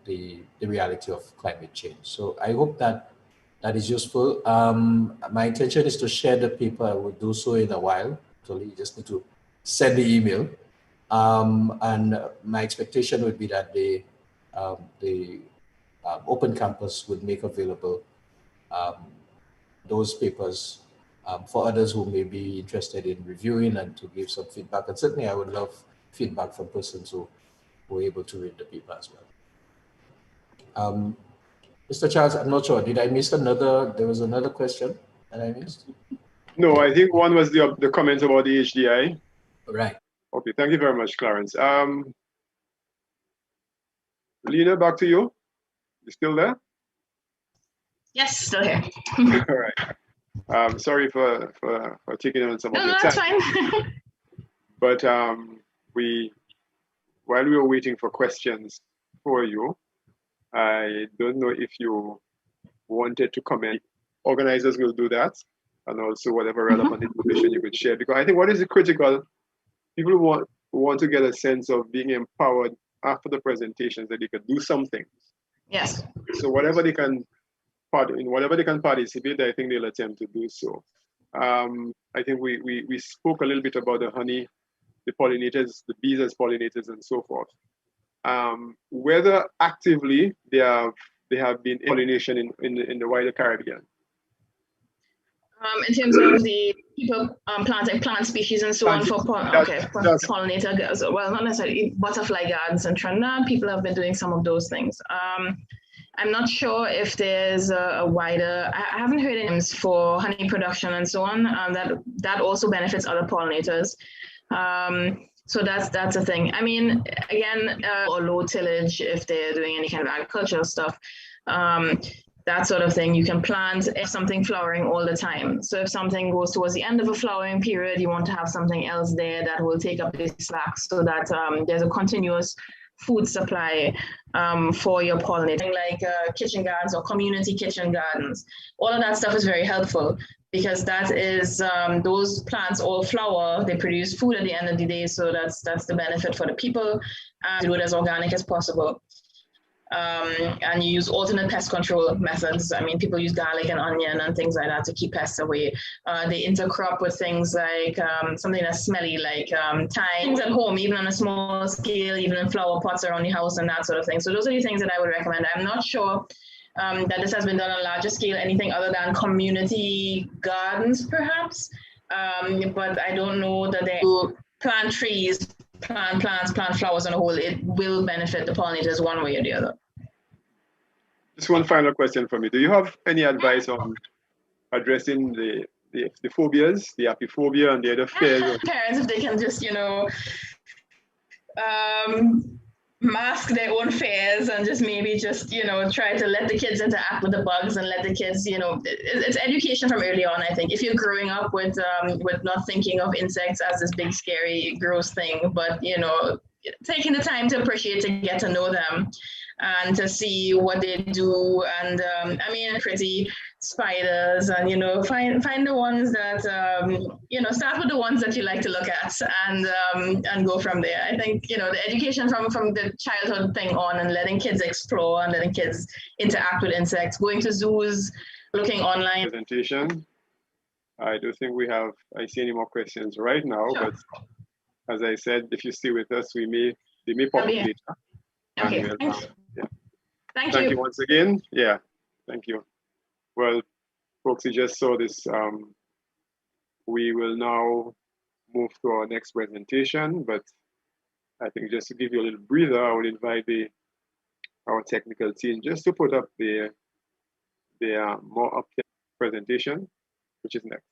the reality of climate change. So I hope that is useful. My intention is to share the paper. I will do so in a while. So you just need to send the email. And my expectation would be that the Open Campus would make available those papers for others who may be interested in reviewing and to give some feedback. And certainly I would love feedback from persons who were able to read the paper as well. Mr. Charles, I'm not sure, did I miss there was another question that I missed? No, I think one was the comment about the HDI. Right. Okay, thank you very much, Clarence. Lena, back to you. You still there? Yes, still here. All right. Sorry for taking on some of your time. No, that's fine. But while we were waiting for questions for you, I don't know if you wanted to comment. Organizers will do that, and also whatever relevant information you could share. Because I think what is critical, people want to get a sense of being empowered after the presentations that they can do something. Yes. So whatever they can participate, I think they'll attempt to do so. I think we spoke a little bit about the honey, the pollinators, the bees as pollinators, and so forth. Whether actively they have been pollination in the wider Caribbean. In terms of the people planting plant species and so on for pollinator girls, well, not necessarily butterfly gardens in Trinidad, people have been doing some of those things. I'm not sure if there's a wider, I haven't heard any names for honey production and so on, that also benefits other pollinators. So that's a thing. I mean, again, or low tillage if they're doing any kind of agricultural stuff, that sort of thing. You can plant something flowering all the time. So if something goes towards the end of a flowering period, you want to have something else there that will take up the slack so that there's a continuous food supply for your pollinating, like kitchen gardens or community kitchen gardens. All of that stuff is very helpful because that is, those plants all flower, they produce food at the end of the day, so that's the benefit for the people, and do it as organic as possible. And you use alternate pest control methods. I mean, people use garlic and onion and things like that to keep pests away. They intercrop with things like something that's smelly, like thyme at home, even on a small scale, even in flower pots around the house and that sort of thing. So those are the things that I would recommend. I'm not sure that this has been done on a larger scale, anything other than community gardens, perhaps. But I don't know that they plant trees, plant plants, plant flowers on a whole. It will benefit the pollinators one way or the other. Just one final question for me. Do you have any advice on addressing the phobias, the apiphobia and the other fears? Parents, if they can just, mask their own fears and just maybe just, try to let the kids interact with the bugs and let the kids, it's education from early on, I think. If you're growing up with not thinking of insects as this big, scary, gross thing, but, taking the time to appreciate, to get to know them and to see what they do. And pretty spiders and, find the ones that, start with the ones that you like to look at and go from there. I think, the education from the childhood thing on and letting kids explore and letting kids interact with insects, going to zoos, looking online. Presentation. I don't think I see any more questions right now, sure. But as I said, if you stay with us, they may pop up later. Okay. Thank Thank you. you once again. Yeah, thank you. Well, folks, you just saw this. We will now move to our next presentation, but I think just to give you a little breather, I will invite our technical team just to put up the more up presentation, which is next.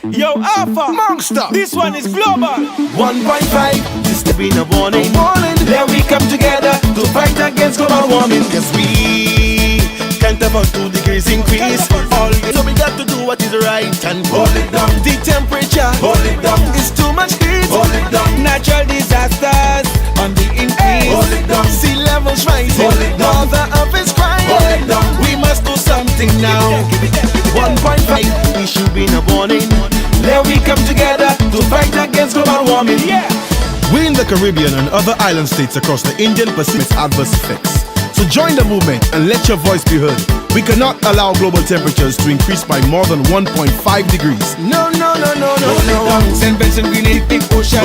Yo, Alpha, Monster. this one is global. 1.5, this to be a warning. Then we come together to fight against global warming. Cause we can't afford 2 degrees increase. So we got to do what is right and hold it down. The temperature, hold it down. It's too much heat, hold it down. Natural disasters on the increase. Hold it down. Sea levels rising, Hold it down. Mother Earth is crying. Hold it down. We must do something now. 1.5, we should be a warning. Then we come together to fight against global warming. Yeah. We in the Caribbean and other island states across the Indian Pacific's adverse effects. So join the movement and let your voice be heard. We cannot allow global temperatures to increase by more than 1.5 degrees. No. St. Vincent, we need big ocean.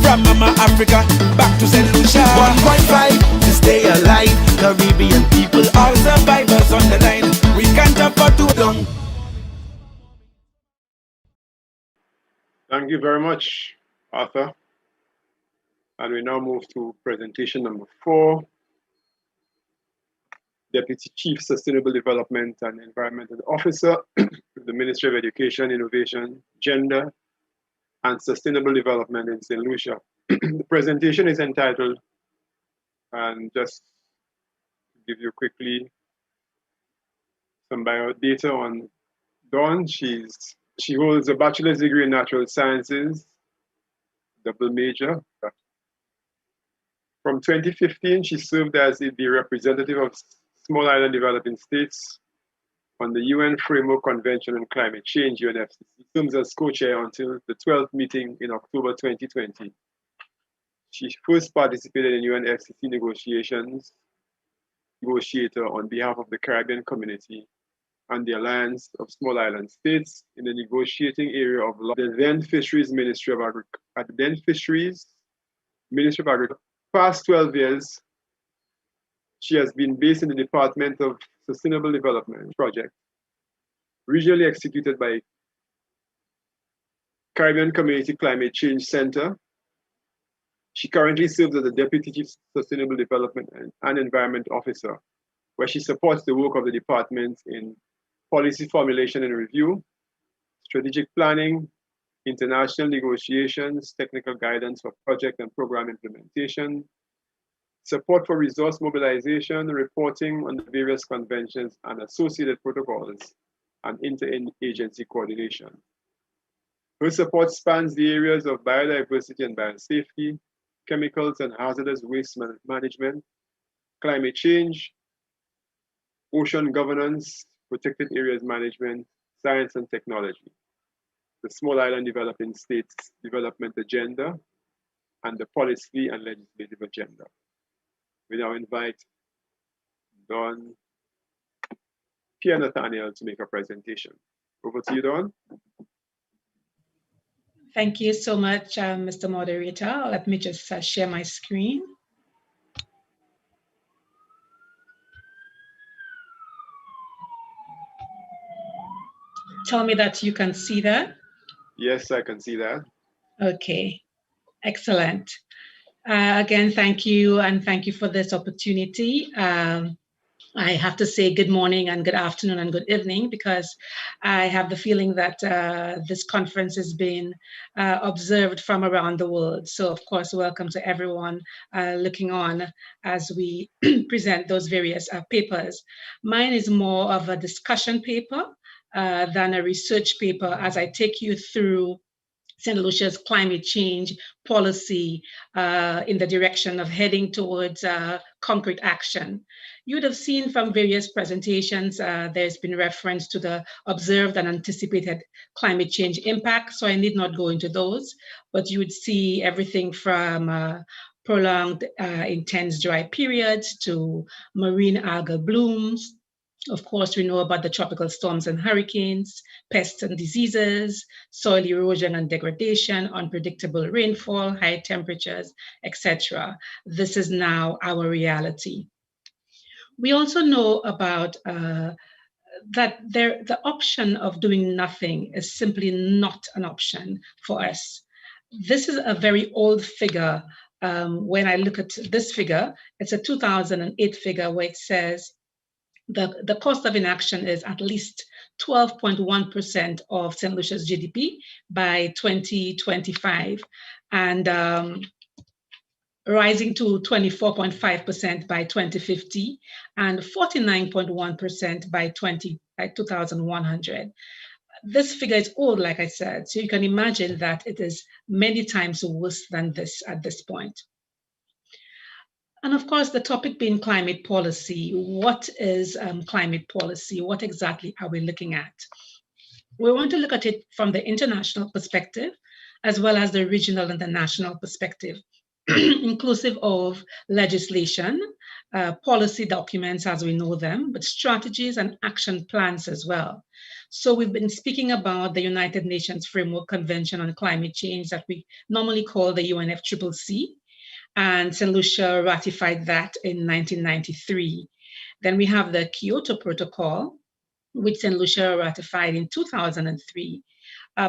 From Mama Africa back to St. Lucia. 1.5 to stay alive. Caribbean people, All survivors on the line. We can't afford to long. Thank you very much, Arthur. And we now move to presentation number 4. Deputy Chief Sustainable Development and Environmental Officer, the Ministry of Education, Innovation, Gender, and Sustainable Development in St. Lucia. The presentation is entitled, and just to give you quickly some bio data on Dawn. She holds a bachelor's degree in natural sciences, double major. From 2015, she served as the representative of Small Island Developing States on the UN Framework Convention on Climate Change, UNFCCC. Serves as co-chair until the 12th meeting in October 2020. She first participated in UNFCCC negotiations, negotiator on behalf of the Caribbean community and the Alliance of Small Island States in the negotiating area of the then Fisheries Ministry of Agriculture. At the then Fisheries Ministry of Agriculture. Past 12 years, she has been based in the Department of Sustainable Development project, regionally executed by Caribbean Community Climate Change Center. She currently serves as the Deputy Chief Sustainable Development and Environment Officer, where she supports the work of the department in policy formulation and review, strategic planning, international negotiations, technical guidance for project and program implementation, support for resource mobilization, reporting on the various conventions and associated protocols, and interagency coordination. Her support spans the areas of biodiversity and biosafety, chemicals and hazardous waste management, climate change, ocean governance, protected areas management, science and technology, the Small Island Developing States Development Agenda, and the policy and legislative agenda. We now invite Dawn Pierre Nathaniel to make a presentation. Over to you, Dawn. Thank you so much, Mr. Moderator. Let me just share my screen. Tell me that you can see that. Yes, I can see that. Okay, excellent. Again, thank you, and thank you for this opportunity. I have to say good morning and good afternoon and good evening, because I have the feeling that this conference is being observed from around the world. So of course, welcome to everyone looking on as we present those various papers. Mine is more of a discussion paper than a research paper, as I take you through St. Lucia's climate change policy in the direction of heading towards concrete action. You would have seen from various presentations, there's been reference to the observed and anticipated climate change impact, so I need not go into those, but you would see everything from prolonged intense dry periods to marine algal blooms, Of course, we know about the tropical storms and hurricanes, pests and diseases, soil erosion and degradation, unpredictable rainfall, high temperatures, etc. This is now our reality. We also know about that the option of doing nothing is simply not an option for us. This is a very old figure. When I look at this figure, it's a 2008 figure where it says the cost of inaction is at least 12.1% of St. Lucia's GDP by 2025, and rising to 24.5% by 2050 and 49.1% by 2100. This figure is old, like I said, so you can imagine that it is many times worse than this at this point. And of course, the topic being climate policy. What is climate policy? What exactly are we looking at? We want to look at it from the international perspective, as well as the regional and the national perspective, inclusive of legislation, policy documents as we know them, but strategies and action plans as well. So we've been speaking about the United Nations Framework Convention on Climate Change that we normally call the UNFCCC. And St. Lucia ratified that in 1993. Then we have the Kyoto Protocol, which St. Lucia ratified in 2003.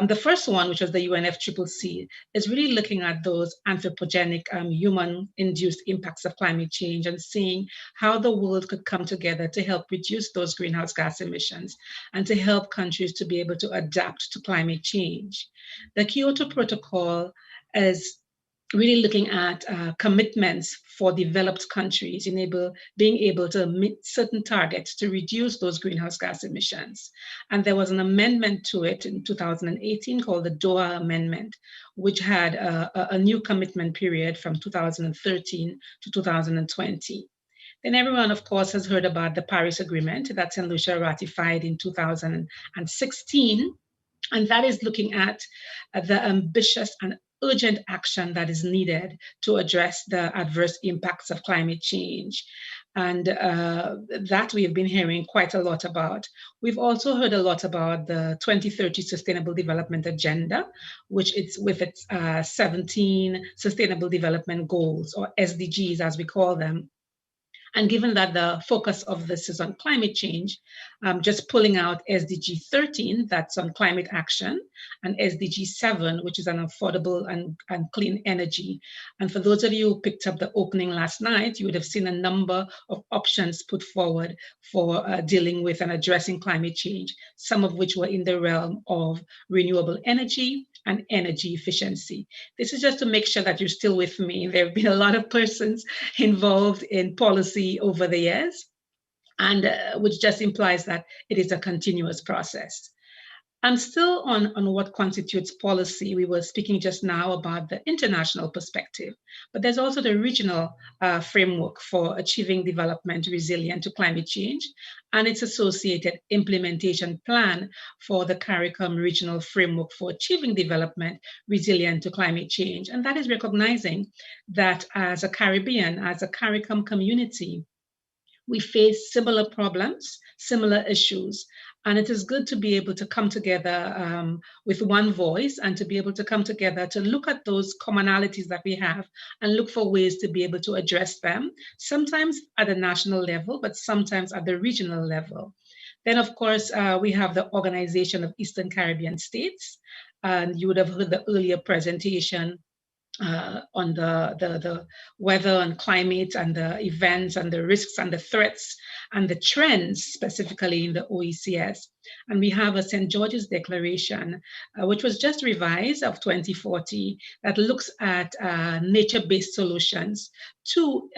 The first one, which was the UNFCCC, is really looking at those anthropogenic human-induced impacts of climate change and seeing how the world could come together to help reduce those greenhouse gas emissions and to help countries to be able to adapt to climate change. The Kyoto Protocol is really looking at commitments for developed countries being able to meet certain targets to reduce those greenhouse gas emissions. And there was an amendment to it in 2018 called the Doha Amendment, which had a new commitment period from 2013 to 2020. Then everyone, of course, has heard about the Paris Agreement that St. Lucia ratified in 2016. And that is looking at the ambitious and urgent action that is needed to address the adverse impacts of climate change. And that we have been hearing quite a lot about. We've also heard a lot about the 2030 Sustainable Development Agenda, which is with its 17 Sustainable Development Goals, or SDGs as we call them. And given that the focus of this is on climate change, just pulling out SDG 13, that's on climate action, and SDG 7, which is on affordable and clean energy. And for those of you who picked up the opening last night, you would have seen a number of options put forward for dealing with and addressing climate change, some of which were in the realm of renewable energy and energy efficiency. This is just to make sure that you're still with me. There have been a lot of persons involved in policy over the years, and which just implies that it is a continuous process. And still on what constitutes policy, we were speaking just now about the international perspective, but there's also the regional framework for achieving development resilient to climate change and its associated implementation plan for the CARICOM regional framework for achieving development resilient to climate change. And that is recognizing that as a Caribbean, as a CARICOM community, we face similar problems, similar issues, and it is good to be able to come together with one voice and to be able to come together to look at those commonalities that we have and look for ways to be able to address them, sometimes at a national level, but sometimes at the regional level. Then, of course, we have the Organization of Eastern Caribbean States, and you would have heard the earlier presentation on the weather and climate and the events and the risks and the threats and the trends specifically in the OECS. And we have a St. George's Declaration, which was just revised of 2040, that looks at nature-based solutions to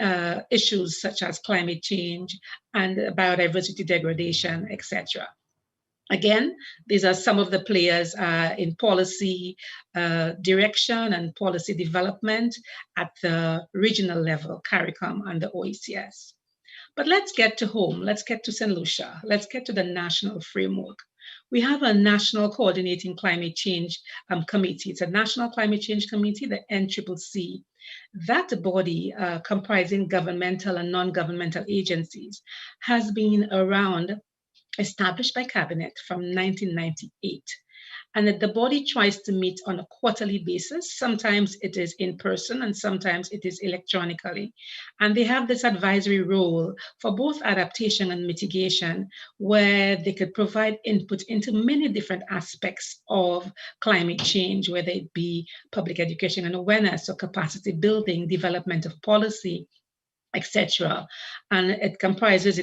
issues such as climate change and biodiversity degradation, etc. Again, these are some of the players in policy direction and policy development at the regional level, CARICOM and the OECS. But let's get to home. Let's get to St. Lucia. Let's get to the national framework. We have a National Coordinating Climate Change Committee. It's a National Climate Change Committee, the NCCC. That body, comprising governmental and non-governmental agencies, has been around established by Cabinet from 1998. And that the body tries to meet on a quarterly basis. Sometimes it is in person and sometimes it is electronically. And they have this advisory role for both adaptation and mitigation, where they could provide input into many different aspects of climate change, whether it be public education and awareness or capacity building, development of policy, etc. And it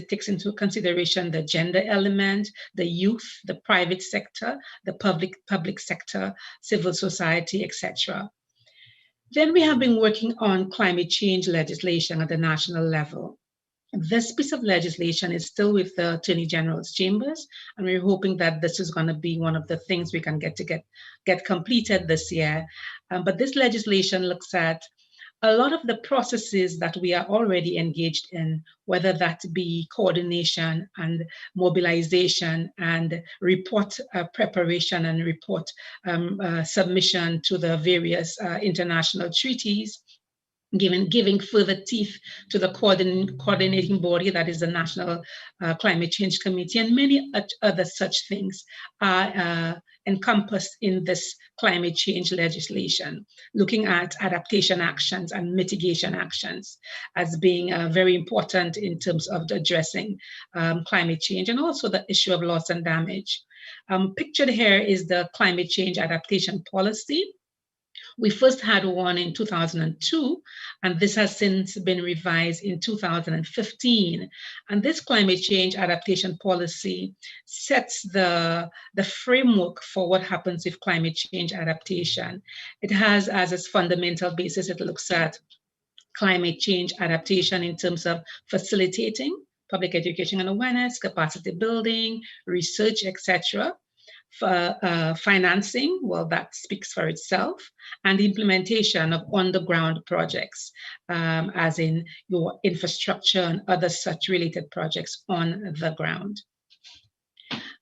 takes into consideration the gender element, the youth, the private sector, the public sector, civil society, etc. Then we have been working on climate change legislation at the national level. This piece of legislation is still with the Attorney General's chambers, and we're hoping that this is going to be one of the things we can get completed this year. But this legislation looks at a lot of the processes that we are already engaged in, whether that be coordination and mobilization and report preparation and report submission to the various international treaties, giving further teeth to the coordinating body that is the National Climate Change Committee, and many other such things are encompassed in this climate change legislation, looking at adaptation actions and mitigation actions as being very important in terms of addressing climate change, and also the issue of loss and damage. Pictured here is the climate change adaptation policy. We first had one in 2002, and this has since been revised in 2015. And this climate change adaptation policy sets the framework for what happens with climate change adaptation. It has as its fundamental basis, it looks at climate change adaptation in terms of facilitating public education and awareness, capacity building, research, etc. Financing, well, that speaks for itself, and the implementation of on-the-ground projects, as in your infrastructure and other such related projects on the ground.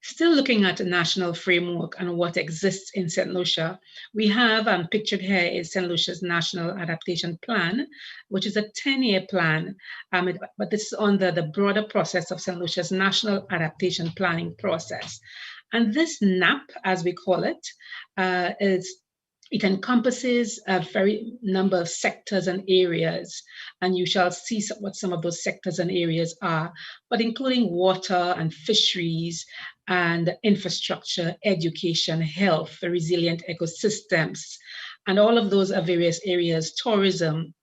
Still looking at a national framework and what exists in St. Lucia, we have pictured here is St. Lucia's National Adaptation Plan, which is a 10-year plan, but this is under the broader process of St. Lucia's National Adaptation Planning process. And this NAP, as we call it, it encompasses a very number of sectors and areas, and you shall see what some of those sectors and areas are, but including water and fisheries and infrastructure, education, health, resilient ecosystems, and all of those are various areas, tourism,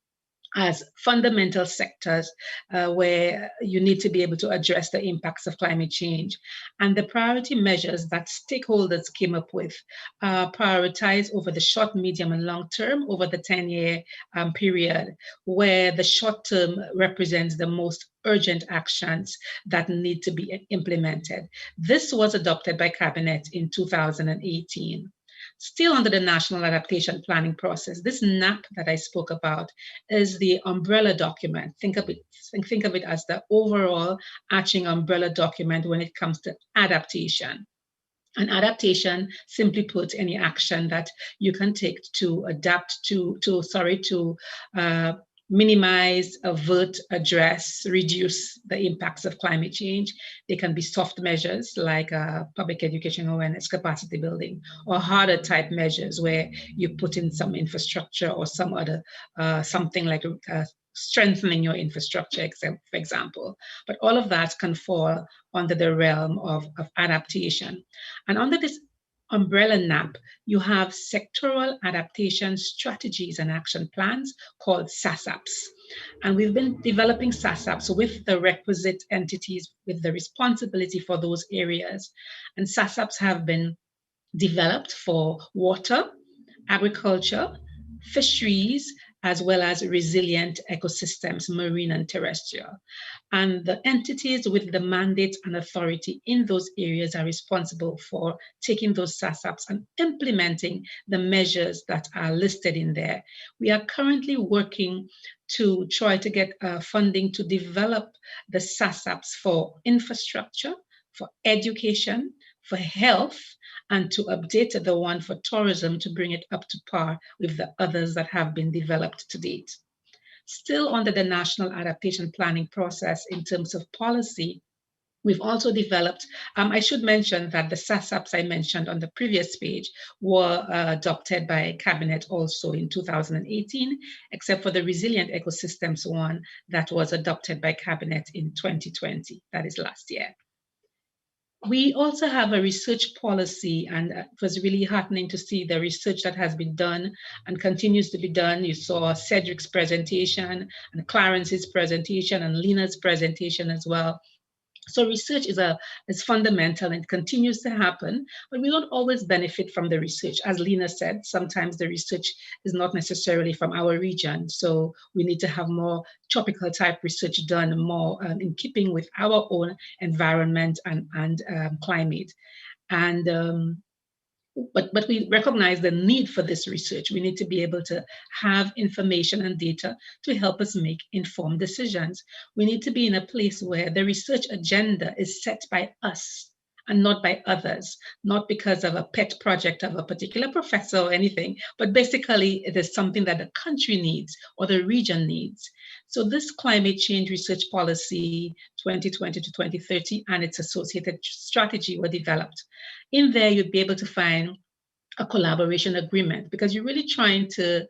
as fundamental sectors where you need to be able to address the impacts of climate change. And the priority measures that stakeholders came up with prioritize over the short, medium, and long term over the 10-year period, where the short term represents the most urgent actions that need to be implemented. This was adopted by Cabinet in 2018. Still under the National Adaptation Planning process, this NAP that I spoke about is the umbrella document. Think of it as the overall arching umbrella document when it comes to adaptation. And adaptation, simply put, any action that you can take to adapt to minimize, avert, address, reduce the impacts of climate change. They can be soft measures like public education awareness, capacity building, or harder type measures where you put in some infrastructure or some other, something like strengthening your infrastructure, for example. But all of that can fall under the realm of adaptation. And under this umbrella NAP, you have sectoral adaptation strategies and action plans called SASAPs. And we've been developing SASAPs with the requisite entities with the responsibility for those areas. And SASAPs have been developed for water, agriculture, fisheries, as well as resilient ecosystems, marine and terrestrial. And the entities with the mandate and authority in those areas are responsible for taking those SASAPs and implementing the measures that are listed in there. We are currently working to try to get funding to develop the SASAPs for infrastructure, for education, for health, and to update the one for tourism to bring it up to par with the others that have been developed to date. Still under the National Adaptation Planning process in terms of policy, We've also developed, I should mention that the SASAPs I mentioned on the previous page were adopted by Cabinet also in 2018, except for the Resilient Ecosystems one that was adopted by Cabinet in 2020, that is last year. We also have a research policy, and it was really heartening to see the research that has been done and continues to be done. You saw Cedric's presentation and Clarence's presentation and Lena's presentation as well. So research is fundamental and continues to happen, but we don't always benefit from the research. As Lena said, sometimes the research is not necessarily from our region. So we need to have more tropical type research done, more in keeping with our own environment and climate. And but we recognize the need for this research. We need to be able to have information and data to help us make informed decisions. We need to be in a place where the research agenda is set by us and not by others, not because of a pet project of a particular professor or anything, but basically it is something that the country needs or the region needs. So this climate change research policy 2020 to 2030 and its associated strategy were developed. In there, you'd be able to find a collaboration agreement because you're really trying to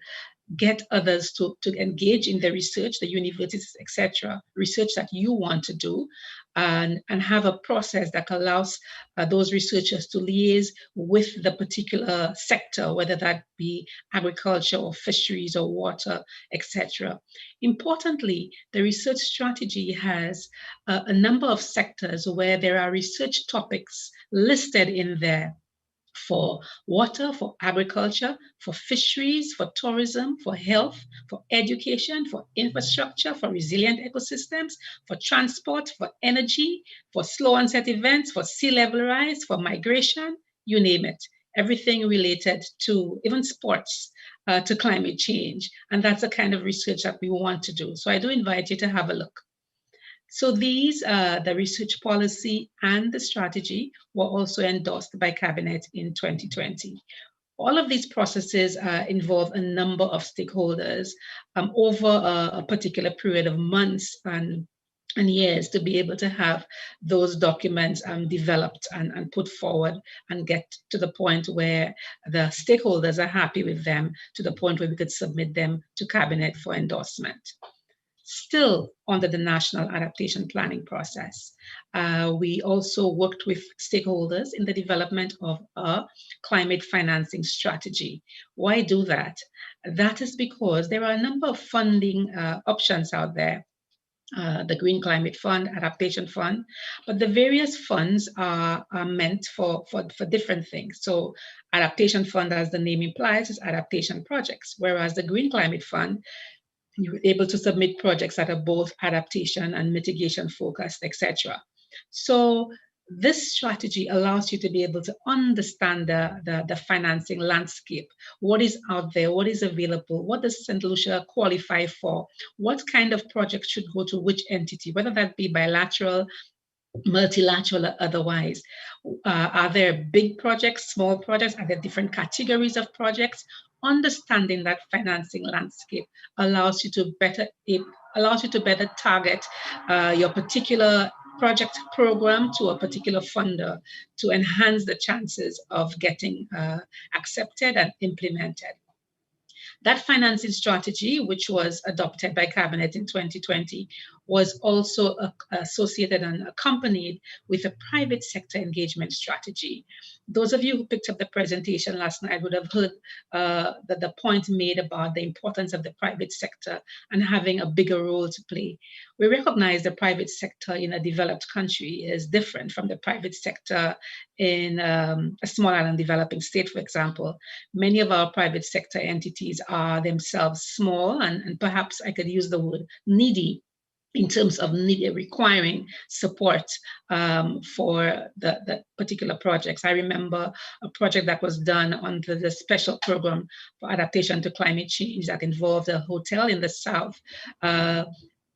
get others to engage in the research, the universities, etc., research that you want to do, and have a process that allows those researchers to liaise with the particular sector, whether that be agriculture or fisheries or water, etc. Importantly, the research strategy has a number of sectors where there are research topics listed in there for water, for agriculture, for fisheries, for tourism, for health, for education, for infrastructure, for resilient ecosystems, for transport, for energy, for slow onset events, for sea level rise, for migration, you name it. Everything related to even sports, to climate change. And that's the kind of research that we want to do. So I do invite you to have a look. So these, the research policy and the strategy were also endorsed by Cabinet in 2020. All of these processes involve a number of stakeholders over a particular period of months and years to be able to have those documents developed and put forward and get to the point where the stakeholders are happy with them, to the point where we could submit them to Cabinet for endorsement. Still under the national adaptation planning process. We also worked with stakeholders in the development of a climate financing strategy. Why do that? That is because there are a number of funding options out there. The Green Climate Fund, Adaptation Fund, but the various funds are meant for different things. So Adaptation Fund, as the name implies, is adaptation projects, whereas the Green Climate Fund, you're able to submit projects that are both adaptation and mitigation focused, etc. So this strategy allows you to be able to understand the financing landscape. What is out there? What is available? What does St. Lucia qualify for? What kind of projects should go to which entity, whether that be bilateral, multilateral, or otherwise? Are there big projects, small projects? Are there different categories of projects? Understanding that financing landscape allows you to better target your particular project program to a particular funder to enhance the chances of getting accepted and implemented. That financing strategy, which was adopted by Cabinet in 2020, was also associated and accompanied with a private sector engagement strategy. Those of you who picked up the presentation last night would have heard the point made about the importance of the private sector and having a bigger role to play. We recognize the private sector in a developed country is different from the private sector in a small island developing state, for example. Many of our private sector entities are themselves small and perhaps I could use the word needy in terms of requiring support for the particular projects. I remember a project that was done under the special program for adaptation to climate change that involved a hotel in the South,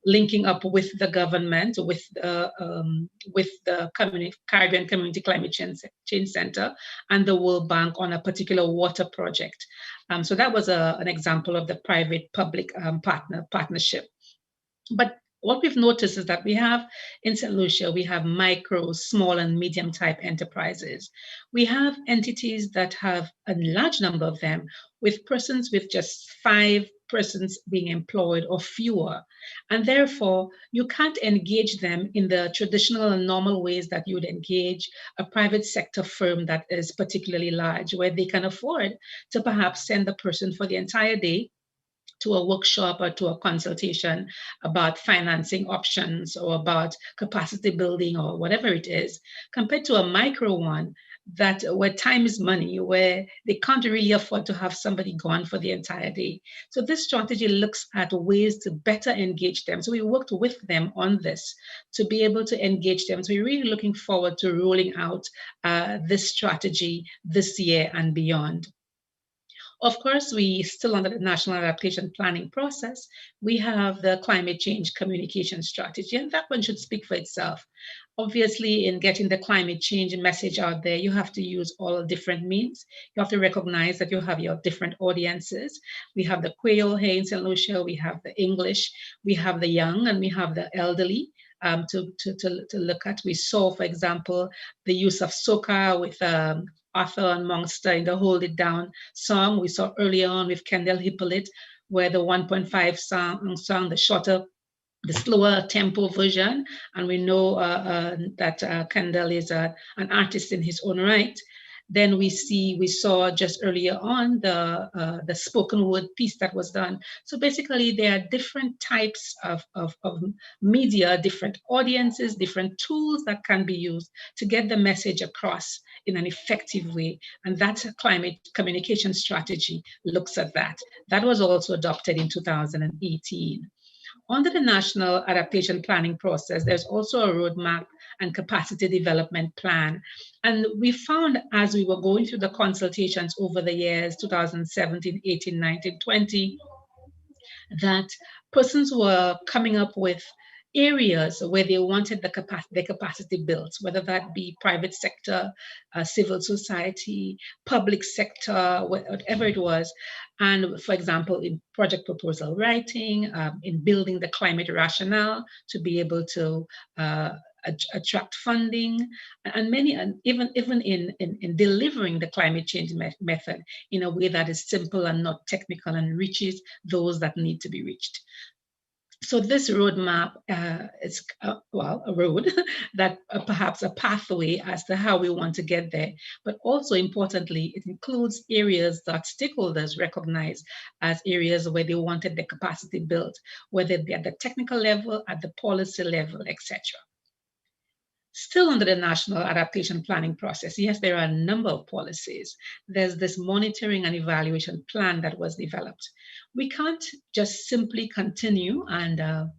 linking up with the government, with the Caribbean Community Climate Change Center and the World Bank on a particular water project. So that was an example of the private-public partnership. But what we've noticed is that we have in St. Lucia, we have micro, small, and medium type enterprises. We have entities that have a large number of them, with persons with just 5 persons being employed or fewer. And therefore, you can't engage them in the traditional and normal ways that you would engage a private sector firm that is particularly large, where they can afford to perhaps send a person for the entire day to a workshop or to a consultation about financing options or about capacity building or whatever it is, compared to a micro one that where time is money, where they can't really afford to have somebody gone for the entire day. So this strategy looks at ways to better engage them. So we worked with them on this to be able to engage them. So we're really looking forward to rolling out this strategy this year and beyond. Of course, we still under the National Adaptation Planning process, we have the climate change communication strategy, and that one should speak for itself. Obviously, in getting the climate change message out there, you have to use all different means. You have to recognize that you have your different audiences. We have the Creole here in St. Lucia, we have the English, we have the young, and we have the elderly. To look at. We saw, for example, the use of soca with Arthur and Monster in the Hold It Down song. We saw earlier on with Kendall Hippolyte, where the 1.5 song, the shorter, the slower tempo version. And we know that Kendall is an artist in his own right. Then we saw just earlier on the spoken word piece that was done. So basically, there are different types of media, different audiences, different tools that can be used to get the message across in an effective way. And that climate communication strategy looks at that. That was also adopted in 2018. Under the National Adaptation Planning process, there's also a roadmap and capacity development plan. And we found as we were going through the consultations over the years, 2017, 18, 19, 20, that persons were coming up with areas where they wanted the capacity built, whether that be private sector, civil society, public sector, whatever it was. And for example, in project proposal writing, in building the climate rationale to be able to attract funding, and many, and even in delivering the climate change method in a way that is simple and not technical and reaches those that need to be reached. So this roadmap is, well, a road that perhaps a pathway as to how we want to get there. But also importantly, it includes areas that stakeholders recognize as areas where they wanted the capacity built, whether it be at the technical level, at the policy level, etc. Still under the National Adaptation Planning process, yes, there are a number of policies. There's this monitoring and evaluation plan that was developed. We can't just simply continue and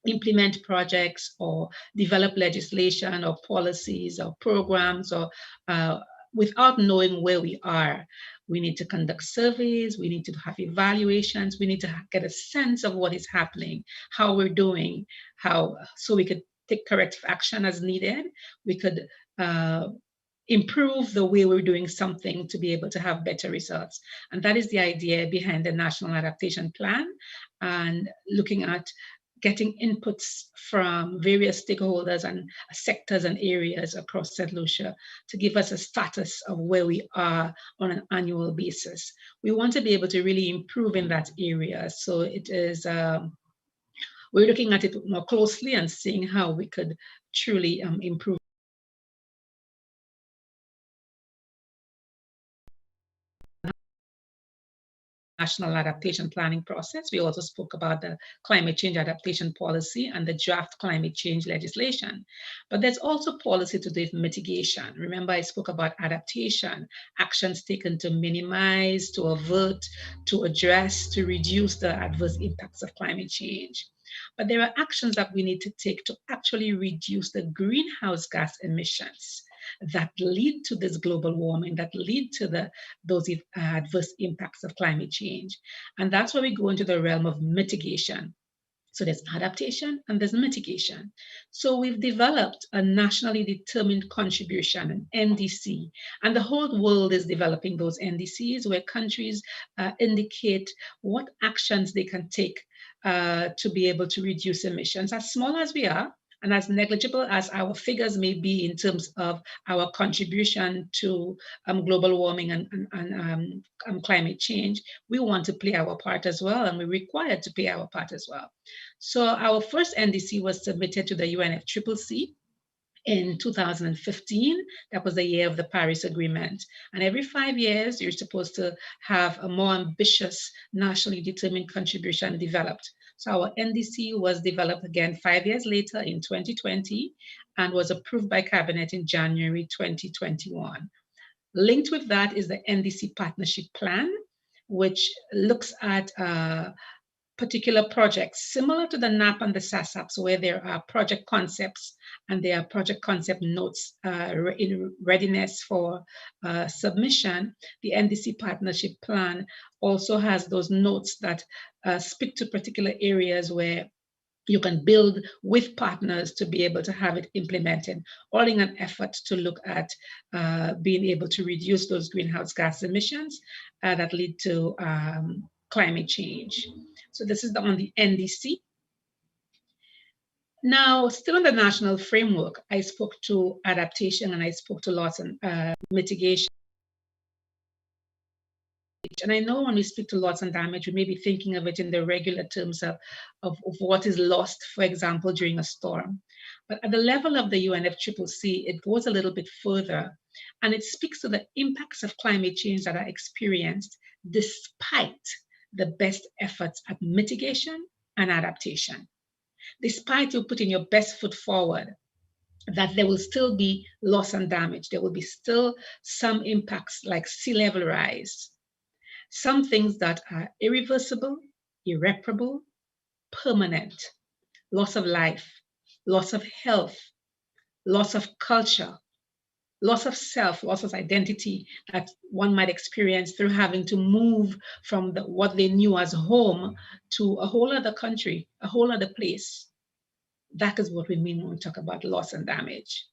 implement projects or develop legislation or policies or programs or without knowing where we are. We need to conduct surveys, we need to have evaluations, we need to get a sense of what is happening, how we're doing, so we could take corrective action as needed. We could improve the way we're doing something to be able to have better results. And that is the idea behind the National Adaptation Plan, and looking at getting inputs from various stakeholders and sectors and areas across St. Lucia to give us a status of where we are on an annual basis. We want to be able to really improve in that area. So it is, we're looking at it more closely and seeing how we could truly improve. National Adaptation Planning process. We also spoke about the climate change adaptation policy and the draft climate change legislation. But there's also policy to do with mitigation. Remember, I spoke about adaptation, actions taken to minimize, to avert, to address, to reduce the adverse impacts of climate change. But there are actions that we need to take to actually reduce the greenhouse gas emissions that lead to this global warming, that lead to those adverse impacts of climate change. And that's where we go into the realm of mitigation. So there's adaptation and there's mitigation. So we've developed a nationally determined contribution, an NDC, and the whole world is developing those NDCs where countries indicate what actions they can take to be able to reduce emissions, as small as we are, and as negligible as our figures may be in terms of our contribution to global warming and climate change. We want to play our part as well, and we're required to play our part as well. So our first NDC was submitted to the UNFCCC in 2015. That was the year of the Paris Agreement. And every 5 years, you're supposed to have a more ambitious nationally determined contribution developed. So our NDC was developed again 5 years later in 2020 and was approved by Cabinet in January 2021. Linked with that is the NDC Partnership Plan, which looks at particular projects similar to the NAP and the SASAPs, where there are project concepts and there are project concept notes in readiness for submission. The NDC Partnership Plan also has those notes that speak to particular areas where you can build with partners to be able to have it implemented, all in an effort to look at being able to reduce those greenhouse gas emissions that lead to climate change. So this is on the NDC. Now, still in the national framework, I spoke to adaptation and I spoke to loss and mitigation. And I know when we speak to loss and damage, we may be thinking of it in the regular terms of what is lost, for example, during a storm. But at the level of the UNFCCC, it goes a little bit further, and it speaks to the impacts of climate change that are experienced despite the best efforts at mitigation and adaptation. Despite you putting your best foot forward, that there will still be loss and damage. There will be still some impacts like sea level rise, some things that are irreversible, irreparable, permanent, loss of life, loss of health, loss of culture, loss of self, loss of identity that one might experience through having to move from what they knew as home to a whole other country, a whole other place. That is what we mean when we talk about loss and damage.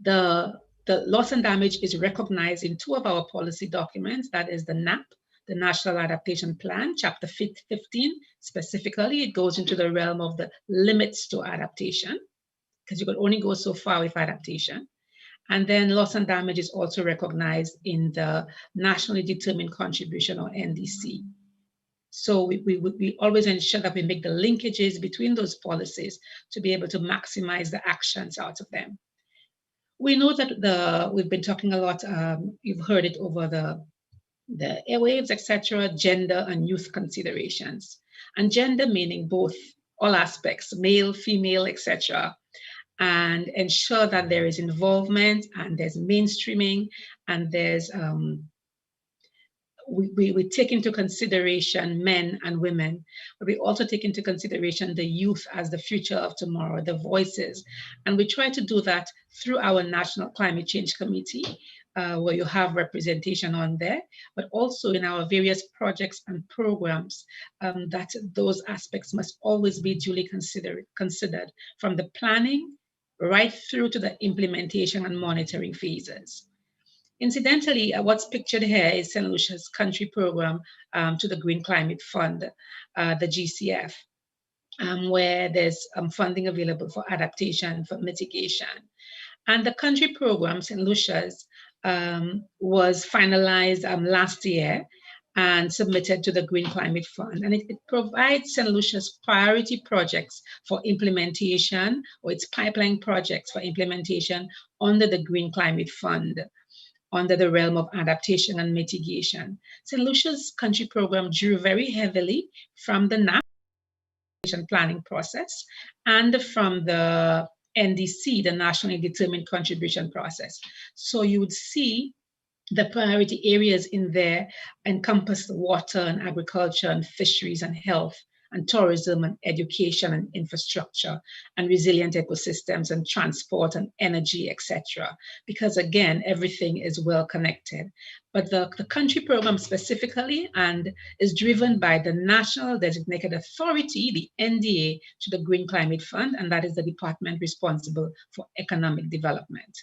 The loss and damage is recognized in two of our policy documents. That is the NAP, the National Adaptation Plan, Chapter 15. Specifically, it goes into the realm of the limits to adaptation, because you could only go so far with adaptation. And then loss and damage is also recognized in the Nationally Determined Contribution, or NDC. So we always ensure that we make the linkages between those policies to be able to maximize the actions out of them. We know that we've been talking a lot, you've heard it over the airwaves, etc., gender and youth considerations. And gender meaning both, all aspects, male, female, etc., and ensure that there is involvement and there's mainstreaming and there's, we take into consideration men and women, but we also take into consideration the youth as the future of tomorrow, the voices. And we try to do that through our National Climate Change Committee, where you have representation on there, but also in our various projects and programs, that those aspects must always be duly considered from the planning right through to the implementation and monitoring phases. Incidentally, what's pictured here is St. Lucia's country program to the Green Climate Fund, the GCF, where there's funding available for adaptation, for mitigation. And the country program, St. Lucia's, was finalized last year and submitted to the Green Climate Fund. And it provides St. Lucia's priority projects for implementation, or its pipeline projects for implementation under the Green Climate Fund, under the realm of adaptation and mitigation. St. Lucia's country program drew very heavily from the NAP planning process and from the NDC, the Nationally Determined Contribution process. So you would see the priority areas in there encompass water and agriculture and fisheries and health and tourism and education and infrastructure and resilient ecosystems and transport and energy, etc. Because again, everything is well connected. But the country program specifically and is driven by the National Designated Authority, the NDA, to the Green Climate Fund, and that is the department responsible for economic development.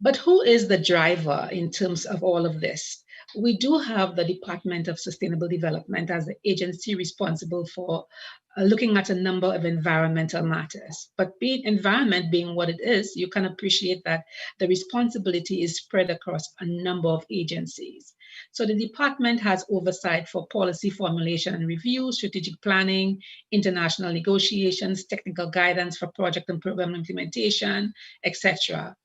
But who is the driver in terms of all of this? we do have the Department of Sustainable Development as the agency responsible for looking at a number of environmental matters. But environment being what it is, you can appreciate that the responsibility is spread across a number of agencies. So the department has oversight for policy formulation and review, strategic planning, international negotiations, technical guidance for project and program implementation, etc.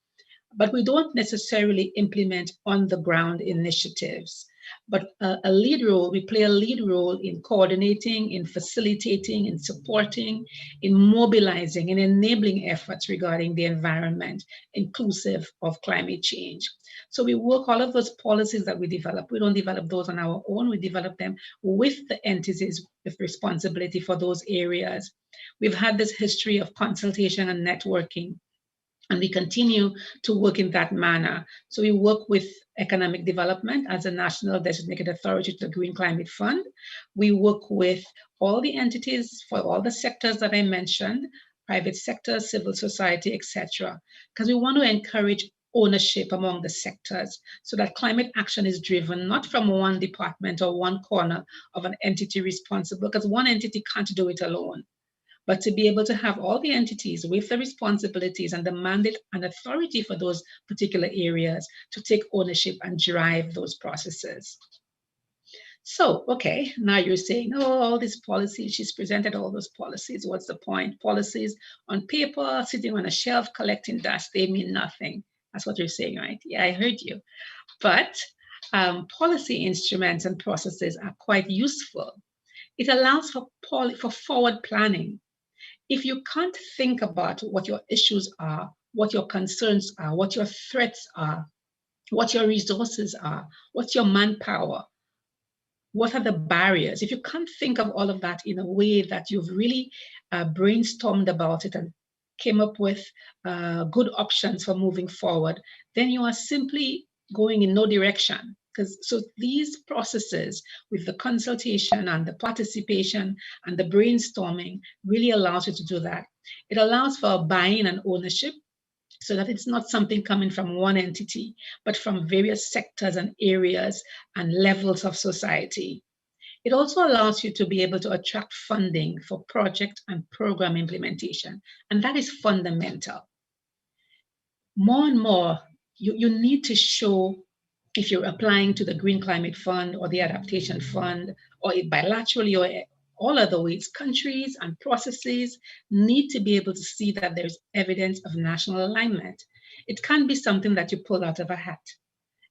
But we don't necessarily implement on-the-ground initiatives. But we play a lead role in coordinating, in facilitating, in supporting, in mobilizing, in enabling efforts regarding the environment, inclusive of climate change. So we work all of those policies that we develop. We don't develop those on our own. We develop them with the entities with responsibility for those areas. We've had this history of consultation and networking, and we continue to work in that manner. So we work with economic development as a national designated authority to the Green Climate Fund. We work with all the entities for all the sectors that I mentioned, private sector, civil society, etc., because we want to encourage ownership among the sectors so that climate action is driven not from one department or one corner of an entity responsible, because one entity can't do it alone. But to be able to have all the entities with the responsibilities and the mandate and authority for those particular areas to take ownership and drive those processes. So, okay, now you're saying, oh, all these policies, she's presented all those policies. What's the point? Policies on paper, sitting on a shelf, collecting dust, they mean nothing. That's what you're saying, right? Yeah, I heard you. But policy instruments and processes are quite useful. It allows for forward planning. If you can't think about what your issues are, what your concerns are, what your threats are, what your resources are, what's your manpower, what are the barriers? If you can't think of all of that in a way that you've really brainstormed about it and came up with good options for moving forward, then you are simply going in no direction. So these processes with the consultation and the participation and the brainstorming really allows you to do that. It allows for buy-in and ownership so that it's not something coming from one entity, but from various sectors and areas and levels of society. It also allows you to be able to attract funding for project and program implementation, and that is fundamental. More and more, you need to show, if you're applying to the Green Climate Fund or the Adaptation Fund, or bilaterally or all other ways, countries and processes need to be able to see that there's evidence of national alignment. It can't be something that you pull out of a hat.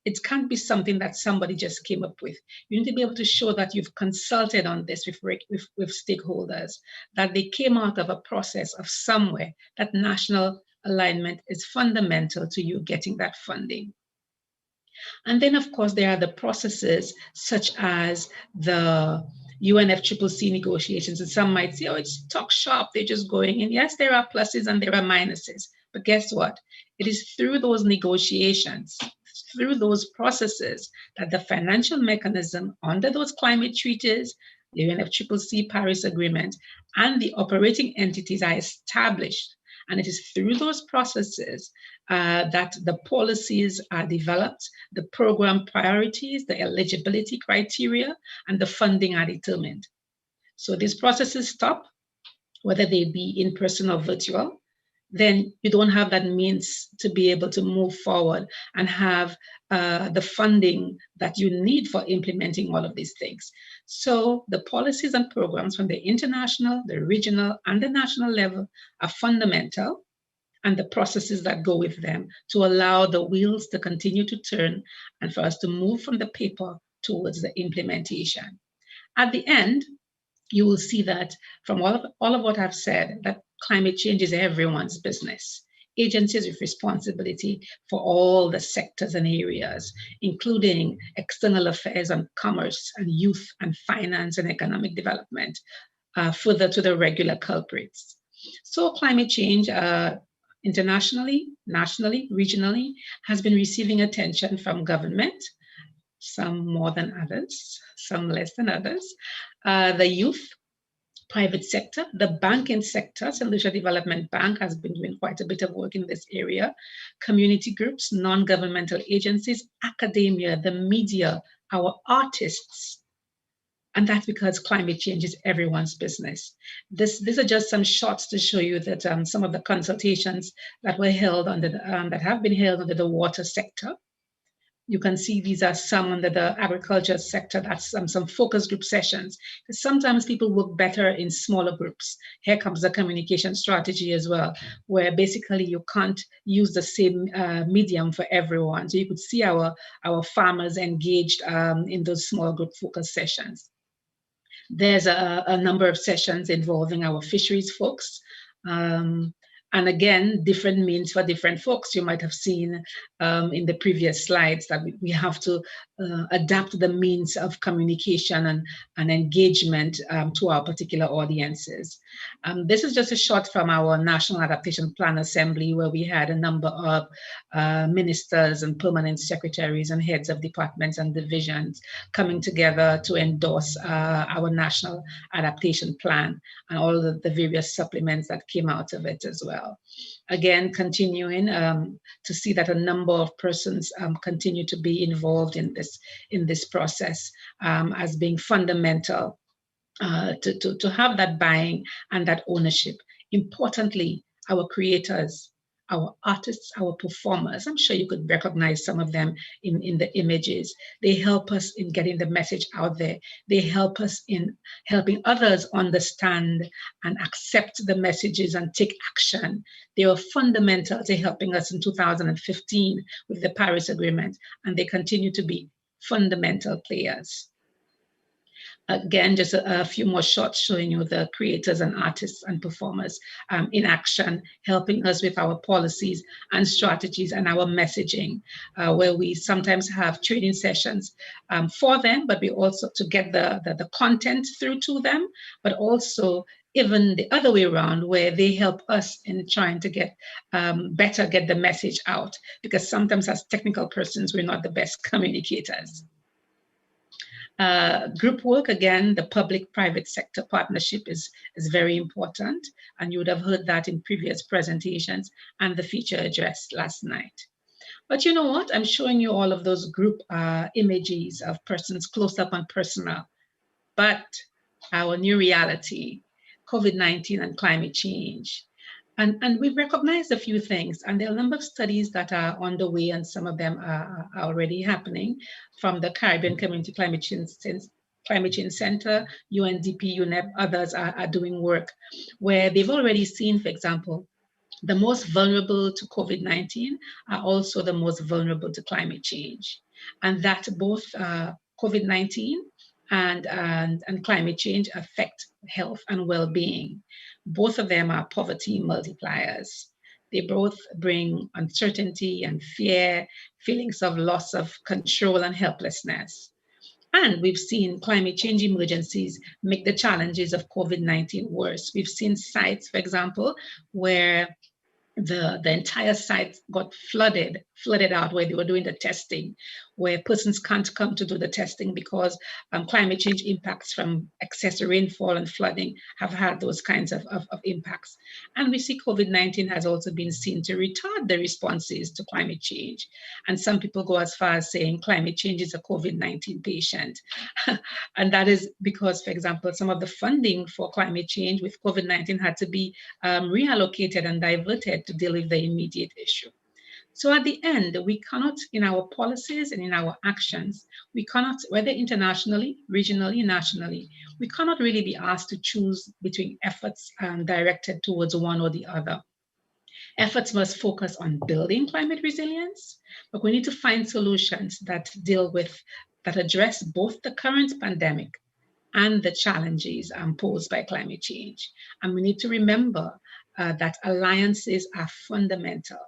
It can't be something that somebody just came up with. You need to be able to show that you've consulted on this with stakeholders, that they came out of a process of somewhere, that national alignment is fundamental to you getting that funding. And then, of course, there are the processes such as the UNFCCC negotiations. And some might say, oh, it's talk shop, they're just going in. Yes, there are pluses and there are minuses. But guess what? It is through those negotiations, through those processes, that the financial mechanism under those climate treaties, the UNFCCC Paris Agreement, and the operating entities are established. And it is through those processes that the policies are developed, the program priorities, the eligibility criteria, and the funding are determined. So these processes stop, whether they be in person or virtual, then you don't have that means to be able to move forward and have the funding that you need for implementing all of these things. So the policies and programs from the international, the regional, and the national level are fundamental, and the processes that go with them to allow the wheels to continue to turn and for us to move from the paper towards the implementation. At the end, you will see that from all of what I've said, that climate change is everyone's business. Agencies with responsibility for all the sectors and areas, including external affairs and commerce and youth and finance and economic development, further to the regular culprits. So climate change internationally, nationally, regionally, has been receiving attention from government, some more than others, some less than others, the youth, private sector, the banking sector. St. Lucia Development Bank has been doing quite a bit of work in this area, community groups, non-governmental agencies, academia, the media, our artists, and that's because climate change is everyone's business. These are just some shots to show you that some of the consultations that were held under that have been held under the water sector. You can see these are some under the agriculture sector. That's some focus group sessions. Sometimes people work better in smaller groups. Here comes the communication strategy as well, where basically you can't use the same medium for everyone. So you could see our farmers engaged in those small group focus sessions. There's a number of sessions involving our fisheries folks. And again, different means for different folks. You might have seen in the previous slides that we have to adapt the means of communication and engagement to our particular audiences. This is just a shot from our National Adaptation Plan Assembly, where we had a number of ministers and permanent secretaries and heads of departments and divisions coming together to endorse our National Adaptation Plan and all of the various supplements that came out of it as well. Again, continuing to see that a number of persons continue to be involved in this process as being fundamental to have that buying and that ownership. Importantly, our creators, our artists, our performers, I'm sure you could recognize some of them in the images. They help us in getting the message out there. They help us in helping others understand and accept the messages and take action. They were fundamental to helping us in 2015 with the Paris Agreement, and they continue to be fundamental players. Again, just a few more shots showing you the creators and artists and performers in action, helping us with our policies and strategies and our messaging, where we sometimes have training sessions for them, but we also to get the content through to them, but also even the other way around, where they help us in trying to get get the message out, because sometimes as technical persons, we're not the best communicators. Group work, again, the public-private sector partnership is very important, and you would have heard that in previous presentations and the feature address last night. But you know what? I'm showing you all of those group images of persons close up and personal. But our new reality, COVID-19 and climate change. And we've recognized a few things, and there are a number of studies that are on the way, and some of them are already happening from the Caribbean Community Climate Change Center, UNDP, UNEP, others are doing work where they've already seen, for example, the most vulnerable to COVID-19 are also the most vulnerable to climate change, and that both COVID-19 and climate change affect health and well-being. Both of them are poverty multipliers. They both bring uncertainty and fear, feelings of loss of control and helplessness. And we've seen climate change emergencies make the challenges of COVID-19 worse. We've seen sites, for example, where the entire site got flooded out where they were doing the testing, where persons can't come to do the testing because climate change impacts from excessive rainfall and flooding have had those kinds of impacts. And we see COVID-19 has also been seen to retard the responses to climate change. And some people go as far as saying climate change is a COVID-19 patient. And that is because, for example, some of the funding for climate change with COVID-19 had to be reallocated and diverted to deal with the immediate issue. So at the end, we cannot, in our policies and in our actions, we cannot, whether internationally, regionally, nationally, we cannot really be asked to choose between efforts directed towards one or the other. Efforts must focus on building climate resilience, but we need to find solutions that address both the current pandemic and the challenges posed by climate change. And we need to remember that alliances are fundamental.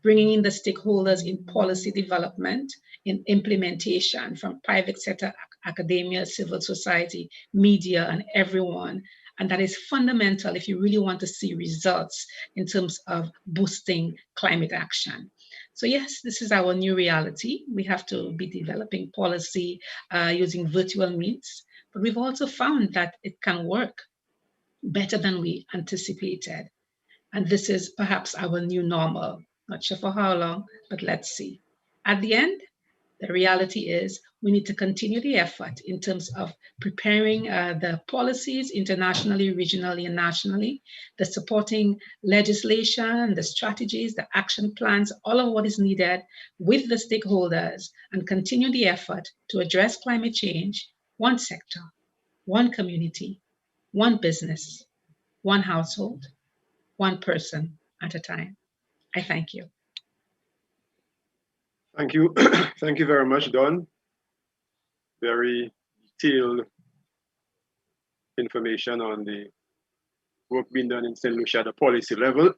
Bringing in the stakeholders in policy development, in implementation from private sector, academia, civil society, media, and everyone. And that is fundamental if you really want to see results in terms of boosting climate action. So yes, this is our new reality. We have to be developing policy using virtual means, but we've also found that it can work better than we anticipated. And this is perhaps our new normal. Not sure for how long, but let's see. At the end, The reality is we need to continue the effort in terms of preparing the policies internationally, regionally, and nationally, the supporting legislation, the strategies, the action plans, all of what is needed with the stakeholders, and continue the effort to address climate change, one sector, one community, one business, one household, one person at a time. I thank you. Thank you. Thank you very much, Dawn. Very detailed information on the work being done in St. Lucia at the policy level.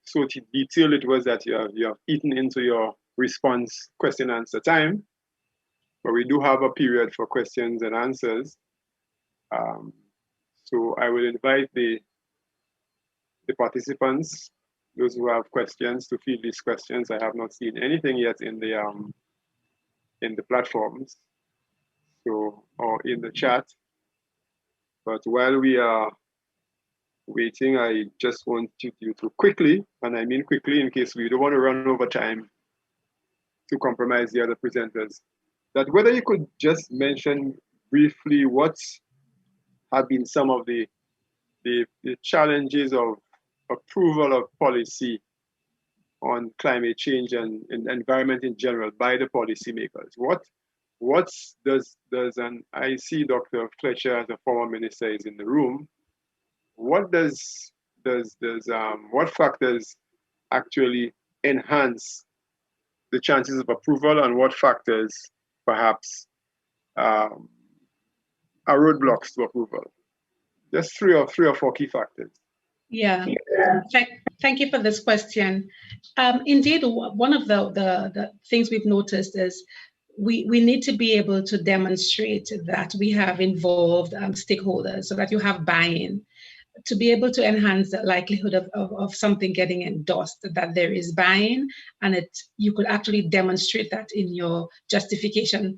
So detailed it was that you have eaten into your response question answer time, but we do have a period for questions and answers. So I will invite the participants, those who have questions, to field these questions. I have not seen anything yet in the platforms, so, or in the chat. But while we are waiting, I just want you to quickly, and I mean quickly in case we don't want to run over time to compromise the other presenters, that whether you could just mention briefly what have been some of the challenges of approval of policy on climate change and environment in general by the policymakers. What does and I see Dr. Fletcher as a former minister is in the room. What what factors actually enhance the chances of approval, and what factors perhaps are roadblocks to approval? Just three or four key factors. Yeah, thank you for this question. Indeed, one of the things we've noticed is we need to be able to demonstrate that we have involved stakeholders, so that you have buy-in, to be able to enhance the likelihood of something getting endorsed, that there is buy-in, and you could actually demonstrate that in your justification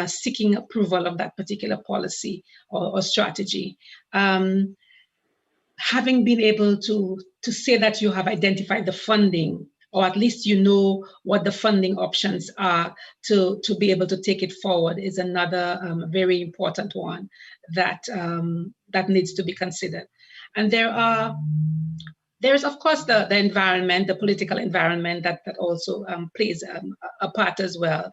seeking approval of that particular policy or strategy. Having been able to say that you have identified the funding, or at least you know what the funding options are to be able to take it forward, is another very important one that needs to be considered. And there's of course the environment, the political environment that also plays a part as well.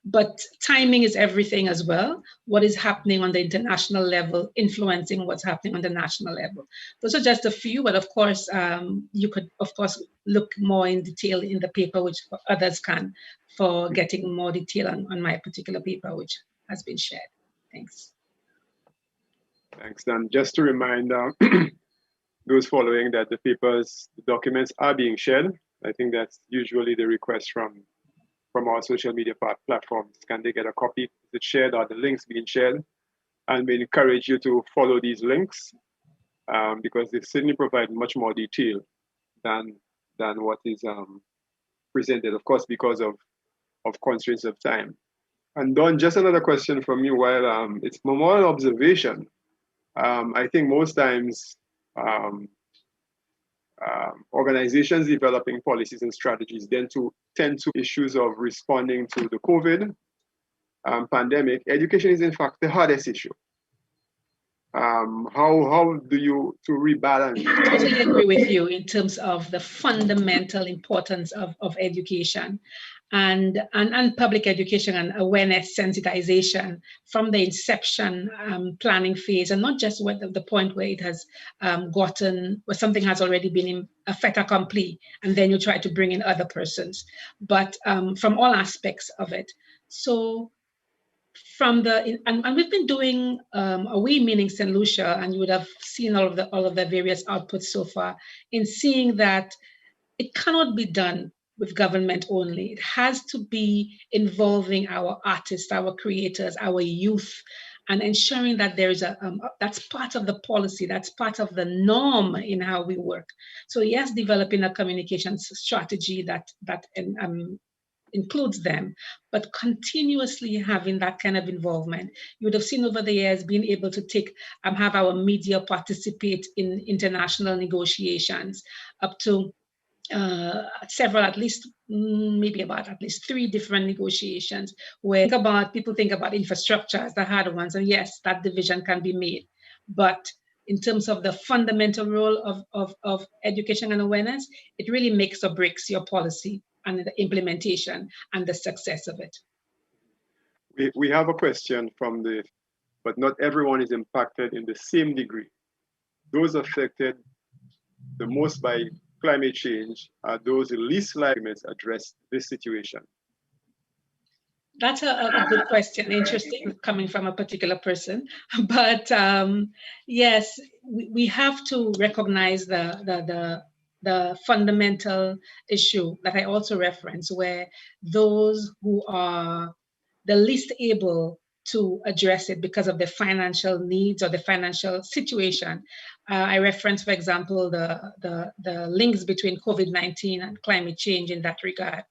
But timing is everything as well. What is happening on the international level influencing what's happening on the national level. Those are just a few, but of course, you could, of course, look more in detail in the paper, which others can, for getting more detail on my particular paper, which has been shared. Thanks. Thanks, Dan. Just to remind those following that the documents are being shared. I think that's usually the request from our social media platforms. Can they get a copy? Is it shared? Are the links being shared? And we encourage you to follow these links because they certainly provide much more detail than what is presented, of course, because of constraints of time. And Don, just another question from you. While it's more an observation, I think most times organizations developing policies and strategies tend to issues of responding to the COVID pandemic. Education is in fact the hardest issue. How do you to rebalance? I totally agree with you in terms of the fundamental importance of education and public education and awareness sensitization from the inception planning phase, and not just at the point where it has where something has already been a fait accompli, and then you try to bring in other persons, but from all aspects of it. So and we've been doing we meaning St. Lucia, and you would have seen all of the various outputs so far, in seeing that it cannot be done with government only. It has to be involving our artists, our creators, our youth, and ensuring that there is that's part of the policy, that's part of the norm in how we work. So yes, developing a communications strategy that includes them, but continuously having that kind of involvement. You would have seen over the years being able to have our media participate in international negotiations, up to several, at least maybe about at least 3 different negotiations where people think about infrastructure as the hard ones, and yes, that division can be made. But in terms of the fundamental role of education and awareness, it really makes or breaks your policy and the implementation and the success of it. We have a question but not everyone is impacted in the same degree. Those affected the most by climate change are those least likely to address this situation. That's a good question. Interesting, coming from a particular person. But yes, we have to recognize the fundamental issue that I also reference, where those who are the least able to address it because of the financial needs or the financial situation. I reference, for example, the links between COVID-19 and climate change in that regard.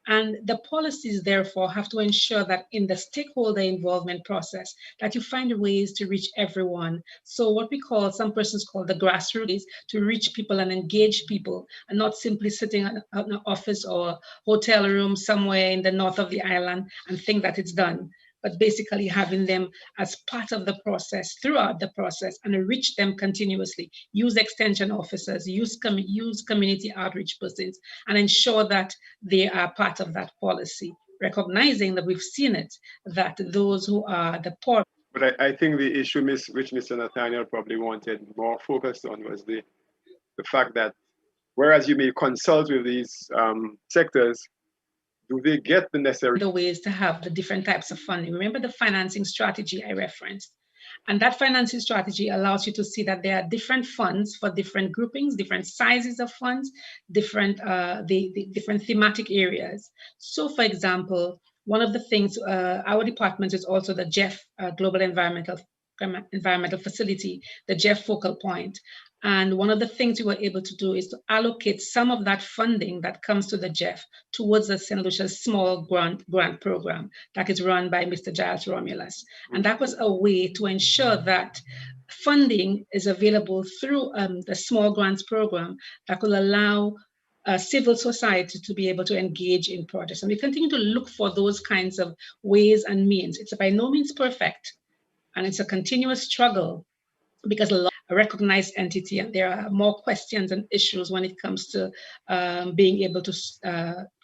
And the policies, therefore, have to ensure that in the stakeholder involvement process, that you find ways to reach everyone. So what we call, some persons call the grassroots, is to reach people and engage people, and not simply sitting in an office or hotel room somewhere in the north of the island and think that it's done, but basically having them as part of the process, throughout the process, and reach them continuously. Use extension officers, use community outreach persons, and ensure that they are part of that policy, recognizing that we've seen it, that those who are the poor. But I think the issue which Mr. Nathaniel probably wanted more focus on was the fact that whereas you may consult with these sectors, do they get the necessary ways to have the different types of funding? Remember the financing strategy I referenced. And that financing strategy allows you to see that there are different funds for different groupings, different sizes of funds, different different thematic areas. So for example, one of the things, our department is also the GEF, Global Environmental Facility, the GEF focal point. And one of the things we were able to do is to allocate some of that funding that comes to the GEF towards the St. Lucia's small grant program that is run by Mr. Giles Romulus. And that was a way to ensure that funding is available through the small grants program that will allow civil society to be able to engage in projects. And we continue to look for those kinds of ways and means. It's by no means perfect, and it's a continuous struggle, because a recognized entity, and there are more questions and issues when it comes to being able to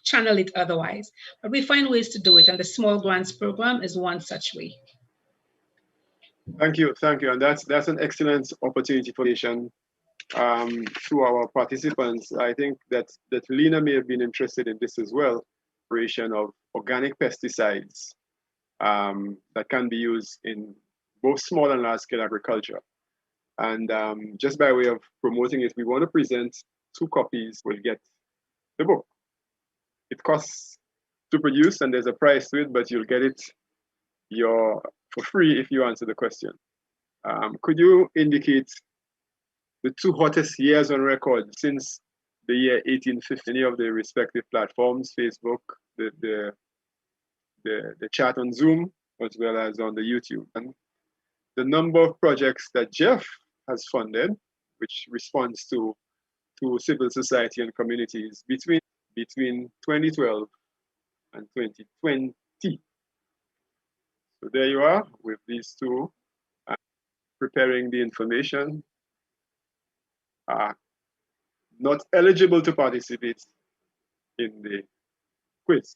channel it otherwise. But we find ways to do it, and the small grants program is one such way. Thank you, and that's an excellent opportunity for to our participants. I think that Lena may have been interested in this as well, creation of organic pesticides that can be used in both small and large scale agriculture. And just by way of promoting it, we want to present 2 copies. We'll get the book. It costs to produce and there's a price to it, but you'll get it for free if you answer the question. Could you indicate the 2 hottest years on record since the year 1850? Any of the respective platforms, Facebook, the chat on Zoom, as well as on the YouTube. And the number of projects that Jeff has funded, which responds to civil society and communities between 2012 and 2020. So there you are with these 2 preparing the information. Not eligible to participate in the quiz.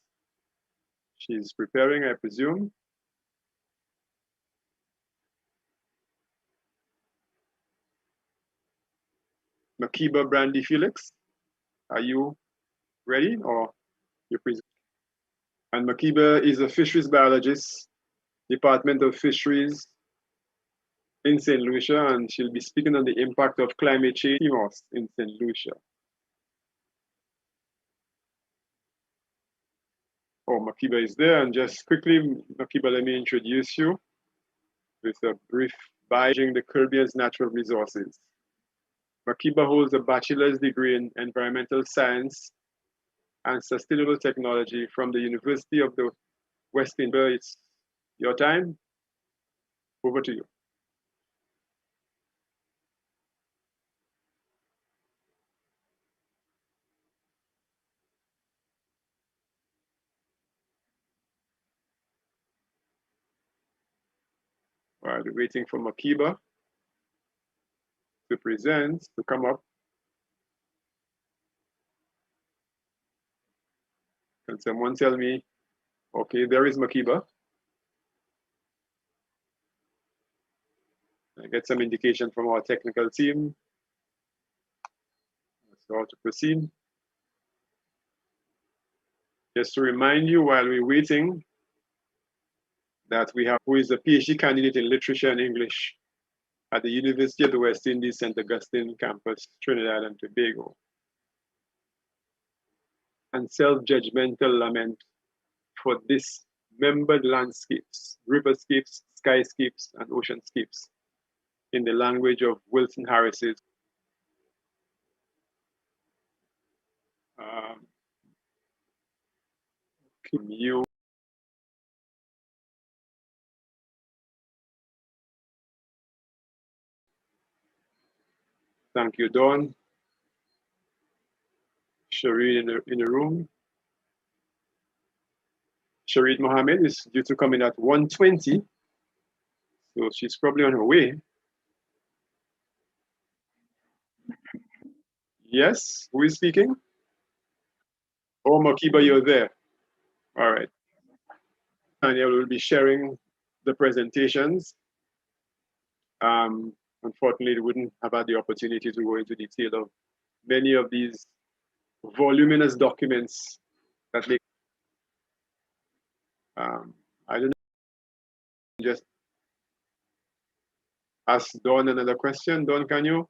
She's preparing, I presume. Makiba Brandy Felix, are you ready, or you present? And Makiba is a fisheries biologist, Department of Fisheries in St. Lucia, and she'll be speaking on the impact of climate change in St. Lucia. Oh, Makiba is there, and just quickly, Makiba, let me introduce you with a brief bio on the Caribbean's natural resources. Makiba holds a bachelor's degree in environmental science and sustainable technology from the University of the West Indies. It's your time. Over to you. All right, we're waiting for Makiba to present, to come up. Can someone tell me? Okay, there is Makiba. I get some indication from our technical team. So how to proceed. Just to remind you while we're waiting that we have who is a PhD candidate in literature and English at the University of the West Indies, St. Augustine campus, Trinidad and Tobago. And self-judgmental lament for dismembered landscapes, riverscapes, skyscapes, and oceanscapes in the language of Wilson Harris's you. Thank you, Dawn. Shareen in the room. Shareed Mohammed is due to come in at 1:20, so she's probably on her way. Yes, who is speaking? Oh, Makiba, you're there. All right. Daniel will be sharing the presentations. Unfortunately, we wouldn't have had the opportunity to go into detail of many of these voluminous documents that they. I don't know. Just ask Dawn another question. Dawn, can you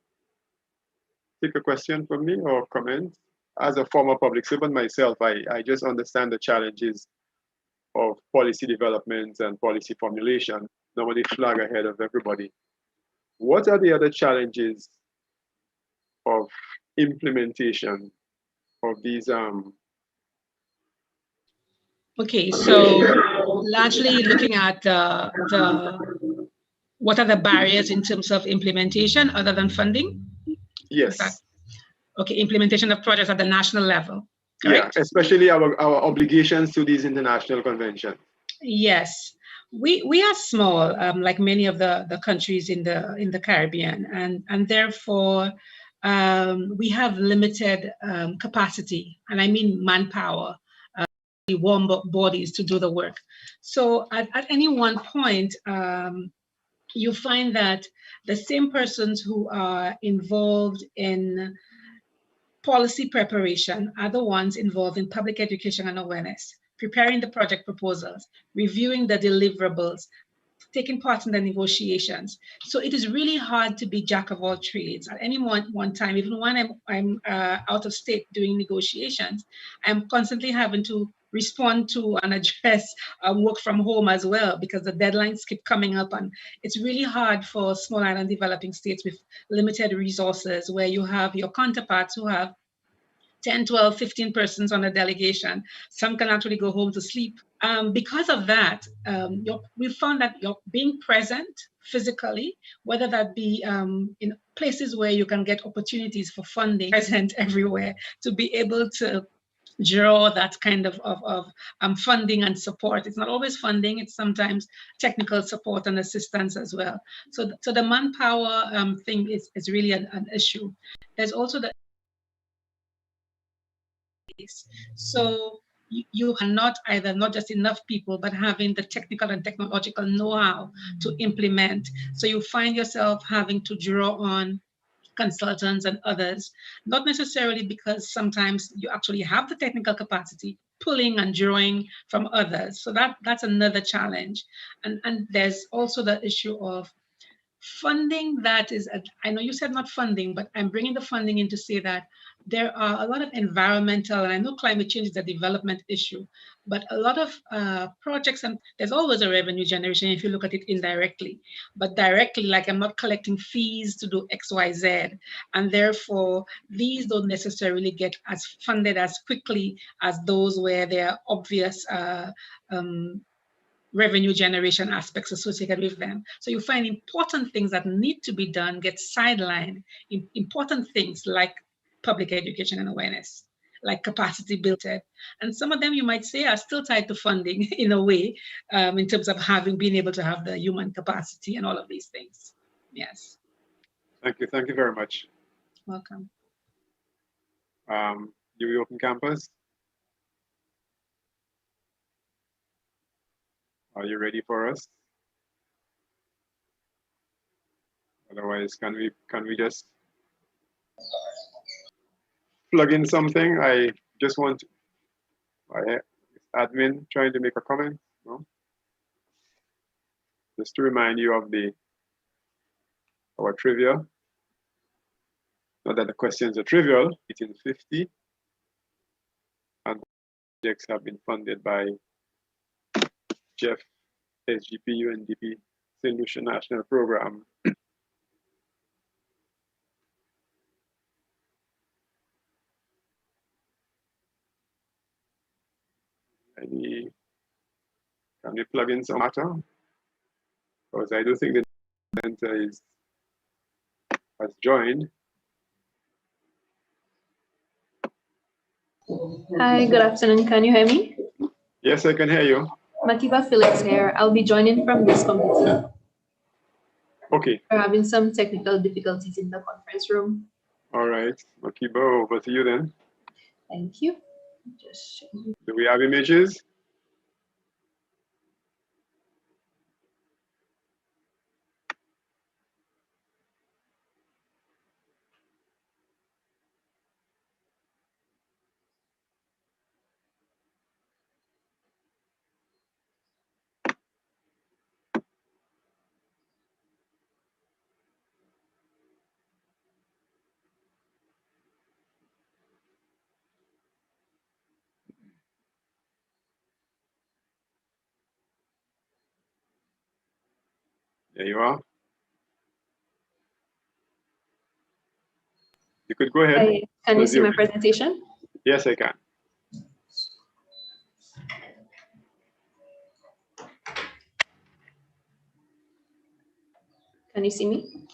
take a question from me or comment? As a former public servant myself, I just understand the challenges of policy development and policy formulation. Nobody flag ahead of everybody. What are the other challenges of implementation of these? Okay, so largely looking at what are the barriers in terms of implementation other than funding? Yes. Okay, implementation of projects at the national level. Correct? Yeah, especially our obligations to these international conventions. Yes, we are small, like many of the countries in the Caribbean, and therefore we have limited capacity, and I mean manpower, warm bodies to do the work. So at any one point, you find that the same persons who are involved in policy preparation are the ones involved in public education and awareness, preparing the project proposals, reviewing the deliverables, taking part in the negotiations. So it is really hard to be jack of all trades at any one time. Even when I'm out of state doing negotiations, I'm constantly having to respond to and address work from home as well, because the deadlines keep coming up, and it's really hard for small island developing states with limited resources, where you have your counterparts who have 10, 12, 15 persons on a delegation. Some can actually go home to sleep. Because of that, we found that you're being present physically, whether that be in places where you can get opportunities for funding, present everywhere to be able to draw that kind of funding and support. It's not always funding, it's sometimes technical support and assistance as well. So the manpower thing is really an issue. There's also the so you are not just enough people, but having the technical and technological know-how to implement. So you find yourself having to draw on consultants and others, not necessarily because sometimes you actually have the technical capacity, pulling and drawing from others. So that's another challenge. And there's also the issue of funding that is, I know you said not funding, but I'm bringing the funding in to say that there are a lot of environmental, and I know climate change is a development issue, but a lot of projects, and there's always a revenue generation if you look at it indirectly, but directly, like I'm not collecting fees to do X, Y, Z, and therefore these don't necessarily get as funded as quickly as those where there are obvious revenue generation aspects associated with them. So you find important things that need to be done get sidelined, important things like public education and awareness. like capacity built. And some of them you might say are still tied to funding in a way, in terms of being able to have the human capacity and all of these things. Yes. Thank you very much. Welcome. UWI Open Campus, are you ready for us? Otherwise, can we just plug in something? I just want admin trying to make a comment. No? Just to remind you of our trivia. Not that the questions are trivial. 1850, and projects have been funded by Jeff, SGP, UNDP, St. Lucia National Program. Can we plug in some matter? Because I do think the center has joined. Hi, good afternoon. Can you hear me? Yes, I can hear you. Makiba Felix here. I'll be joining from this computer. Okay. We're having some technical difficulties in the conference room. All right, Makiba, over to you then. Thank you. Do we have images? There you are. You could go ahead. Hi. Can you see my presentation? Yes, I can. Can you see me?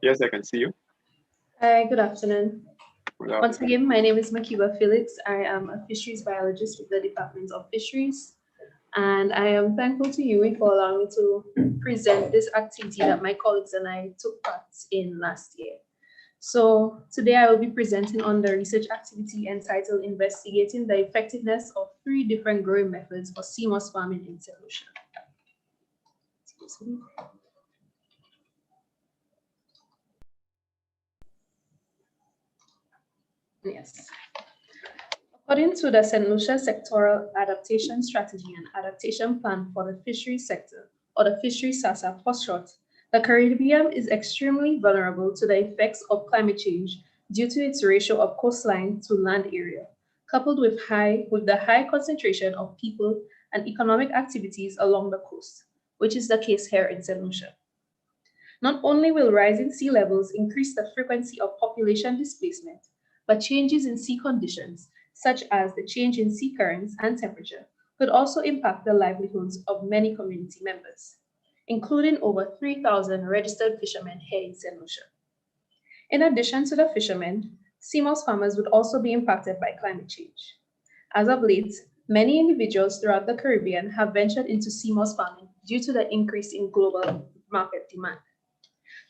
Yes, I can see you. Hi, good afternoon. Once again, my name is Makiba Felix. I am a fisheries biologist with the Department of Fisheries. And I am thankful to UWI for allowing me to present this activity that my colleagues and I took part in last year. So today I will be presenting on the research activity entitled Investigating the Effectiveness of 3 Different Growing Methods for CMOS Farming in St. Lucia. Yes. According to the St. Lucia Sectoral Adaptation Strategy and Adaptation Plan for the Fisheries Sector, or the Fisheries SASA for short, the Caribbean is extremely vulnerable to the effects of climate change due to its ratio of coastline to land area, coupled with the high concentration of people and economic activities along the coast, which is the case here in St. Lucia. Not only will rising sea levels increase the frequency of population displacement, but changes in sea conditions, such as the change in sea currents and temperature, could also impact the livelihoods of many community members, including over 3,000 registered fishermen here in St. Lucia. In addition to the fishermen, CMOS farmers would also be impacted by climate change. As of late, many individuals throughout the Caribbean have ventured into CMOS farming due to the increase in global market demand,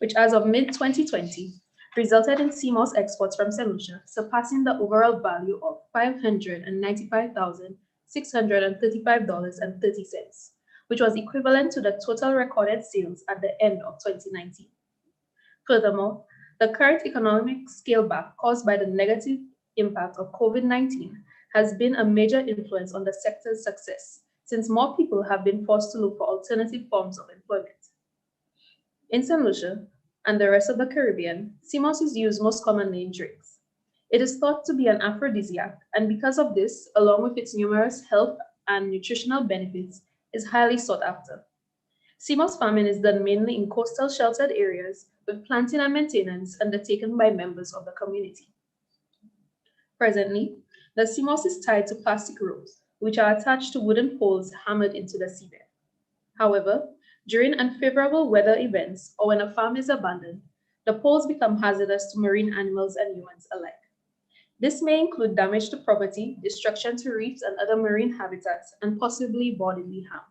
which as of mid-2020 resulted in CMOS exports from St. Lucia surpassing the overall value of $595,635.30, which was equivalent to the total recorded sales at the end of 2019. Furthermore, the current economic scale back caused by the negative impact of COVID-19 has been a major influence on the sector's success, since more people have been forced to look for alternative forms of employment. In St. Lucia and the rest of the Caribbean, CMOS is used most commonly in drinks. It is thought to be an aphrodisiac, and because of this, along with its numerous health and nutritional benefits, is highly sought after. CMOS farming is done mainly in coastal sheltered areas, with planting and maintenance undertaken by members of the community. Presently, the CMOS is tied to plastic ropes, which are attached to wooden poles hammered into the seabed. However, during unfavorable weather events or when a farm is abandoned, the poles become hazardous to marine animals and humans alike. This may include damage to property, destruction to reefs and other marine habitats, and possibly bodily harm.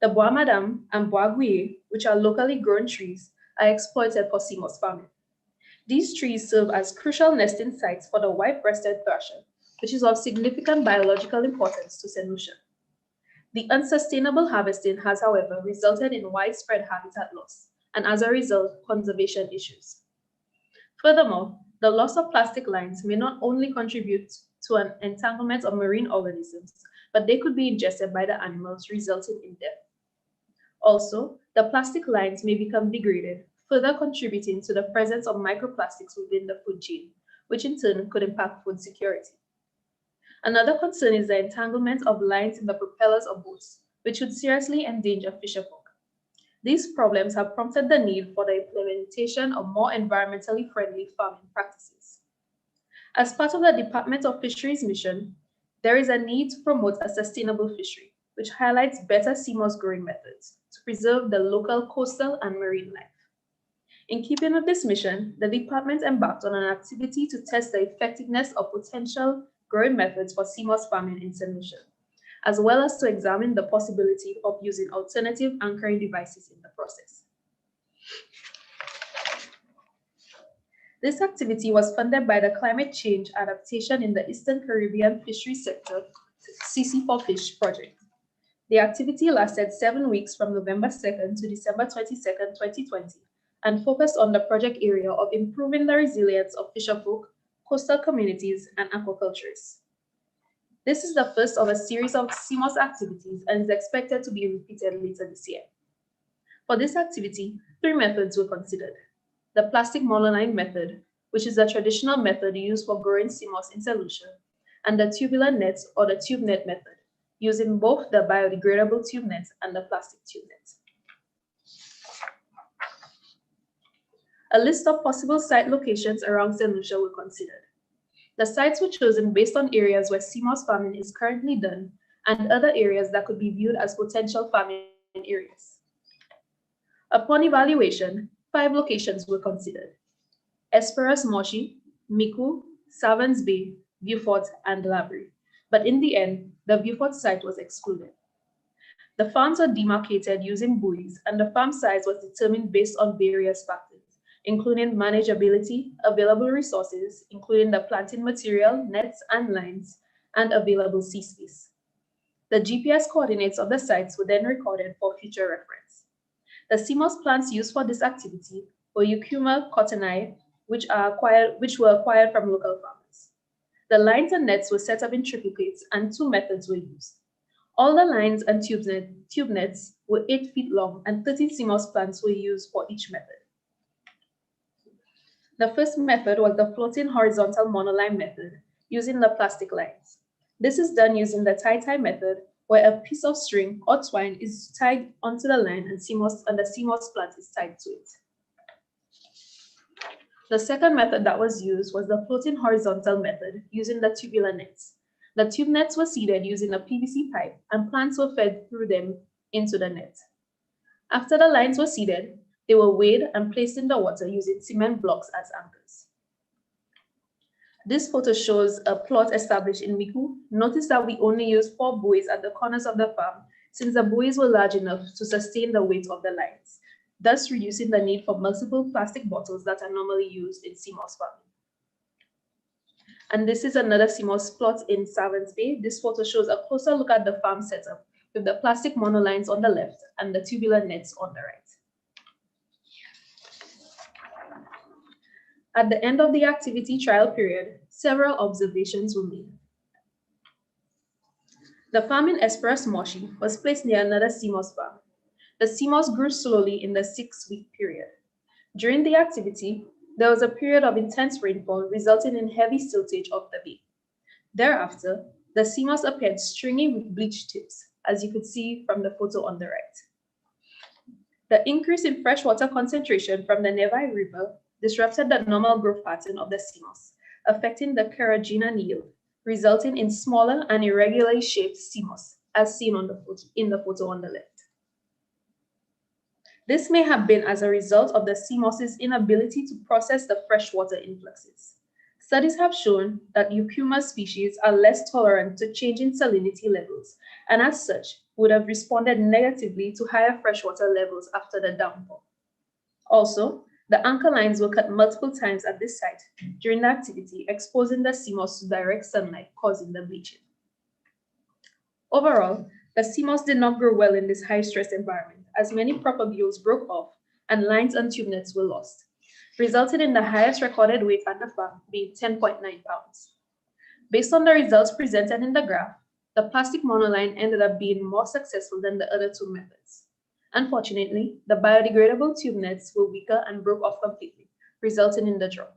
The Bois Madame and Bois Guillet, which are locally grown trees, are exploited for CMOS farming. These trees serve as crucial nesting sites for the white-breasted thrasher, which is of significant biological importance to St. Lucia. The unsustainable harvesting has, however, resulted in widespread habitat loss, and as a result, conservation issues. Furthermore, the loss of plastic lines may not only contribute to an entanglement of marine organisms, but they could be ingested by the animals, resulting in death. Also, the plastic lines may become degraded, further contributing to the presence of microplastics within the food chain, which in turn could impact food security. Another concern is the entanglement of lines in the propellers of boats, which would seriously endanger fisherfolk. These problems have prompted the need for the implementation of more environmentally friendly farming practices. As part of the Department of Fisheries mission, there is a need to promote a sustainable fishery, which highlights better CMOS growing methods to preserve the local coastal and marine life. In keeping with this mission, the department embarked on an activity to test the effectiveness of potential growing methods for CMOS farming in St. Lucia, as well as to examine the possibility of using alternative anchoring devices in the process. This activity was funded by the Climate Change Adaptation in the Eastern Caribbean Fisheries Sector CC4Fish project. The activity lasted 7 weeks from November 2nd to December 22nd, 2020, and focused on the project area of improving the resilience of fisherfolk, coastal communities, and aquaculturists. This is the first of a series of CMOS activities and is expected to be repeated later this year. For this activity, 3 methods were considered. The plastic monoline method, which is a traditional method used for growing CMOS in St. Lucia, and the tubular net or the tube net method, using both the biodegradable tube net and the plastic tube net. A list of possible site locations around St. Lucia were considered. The sites were chosen based on areas where CMOS farming is currently done and other areas that could be viewed as potential farming areas. Upon evaluation, 5 locations were considered: Esperas Moshi, Miku, Savans Bay, Beaufort, and Labrie. But in the end, the Beaufort site was excluded. The farms were demarcated using buoys, and the farm size was determined based on various factors, including manageability, available resources, including the planting material, nets, and lines, and available sea space. The GPS coordinates of the sites were then recorded for future reference. The CMOS plants used for this activity were Eucuma cottoni, which were acquired from local farmers. The lines and nets were set up in triplicates, and 2 methods were used. All the lines and tube nets were 8 feet long, and 30 CMOS plants were used for each method. The first method was the floating horizontal monoline method, using the plastic lines. This is done using the tie-tie method, where a piece of string or twine is tied onto the line and the CMOS plant is tied to it. The second method that was used was the floating horizontal method, using the tubular nets. The tube nets were seeded using a PVC pipe, and plants were fed through them into the net. After the lines were seeded, they were weighed and placed in the water using cement blocks as anchors. This photo shows a plot established in Miku. Notice that we only used 4 buoys at the corners of the farm, since the buoys were large enough to sustain the weight of the lines, thus reducing the need for multiple plastic bottles that are normally used in CMOS farming. And this is another CMOS plot in Savans Bay. This photo shows a closer look at the farm setup, with the plastic monolines on the left and the tubular nets on the right. At the end of the activity trial period, several observations were made. The farm in Esperas Moshi was placed near another CMOS farm. The CMOS grew slowly in the 6-week period. During the activity, there was a period of intense rainfall resulting in heavy siltage of the bay. Thereafter, the CMOS appeared stringy with bleached tips, as you could see from the photo on the right. The increase in freshwater concentration from the Nevi River disrupted the normal growth pattern of the CMOS, affecting the carrageenan yield, resulting in smaller and irregularly shaped CMOS, as seen in the photo on the left. This may have been as a result of the CMOS's inability to process the freshwater influxes. Studies have shown that eupumas species are less tolerant to change in salinity levels, and as such, would have responded negatively to higher freshwater levels after the downpour. Also, the anchor lines were cut multiple times at this site during the activity, exposing the sea moss to direct sunlight, causing the bleaching. Overall, the sea moss did not grow well in this high-stress environment, as many propagules broke off and lines and tube nets were lost, resulting in the highest recorded weight at the farm being 10.9 pounds. Based on the results presented in the graph, the plastic monoline ended up being more successful than the other two methods. Unfortunately, the biodegradable tube nets were weaker and broke off completely, resulting in the drop.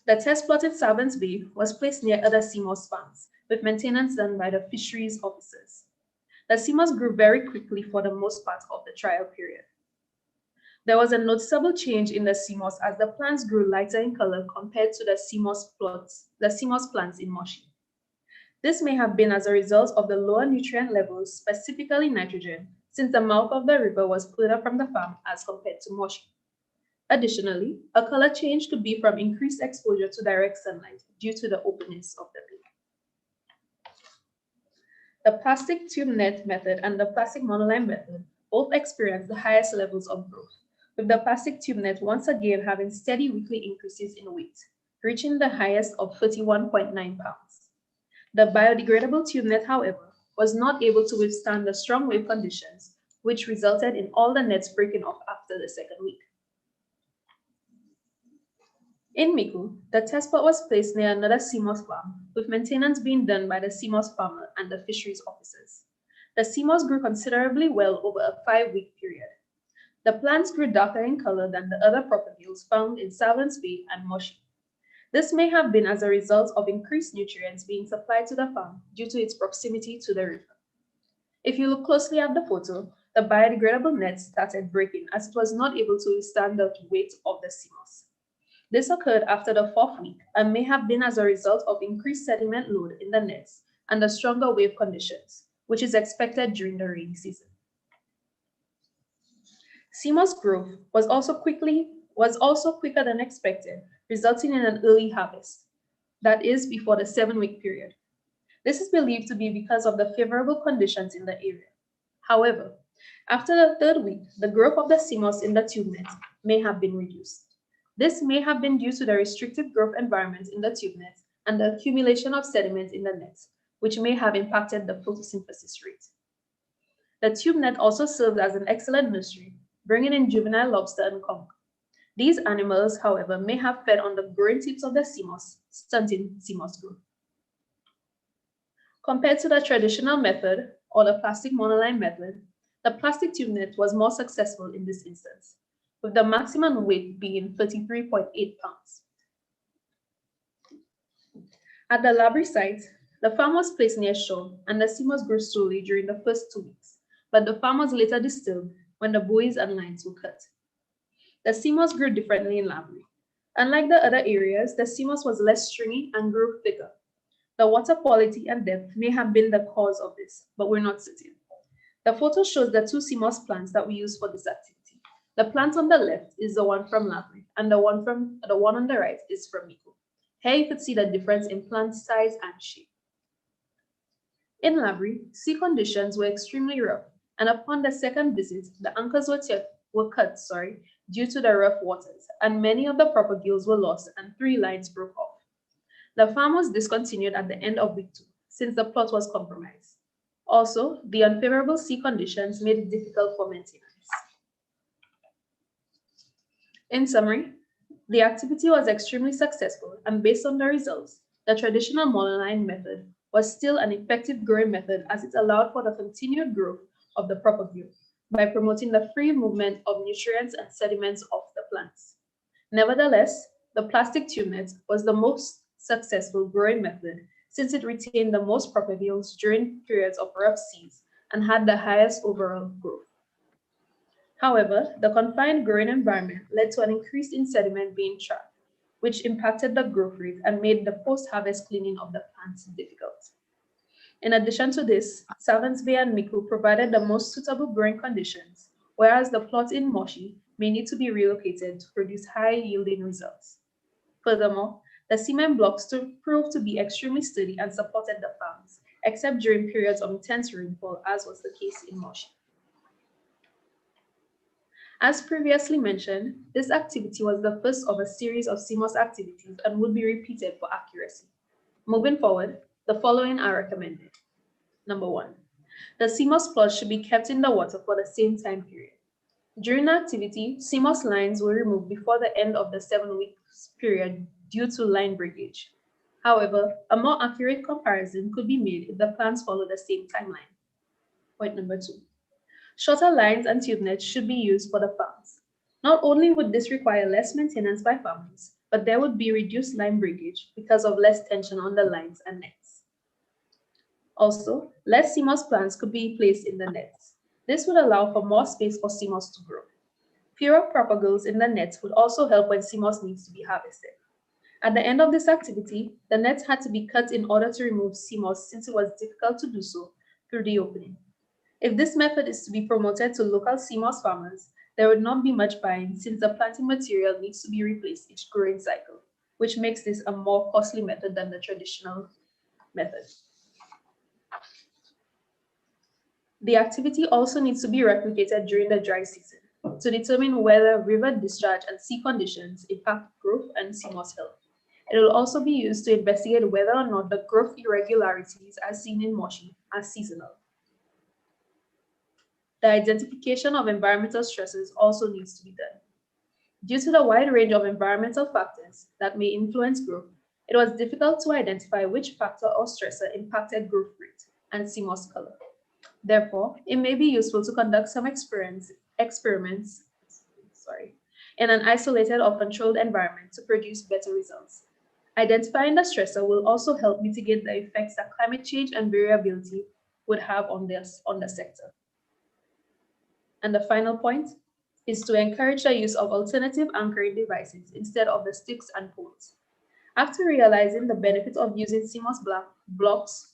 The test plot in Savans Bay was placed near other sea moss farms, with maintenance done by the fisheries officers. The sea moss grew very quickly for the most part of the trial period. There was a noticeable change in the sea moss as the plants grew lighter in color compared to the sea moss plants in Moshi. This may have been as a result of the lower nutrient levels, specifically nitrogen, since the mouth of the river was further from the farm as compared to Moshi. Additionally, a color change could be from increased exposure to direct sunlight due to the openness of the bay. The plastic tube net method and the plastic monoline method both experienced the highest levels of growth, with the plastic tube net once again having steady weekly increases in weight, reaching the highest of 31.9 pounds. The biodegradable tube net, however, was not able to withstand the strong wave conditions, which resulted in all the nets breaking off after the second week. In Miku, the test plot was placed near another sea moss farm, with maintenance being done by the sea moss farmer and the fisheries officers. The sea moss grew considerably well over a 5-week period. The plants grew darker in color than the other propagules found in Savans Bay and Moshi. This may have been as a result of increased nutrients being supplied to the farm due to its proximity to the river. If you look closely at the photo, the biodegradable net started breaking as it was not able to withstand the weight of the sea moss. This occurred after the 4th week and may have been as a result of increased sediment load in the nets and the stronger wave conditions, which is expected during the rainy season. Sea moss growth was also quicker than expected, resulting in an early harvest, that is, before the 7-week period. This is believed to be because of the favorable conditions in the area. However, after the 3rd week, the growth of the sea moss in the tube net may have been reduced. This may have been due to the restrictive growth environment in the tube net and the accumulation of sediment in the nets, which may have impacted the photosynthesis rate. The tube net also served as an excellent nursery, bringing in juvenile lobster and conch. These animals, however, may have fed on the growing tips of the sea moss, stunting sea moss growth. Compared to the traditional method, or the plastic monoline method, the plastic tube net was more successful in this instance, with the maximum weight being 33.8 pounds. At the Labrie site, the farm was placed near shore and the sea moss grew slowly during the first 2 weeks, but the farm was later disturbed when the buoys and lines were cut. The sea moss grew differently in Labrie. Unlike the other areas, the sea moss was less stringy and grew thicker. The water quality and depth may have been the cause of this, but we're not certain. The photo shows the 2 sea moss plants that we use for this activity. The plant on the left is the one from Labrie, and the one on the right is from Miku. Here you could see the difference in plant size and shape. In Labrie, sea conditions were extremely rough, and upon the second visit, the anchors were cut due to the rough waters, and many of the propagules were lost and 3 lines broke off. The farm was discontinued at the end of week 2, since the plot was compromised. Also, the unfavorable sea conditions made it difficult for maintenance. In summary, the activity was extremely successful, and based on the results, the traditional monoline method was still an effective growing method as it allowed for the continued growth of the propagule by promoting the free movement of nutrients and sediments of the plants. Nevertheless, the plastic tube net was the most successful growing method since it retained the most propagules during periods of rough seas and had the highest overall growth. However, the confined growing environment led to an increase in sediment being trapped, which impacted the growth rate and made the post-harvest cleaning of the plants difficult. In addition to this, Savans Bay and Miku provided the most suitable growing conditions, whereas the plot in Moshi may need to be relocated to produce high-yielding results. Furthermore, the cement blocks proved to be extremely sturdy and supported the farms, except during periods of intense rainfall, as was the case in Moshi. As previously mentioned, this activity was the first of a series of CMOS activities and would be repeated for accuracy. Moving forward, the following are recommended. Number 1, the CMOS plots should be kept in the water for the same time period. During the activity, CMOS lines were removed before the end of the 7-week period due to line breakage. However, a more accurate comparison could be made if the plants follow the same timeline. Point number 2. Shorter lines and tube nets should be used for the farms. Not only would this require less maintenance by farmers, but there would be reduced line breakage because of less tension on the lines and nets. Also, less CMOS plants could be placed in the nets. This would allow for more space for CMOS to grow. Fewer propagals in the nets would also help when CMOS needs to be harvested. At the end of this activity, the nets had to be cut in order to remove CMOS since it was difficult to do so through the opening. If this method is to be promoted to local CMOS farmers, there would not be much buying since the planting material needs to be replaced each growing cycle, which makes this a more costly method than the traditional method. The activity also needs to be replicated during the dry season to determine whether river discharge and sea conditions impact growth and CMOS health. It will also be used to investigate whether or not the growth irregularities as seen in Moshi are seasonal. The identification of environmental stresses also needs to be done. Due to the wide range of environmental factors that may influence growth, it was difficult to identify which factor or stressor impacted growth rate and CMOS color. Therefore, it may be useful to conduct some experiments in an isolated or controlled environment to produce better results. Identifying the stressor will also help mitigate the effects that climate change and variability would have on the sector. And the final point is to encourage the use of alternative anchoring devices instead of the sticks and poles. After realizing the benefit of using CMOS blocks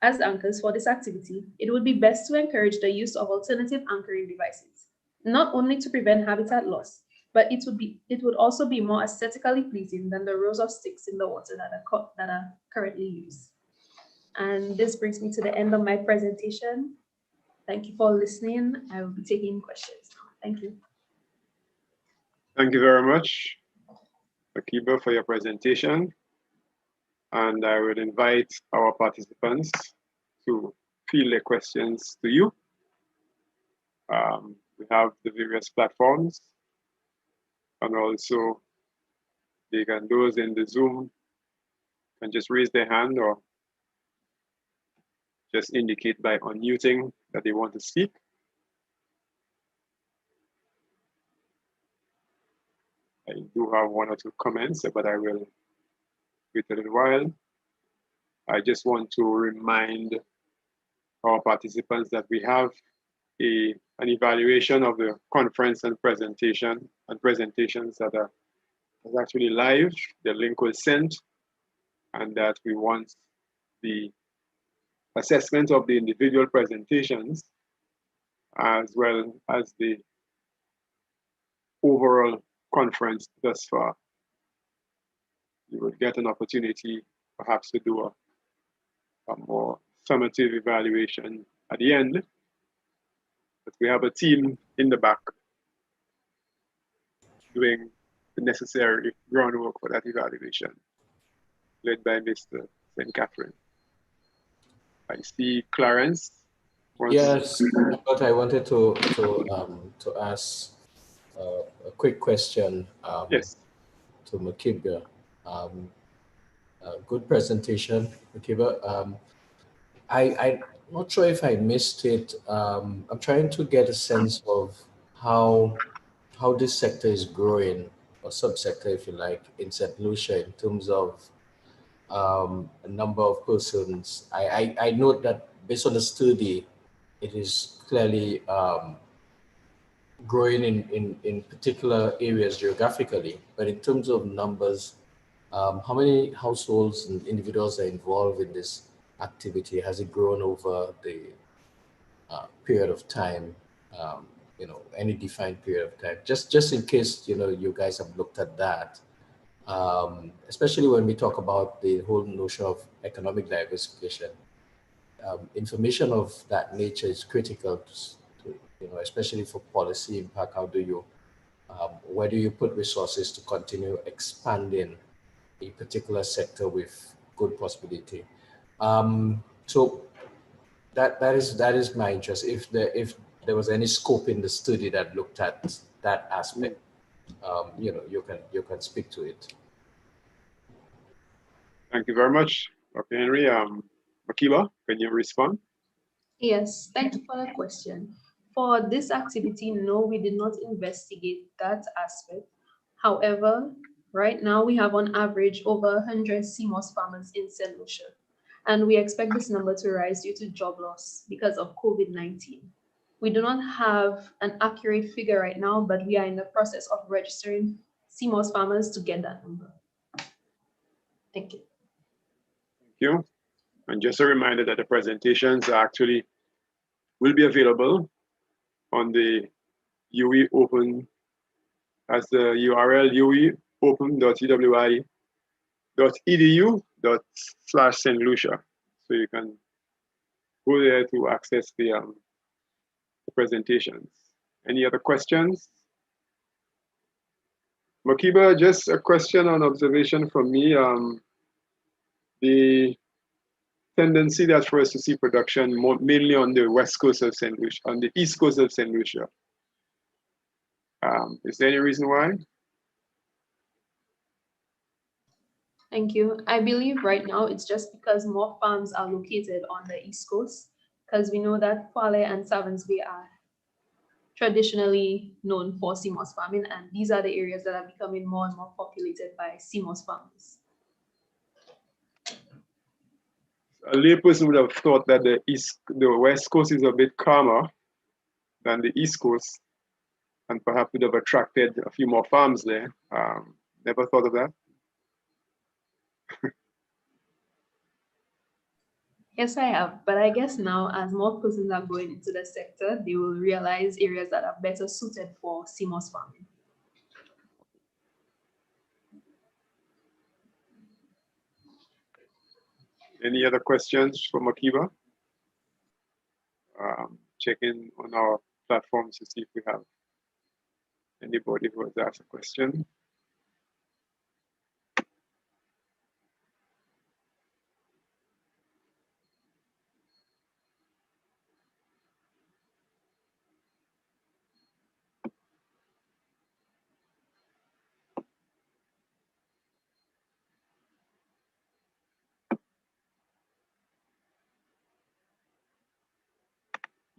as anchors for this activity, it would be best to encourage the use of alternative anchoring devices, not only to prevent habitat loss, but it would also be more aesthetically pleasing than the rows of sticks in the water that are currently used. And this brings me to the end of my presentation. Thank you for listening. I will be taking questions now. Thank you. Thank you very much, Akiba, for your presentation. And I would invite our participants to field their questions to you. We have the various platforms, and also those in the Zoom can just raise their hand or just indicate by unmuting that they want to speak. I do have 1 or 2 comments, but I will wait a little while. I just want to remind our participants that we have an evaluation of the conference and presentations that are actually live. The link was sent, and that we want the assessment of the individual presentations as well as the overall conference thus far. You will get an opportunity perhaps to do a more summative evaluation at the end. But we have a team in the back doing the necessary groundwork for that evaluation, led by Mr. St. Catherine. I see Clarence. Yes, but I wanted to ask a quick question. Yes. To Makiba. Good presentation, Makiba. I'm not sure if I missed it. I'm trying to get a sense of how this sector is growing, or subsector, if you like, in St. Lucia in terms of a number of persons. I note that based on the study, it is clearly growing in particular areas geographically, but in terms of numbers, how many households and individuals are involved in this activity? Has it grown over the period of time? any defined period of time. Just in case, you guys have looked at that, especially when we talk about the whole notion of economic diversification. Information of that nature is critical to especially for policy impact. How do you, where do you put resources to continue expanding a particular sector with good possibility? So that is my interest. If there was any scope in the study that looked at that aspect, you can speak to it. Thank you very much, Dr. Henry. Makiba, can you respond? Yes, thank you for the question. For this activity, no, we did not investigate that aspect. However, right now we have on average over 100 CMOS farmers in St. Lucia, and we expect this number to rise due to job loss because of COVID-19. We do not have an accurate figure right now, but we are in the process of registering CMOS farmers to get that number. Thank you. Thank you. And just a reminder that the presentations actually will be available on the UWI Open as the URL uwi.uwi.edu/St. Lucia. So you can go there to access the presentations. Any other questions? Makiba, just a question on observation from me. The tendency that's for us to see production mainly on the west coast of St. Lucia, on the east coast of St. Lucia. Is there any reason why? Thank you. I believe right now it's just because more farms are located on the East Coast, because we know that Kwale and Savans Bay are traditionally known for CMOS farming, and these are the areas that are becoming more and more populated by CMOS farmers. A layperson would have thought that the west coast is a bit calmer than the east coast, and perhaps would have attracted a few more farms there. Never thought of that. Yes, I have, but I guess now as more persons are going into the sector, they will realize areas that are better suited for CMOS farming. Any other questions for Makiba? Checking on our platforms to see if we have anybody who has asked a question.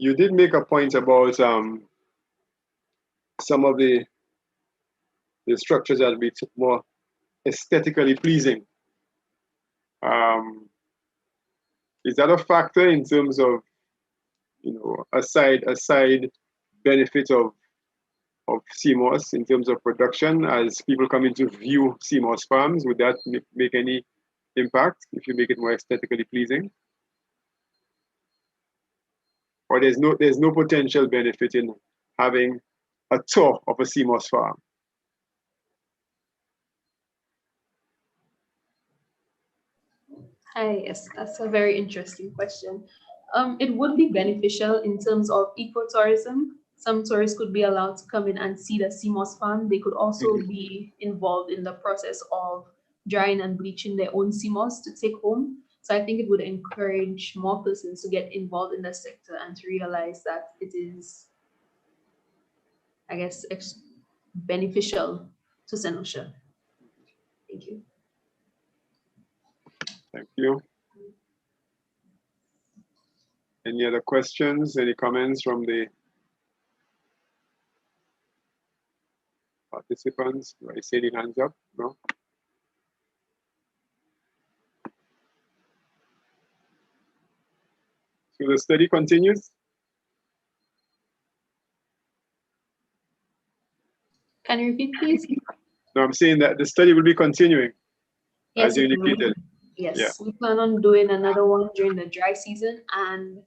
You did make a point about some of the structures that will be more aesthetically pleasing. Is that a factor in terms of, a side benefit of CMOS in terms of production as people come in to view CMOS farms? Would that make any impact if you make it more aesthetically pleasing? Or there's no potential benefit in having a tour of a CMOS farm? Hi, yes, that's a very interesting question. It would be beneficial in terms of ecotourism. Some tourists could be allowed to come in and see the CMOS farm. They could also be involved in the process of drying and bleaching their own CMOS to take home. So I think it would encourage more persons to get involved in the sector and to realize that it is, I guess, beneficial to St. Lucia. Thank you. Thank you. Any other questions? Any comments from the participants? Do I see any hands up? No? So the study continues? Can you repeat, please? No, I'm saying that the study will be continuing, Yes, as you indicated. Yes, Yeah. we plan on doing another one during the dry season and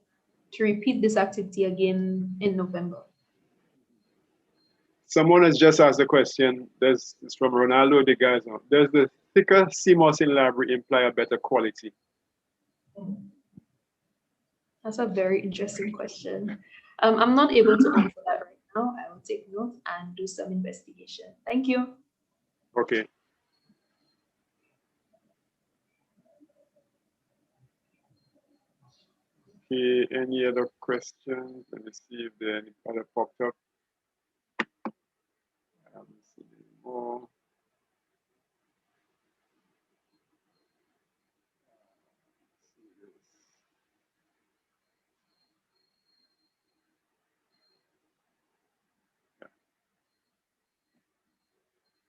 to repeat this activity again in November. Someone has just asked a question. It's from Ronaldo de Gaza. Does the thicker CMOS in library imply a better quality? That's a very interesting question. I'm not able to answer that right now. I will take note and do some investigation. Thank you. Okay. Okay, any other questions? Let me see if there are any other popped up. I haven't seen any more.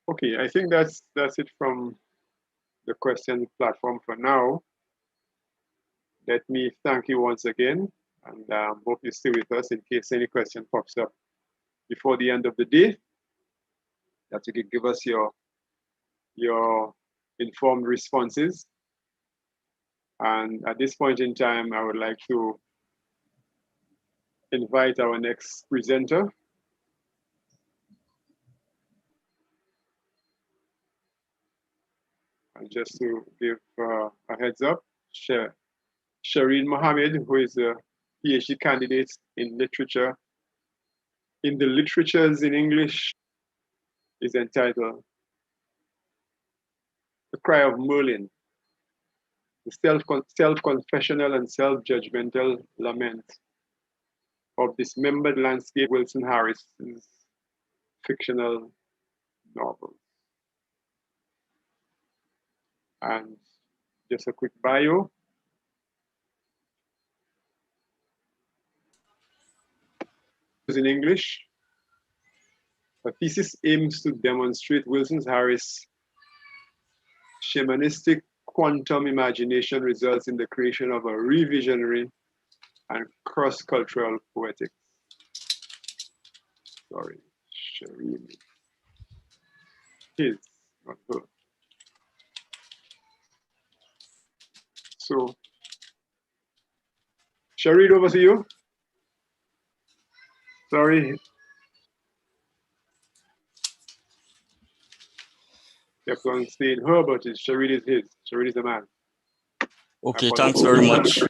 Okay, I think that's it from the question platform for now. Let me thank you once again, and hope you stay with us in case any question pops up before the end of the day, that you can give us your informed responses. And at this point in time, I would like to invite our next presenter. And just to give a heads up, Shireen Mohammed, who is a PhD candidate in literature, in the literatures in English, is entitled The Cry of Merlin, the self-confessional and self-judgmental lament of dismembered landscape, Wilson Harris's fictional novel. And just a quick bio. In English, a thesis aims to demonstrate Wilson Harris' shamanistic quantum imagination results in the creation of a revisionary and cross-cultural poetics. Sorry, Shireen. His, not her. So, Shireen, over to you. Sorry. Kept on saying her, but Shireen is his. Shireen is the man. Okay, thanks very much.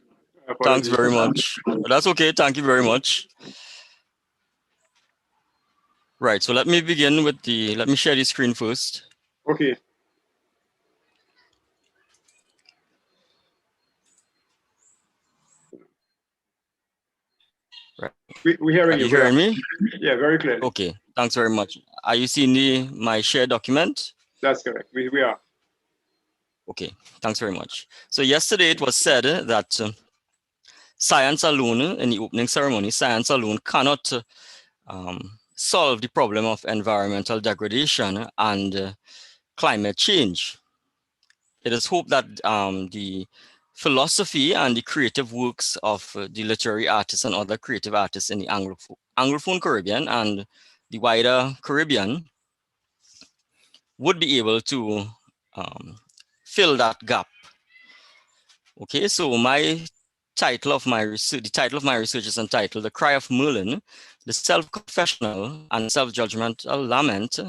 Thanks very much. That's okay, thank you very much. Right, so let me begin with let me share the screen first. Okay. Right. We're hearing you. Are you hearing me? Yeah, very clearly. Okay, thanks very much. Are you seeing my shared document? That's correct, we are. Okay, thanks very much. So yesterday it was said that science alone, in the opening ceremony, science alone cannot solve the problem of environmental degradation and climate change. It is hoped that the philosophy and the creative works of the literary artists and other creative artists in the Anglophone Caribbean and the wider Caribbean would be able to fill that gap. Okay, so the title of my research is entitled The Cry of Merlin, the Self-Confessional and Self-Judgmental Lament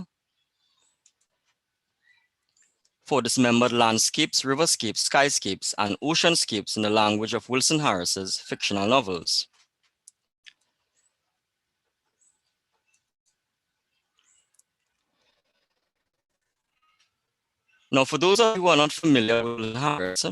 for Dismembered Landscapes, Riverscapes, Skyscapes, and Oceanscapes in the language of Wilson Harris's fictional novels. Now, for those of you who are not familiar with Wilson Harris,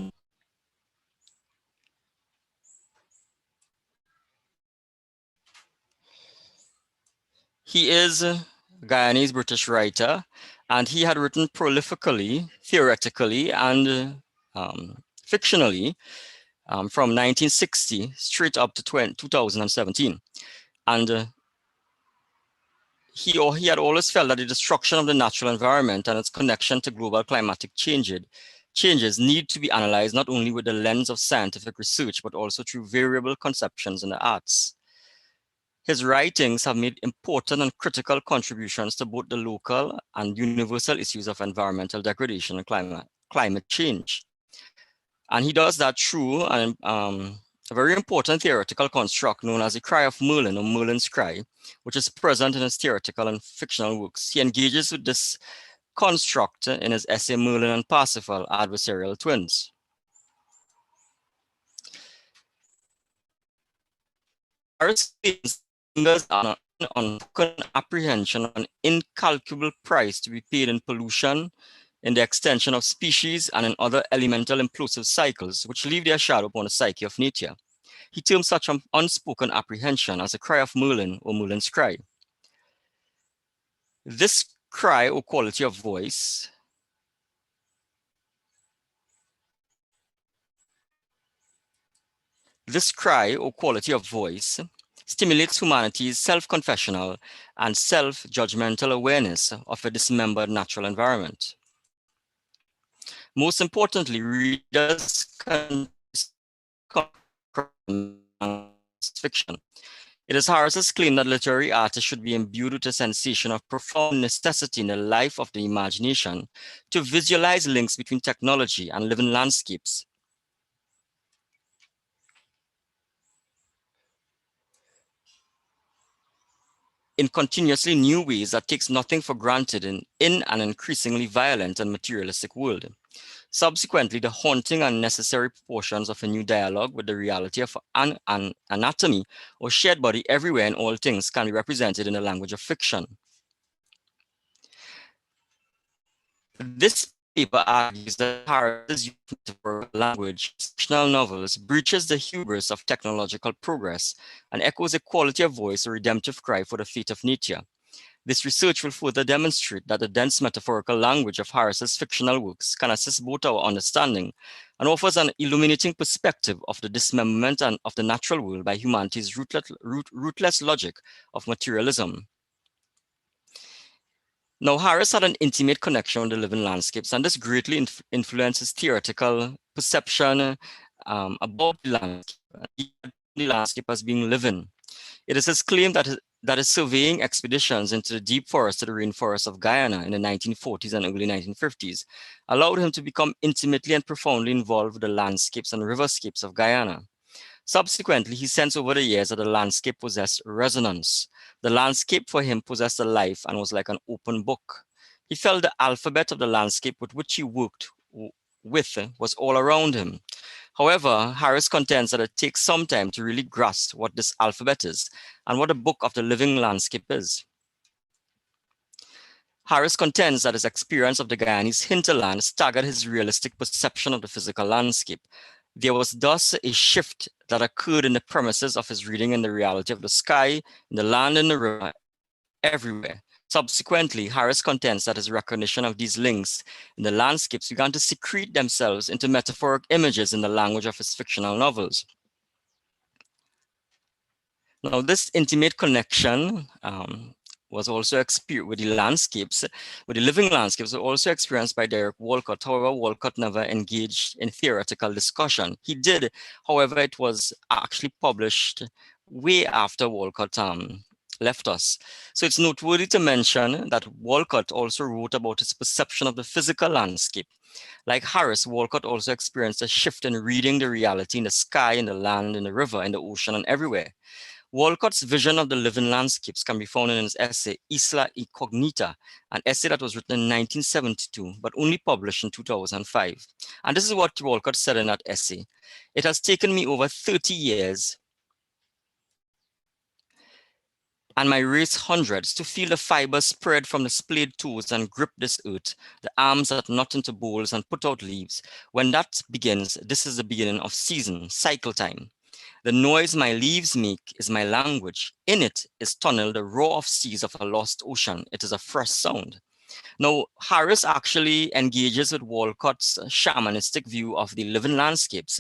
he is a Guyanese British writer, and he had written prolifically, theoretically, and fictionally from 1960 straight up to 2017. And he had always felt that the destruction of the natural environment and its connection to global climatic changes need to be analyzed not only with the lens of scientific research, but also through variable conceptions in the arts. His writings have made important and critical contributions to both the local and universal issues of environmental degradation and climate change. And he does that through a very important theoretical construct known as the cry of Merlin or Merlin's cry, which is present in his theoretical and fictional works. He engages with this construct in his essay Merlin and Parsifal, Adversarial Twins. Harris lingers on an unspoken apprehension of an incalculable price to be paid in pollution, in the extension of species, and in other elemental implosive cycles which leave their shadow upon the psyche of nature. He terms such an unspoken apprehension as a cry of Merlin or Merlin's cry. This cry or quality of voice stimulates humanity's self-confessional and self-judgmental awareness of a dismembered natural environment. Most importantly, readers can fiction. It is Harris's claim that literary artists should be imbued with a sensation of profound necessity in the life of the imagination to visualize links between technology and living landscapes. In continuously new ways that takes nothing for granted in an increasingly violent and materialistic world. Subsequently, the haunting and necessary proportions of a new dialogue with the reality of an anatomy or shared body everywhere in all things can be represented in the language of fiction. This paper argues that Harris's use of metaphorical language in fictional novels breaches the hubris of technological progress and echoes a quality of voice or redemptive cry for the fate of nature. This research will further demonstrate that the dense metaphorical language of Harris's fictional works can assist both our understanding and offers an illuminating perspective of the dismemberment and of the natural world by humanity's rootless logic of materialism. Now, Harris had an intimate connection with the living landscapes, and this greatly influenced his theoretical perception about the landscape as being living. It is his claim that his surveying expeditions into the deep forested rainforests of Guyana in the 1940s and early 1950s allowed him to become intimately and profoundly involved with the landscapes and riverscapes of Guyana. Subsequently, he sensed over the years that the landscape possessed resonance. The landscape for him possessed a life and was like an open book. He felt the alphabet of the landscape with which he worked with was all around him. However, Harris contends that it takes some time to really grasp what this alphabet is and what a book of the living landscape is. Harris contends that his experience of the Guyanese hinterland staggered his realistic perception of the physical landscape. There was thus a shift that occurred in the premises of his reading in the reality of the sky, in the land, and the river, everywhere. Subsequently, Harris contends that his recognition of these links in the landscapes began to secrete themselves into metaphoric images in the language of his fictional novels. Now, this intimate connection was also experienced with the landscapes, with the living landscapes, were also experienced by Derek Walcott. However, Walcott never engaged in theoretical discussion. He did, however, it was actually published way after Walcott left us. So it's noteworthy to mention that Walcott also wrote about his perception of the physical landscape. Like Harris, Walcott also experienced a shift in reading the reality in the sky, in the land, in the river, in the ocean, and everywhere. Walcott's vision of the living landscapes can be found in his essay, Isla Incognita, an essay that was written in 1972, but only published in 2005. And this is what Walcott said in that essay. It has taken me over 30 years and my race hundreds to feel the fibers spread from the splayed toes and grip this earth, the arms that knot into bowls and put out leaves. When that begins, this is the beginning of season, cycle time. The noise my leaves make is my language. In it is tunneled the roar of seas of a lost ocean. It is a fresh sound. Now, Harris actually engages with Walcott's shamanistic view of the living landscapes.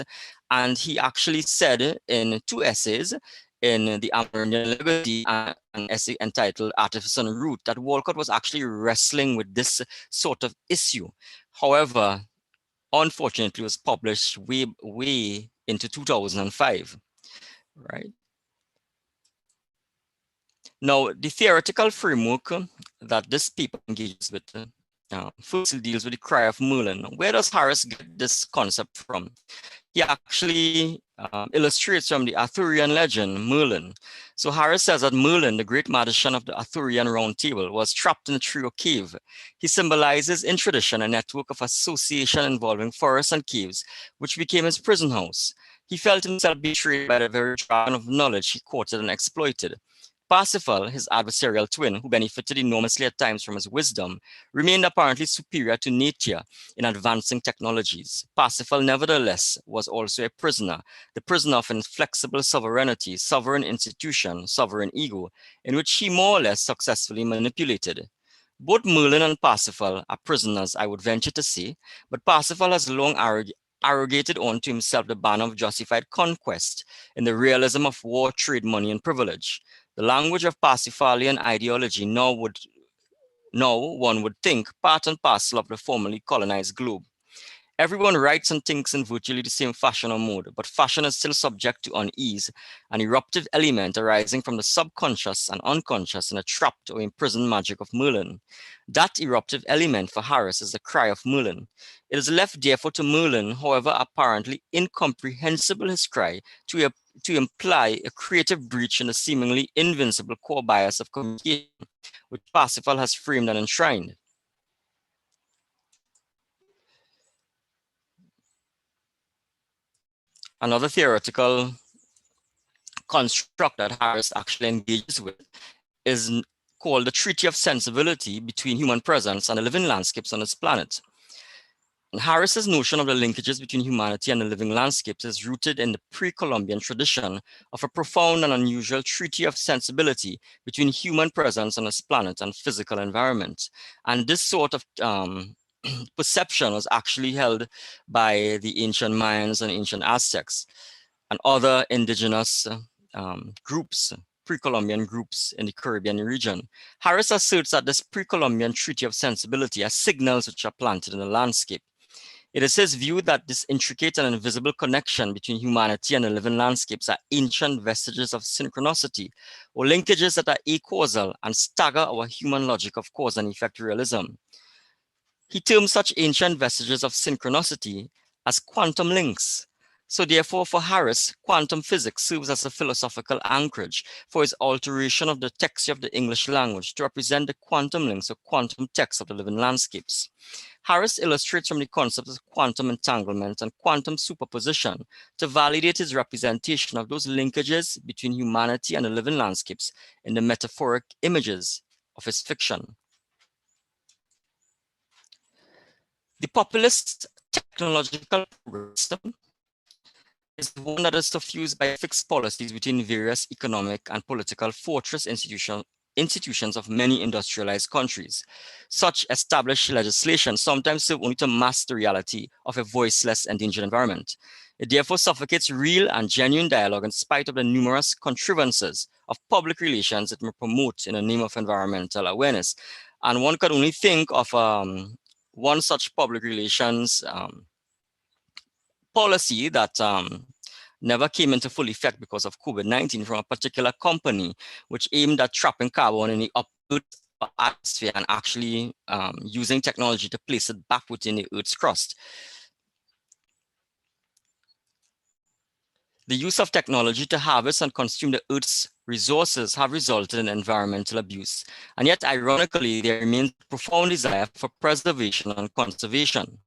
And he actually said in two essays, in the Amerindian Legacy and an essay entitled Artifice and Root, that Walcott was actually wrestling with this sort of issue. However, unfortunately, it was published way into 2005. Right. Now, the theoretical framework that this paper engages with first deals with the cry of Merlin. Where does Harris get this concept from? He actually illustrates from the Arthurian legend, Merlin. So Harris says that Merlin, the great magician of the Arthurian Round Table, was trapped in a tree or cave. He symbolizes in tradition a network of association involving forests and caves, which became his prison house. He felt himself betrayed by the very dragon of knowledge he courted and exploited. Parsifal, his adversarial twin, who benefited enormously at times from his wisdom, remained apparently superior to nature in advancing technologies. Parsifal, nevertheless, was also a prisoner, the prisoner of inflexible sovereignty, sovereign institution, sovereign ego, in which he more or less successfully manipulated. Both Merlin and Parsifal are prisoners, I would venture to say, but Parsifal has long arrogated onto himself the banner of justified conquest in the realism of war, trade, money, and privilege. The language of Parsifalian ideology now one would think, part and parcel of the formerly colonized globe. Everyone writes and thinks in virtually the same fashion or mode, but fashion is still subject to unease, an eruptive element arising from the subconscious and unconscious in a trapped or imprisoned magic of Merlin. That eruptive element for Harris is the cry of Merlin. It is left therefore to Merlin, however apparently incomprehensible his cry, to imply a creative breach in the seemingly invincible core bias of communication, which Parsifal has framed and enshrined. Another theoretical construct that Harris actually engages with is called the Treaty of Sensibility between human presence and the living landscapes on this planet. And Harris's notion of the linkages between humanity and the living landscapes is rooted in the pre-Columbian tradition of a profound and unusual treaty of sensibility between human presence on this planet and physical environment. And this sort of perception was actually held by the ancient Mayans and ancient Aztecs and other indigenous groups, pre-Columbian groups in the Caribbean region. Harris asserts that this pre-Columbian treaty of sensibility has signals which are planted in the landscape. It is his view that this intricate and invisible connection between humanity and the living landscapes are ancient vestiges of synchronicity, or linkages that are acausal and stagger our human logic of cause and effect realism. He terms such ancient vestiges of synchronicity as quantum links. So therefore, for Harris, quantum physics serves as a philosophical anchorage for his alteration of the texture of the English language to represent the quantum links or quantum text of the living landscapes. Harris illustrates from the concepts of quantum entanglement and quantum superposition to validate his representation of those linkages between humanity and the living landscapes in the metaphoric images of his fiction. The populist technological progressism is one that is suffused by fixed policies between various economic and political fortress institutions of many industrialized countries. Such established legislation sometimes serve only to mask the reality of a voiceless, endangered environment. It therefore suffocates real and genuine dialogue in spite of the numerous contrivances of public relations it may promote in the name of environmental awareness. And one could only think of one such public relations policy that never came into full effect because of COVID-19 from a particular company, which aimed at trapping carbon in the upper atmosphere and actually using technology to place it back within the Earth's crust. The use of technology to harvest and consume the Earth's resources have resulted in environmental abuse. And yet, ironically, there remains a profound desire for preservation and conservation.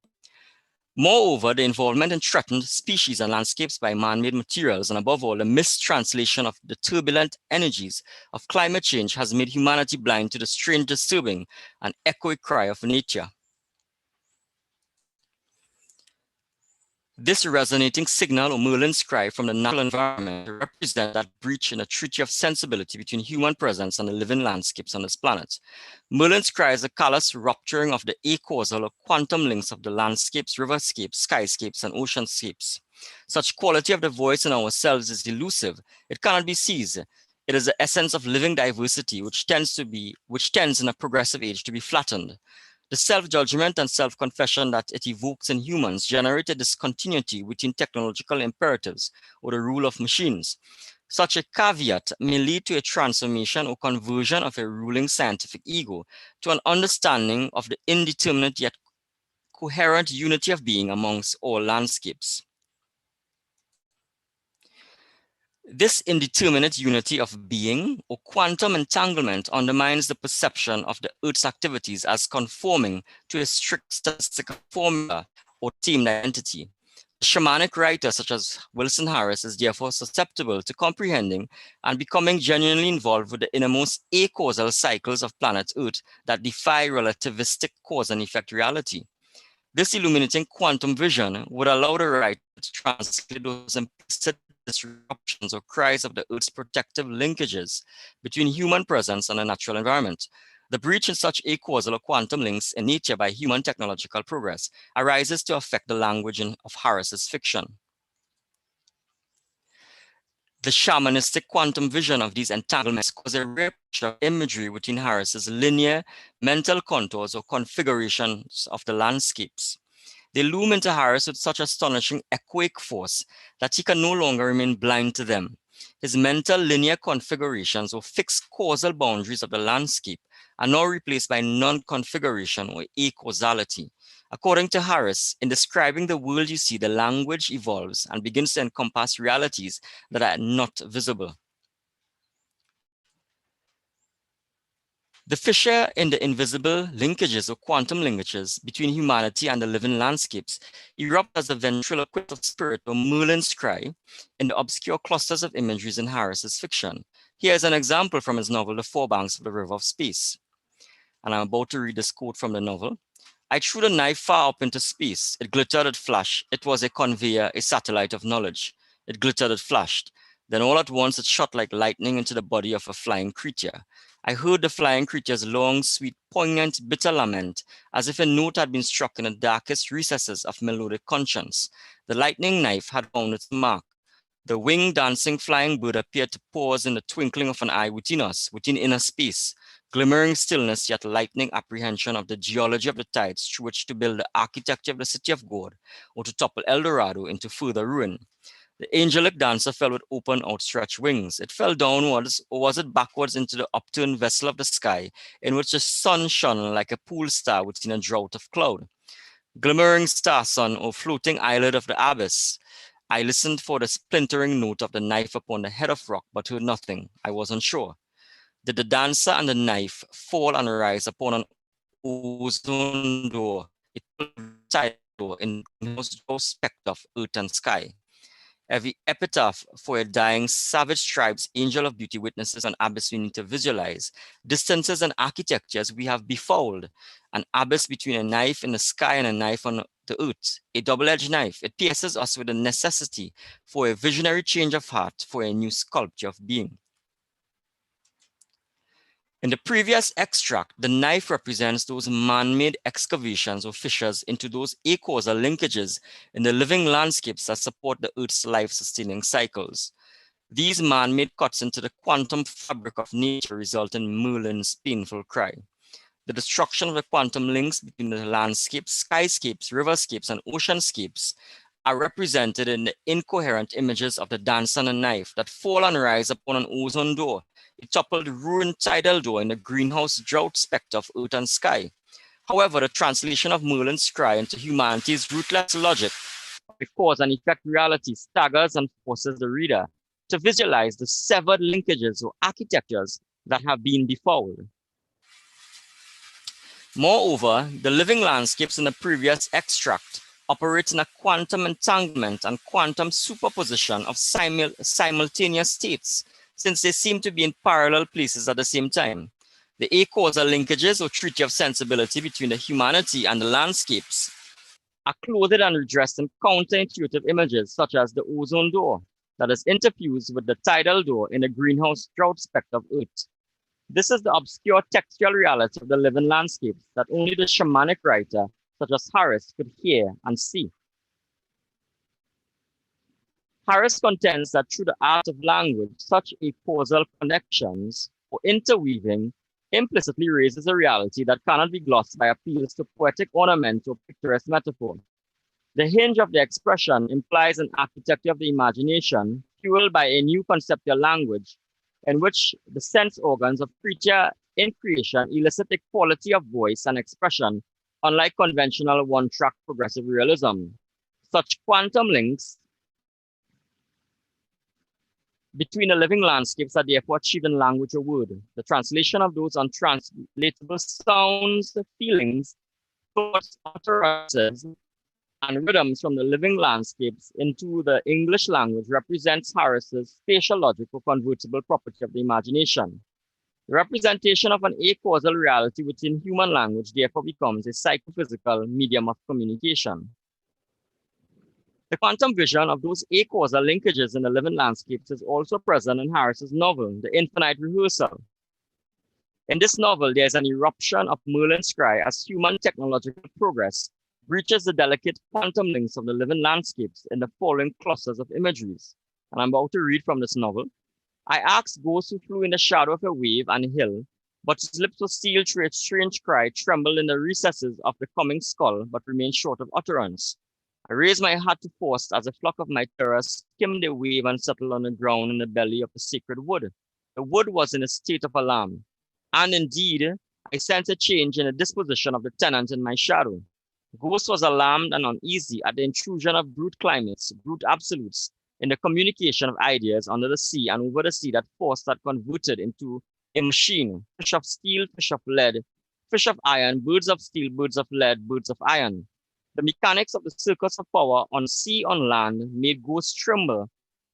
Moreover, the involvement in threatened species and landscapes by man-made materials, and above all, the mistranslation of the turbulent energies of climate change has made humanity blind to the strange, disturbing, and echoic cry of nature. This resonating signal or Merlin's cry from the natural environment represents that breach in a treaty of sensibility between human presence and the living landscapes on this planet. Merlin's cry is a callous rupturing of the acausal or quantum links of the landscapes, riverscapes, skyscapes, and oceanscapes. Such quality of the voice in ourselves is elusive. It cannot be seized. It is the essence of living diversity, which tends in a progressive age to be flattened. The self-judgment and self-confession that it evokes in humans generate a discontinuity within technological imperatives or the rule of machines. Such a caveat may lead to a transformation or conversion of a ruling scientific ego to an understanding of the indeterminate yet coherent unity of being amongst all landscapes. This indeterminate unity of being or quantum entanglement undermines the perception of the Earth's activities as conforming to a strict statistical formula or teamed identity. Shamanic writers such as Wilson Harris is therefore susceptible to comprehending and becoming genuinely involved with the innermost acausal cycles of planet Earth that defy relativistic cause and effect reality. This illuminating quantum vision would allow the writer to translate those implicit disruptions or cries of the Earth's protective linkages between human presence and the natural environment. The breach in such acausal or quantum links in nature by human technological progress arises to affect the language of Harris's fiction. The shamanistic quantum vision of these entanglements causes a rare picture of imagery within Harris's linear mental contours or configurations of the landscapes. They loom into Harris with such astonishing echoic force that he can no longer remain blind to them. His mental linear configurations or fixed causal boundaries of the landscape are now replaced by non-configuration or acausality. According to Harris, in describing the world you see, the language evolves and begins to encompass realities that are not visible. The fissure in the invisible linkages or quantum linkages between humanity and the living landscapes erupt as a ventriloquist of spirit or Merlin's cry in the obscure clusters of imageries in Harris's fiction. Here is an example from his novel, The Four Banks of the River of Space. And I'm about to read this quote from the novel. I threw the knife far up into space. It glittered, it flashed. It was a conveyor, a satellite of knowledge. It glittered, it flashed. Then all at once it shot like lightning into the body of a flying creature. I heard the flying creature's long, sweet, poignant, bitter lament, as if a note had been struck in the darkest recesses of melodic conscience. The lightning knife had found its mark. The winged, dancing, flying bird appeared to pause in the twinkling of an eye within us, within inner space, glimmering stillness, yet lightning apprehension of the geology of the tides through which to build the architecture of the city of God, or to topple El Dorado into further ruin. The angelic dancer fell with open, outstretched wings. It fell downwards, or was it backwards into the upturned vessel of the sky, in which the sun shone like a pool star within a drought of cloud? Glimmering star sun, or floating islet of the abyss. I listened for the splintering note of the knife upon the head of rock, but heard nothing. I was unsure. Did the dancer and the knife fall and rise upon an ozone door, a tidal door in the most spectre of earth and sky? Every epitaph for a dying savage tribe's angel of beauty witnesses an abyss we need to visualize. Distances and architectures we have befouled. An abyss between a knife in the sky and a knife on the earth. A double-edged knife. It pierces us with the necessity for a visionary change of heart, for a new sculpture of being. In the previous extract, the knife represents those man-made excavations or fissures into those acausal linkages in the living landscapes that support the Earth's life-sustaining cycles. These man-made cuts into the quantum fabric of nature result in Merlin's painful cry. The destruction of the quantum links between the landscapes, skyscapes, riverscapes, and oceanscapes are represented in the incoherent images of the dancer and the knife that fall and rise upon an ozone door, a toppled ruined tidal door in the greenhouse drought spectre of earth and sky. However, the translation of Merlin's cry into humanity's ruthless logic of a cause and effect reality staggers and forces the reader to visualize the severed linkages or architectures that have been befouled. Moreover, the living landscapes in the previous extract operate in a quantum entanglement and quantum superposition of simultaneous states, since they seem to be in parallel places at the same time. The acausal linkages or treaty of sensibility between the humanity and the landscapes are clothed and redressed in counterintuitive images, such as the ozone door that is interfused with the tidal door in the greenhouse drought spectre of Earth. This is the obscure textual reality of the living landscapes that only the shamanic writer, such as Harris, could hear and see. Harris contends that through the art of language, such acausal connections or interweaving implicitly raises a reality that cannot be glossed by appeals to poetic ornament or picturesque metaphor. The hinge of the expression implies an architecture of the imagination fueled by a new conceptual language in which the sense organs of creature in creation elicit a quality of voice and expression, unlike conventional one-track progressive realism. Such quantum links between the living landscapes are therefore achieved in language or word. The translation of those untranslatable sounds, feelings, thoughts, utterances, and rhythms from the living landscapes into the English language represents Harris's spatial logic or convertible property of the imagination. The representation of an acausal reality within human language therefore becomes a psychophysical medium of communication. The quantum vision of those acausal linkages in the living landscapes is also present in Harris's novel, The Infinite Rehearsal. In this novel, there is an eruption of Merlin's cry as human technological progress breaches the delicate quantum links of the living landscapes in the following clusters of imageries. And I'm about to read from this novel. I asked ghosts who flew in the shadow of a wave and a hill, but his lips were sealed through a strange cry, trembled in the recesses of the coming skull, but remained short of utterance. I raised my hat to Faust as a flock of my terrors skimmed the wave and settled on the ground in the belly of the sacred wood. The wood was in a state of alarm. And indeed, I sensed a change in the disposition of the tenant in my shadow. Ghost was alarmed and uneasy at the intrusion of brute climates, brute absolutes, in the communication of ideas under the sea and over the sea that Faust had converted into a machine, fish of steel, fish of lead, fish of iron, birds of steel, birds of lead, birds of iron. The mechanics of the circus of power on sea, on land, made Ghost tremble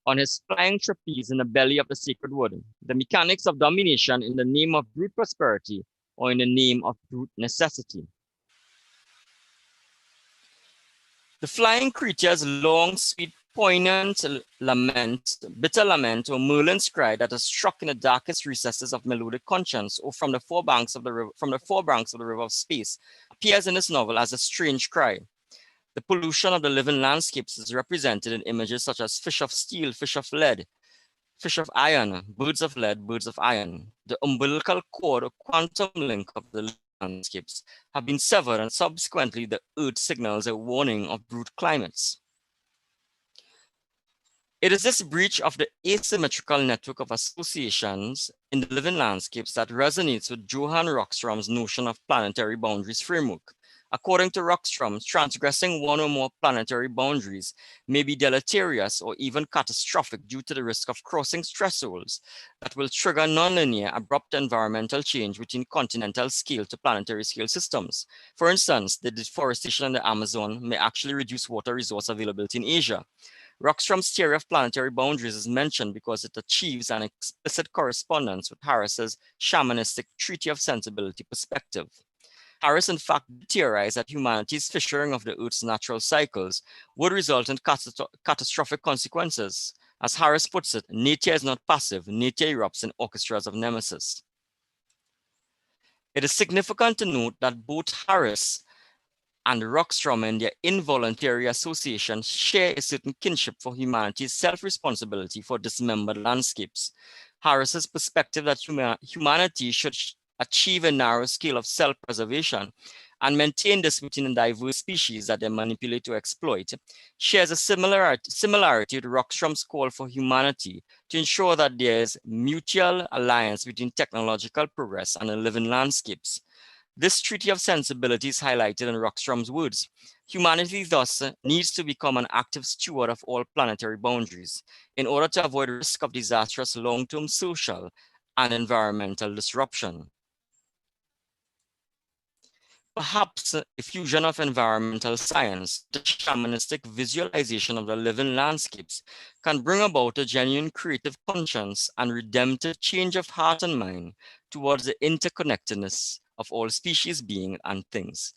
on his flying trapeze in the belly of the sacred wood. The mechanics of domination in the name of brute prosperity or in the name of brute necessity. The flying creature's long, sweet, poignant lament, bitter lament, or Merlin's cry that is struck in the darkest recesses of melodic conscience, or from the four banks of the river of space, appears in this novel as a strange cry. The pollution of the living landscapes is represented in images such as fish of steel, fish of lead, fish of iron, birds of lead, birds of iron. The umbilical cord or quantum link of the landscapes have been severed, and subsequently the earth signals a warning of brute climates. It is this breach of the asymmetrical network of associations in the living landscapes that resonates with Johann Rockström's notion of planetary boundaries framework. According to Rockström, transgressing one or more planetary boundaries may be deleterious or even catastrophic due to the risk of crossing thresholds that will trigger nonlinear, abrupt environmental change between continental scale to planetary scale systems. For instance, the deforestation in the Amazon may actually reduce water resource availability in Asia. Rockström's theory of planetary boundaries is mentioned because it achieves an explicit correspondence with Harris's shamanistic Treaty of Sensibility perspective. Harris, in fact, theorized that humanity's fissuring of the Earth's natural cycles would result in catastrophic consequences. As Harris puts it, nature is not passive, nature erupts in orchestras of nemesis. It is significant to note that both Harris and Rockström and their involuntary association share a certain kinship for humanity's self-responsibility for dismembered landscapes. Harris's perspective that humanity should achieve a narrow scale of self-preservation and maintain this within a diverse species that they manipulate or exploit shares a similarity with Rockström's call for humanity to ensure that there is mutual alliance between technological progress and the living landscapes. This treaty of sensibility is highlighted in Rockström's words. Humanity thus needs to become an active steward of all planetary boundaries in order to avoid risk of disastrous long-term social and environmental disruption. Perhaps a fusion of environmental science, the shamanistic visualization of the living landscapes can bring about a genuine creative conscience and redemptive change of heart and mind towards the interconnectedness of all species, beings, and things.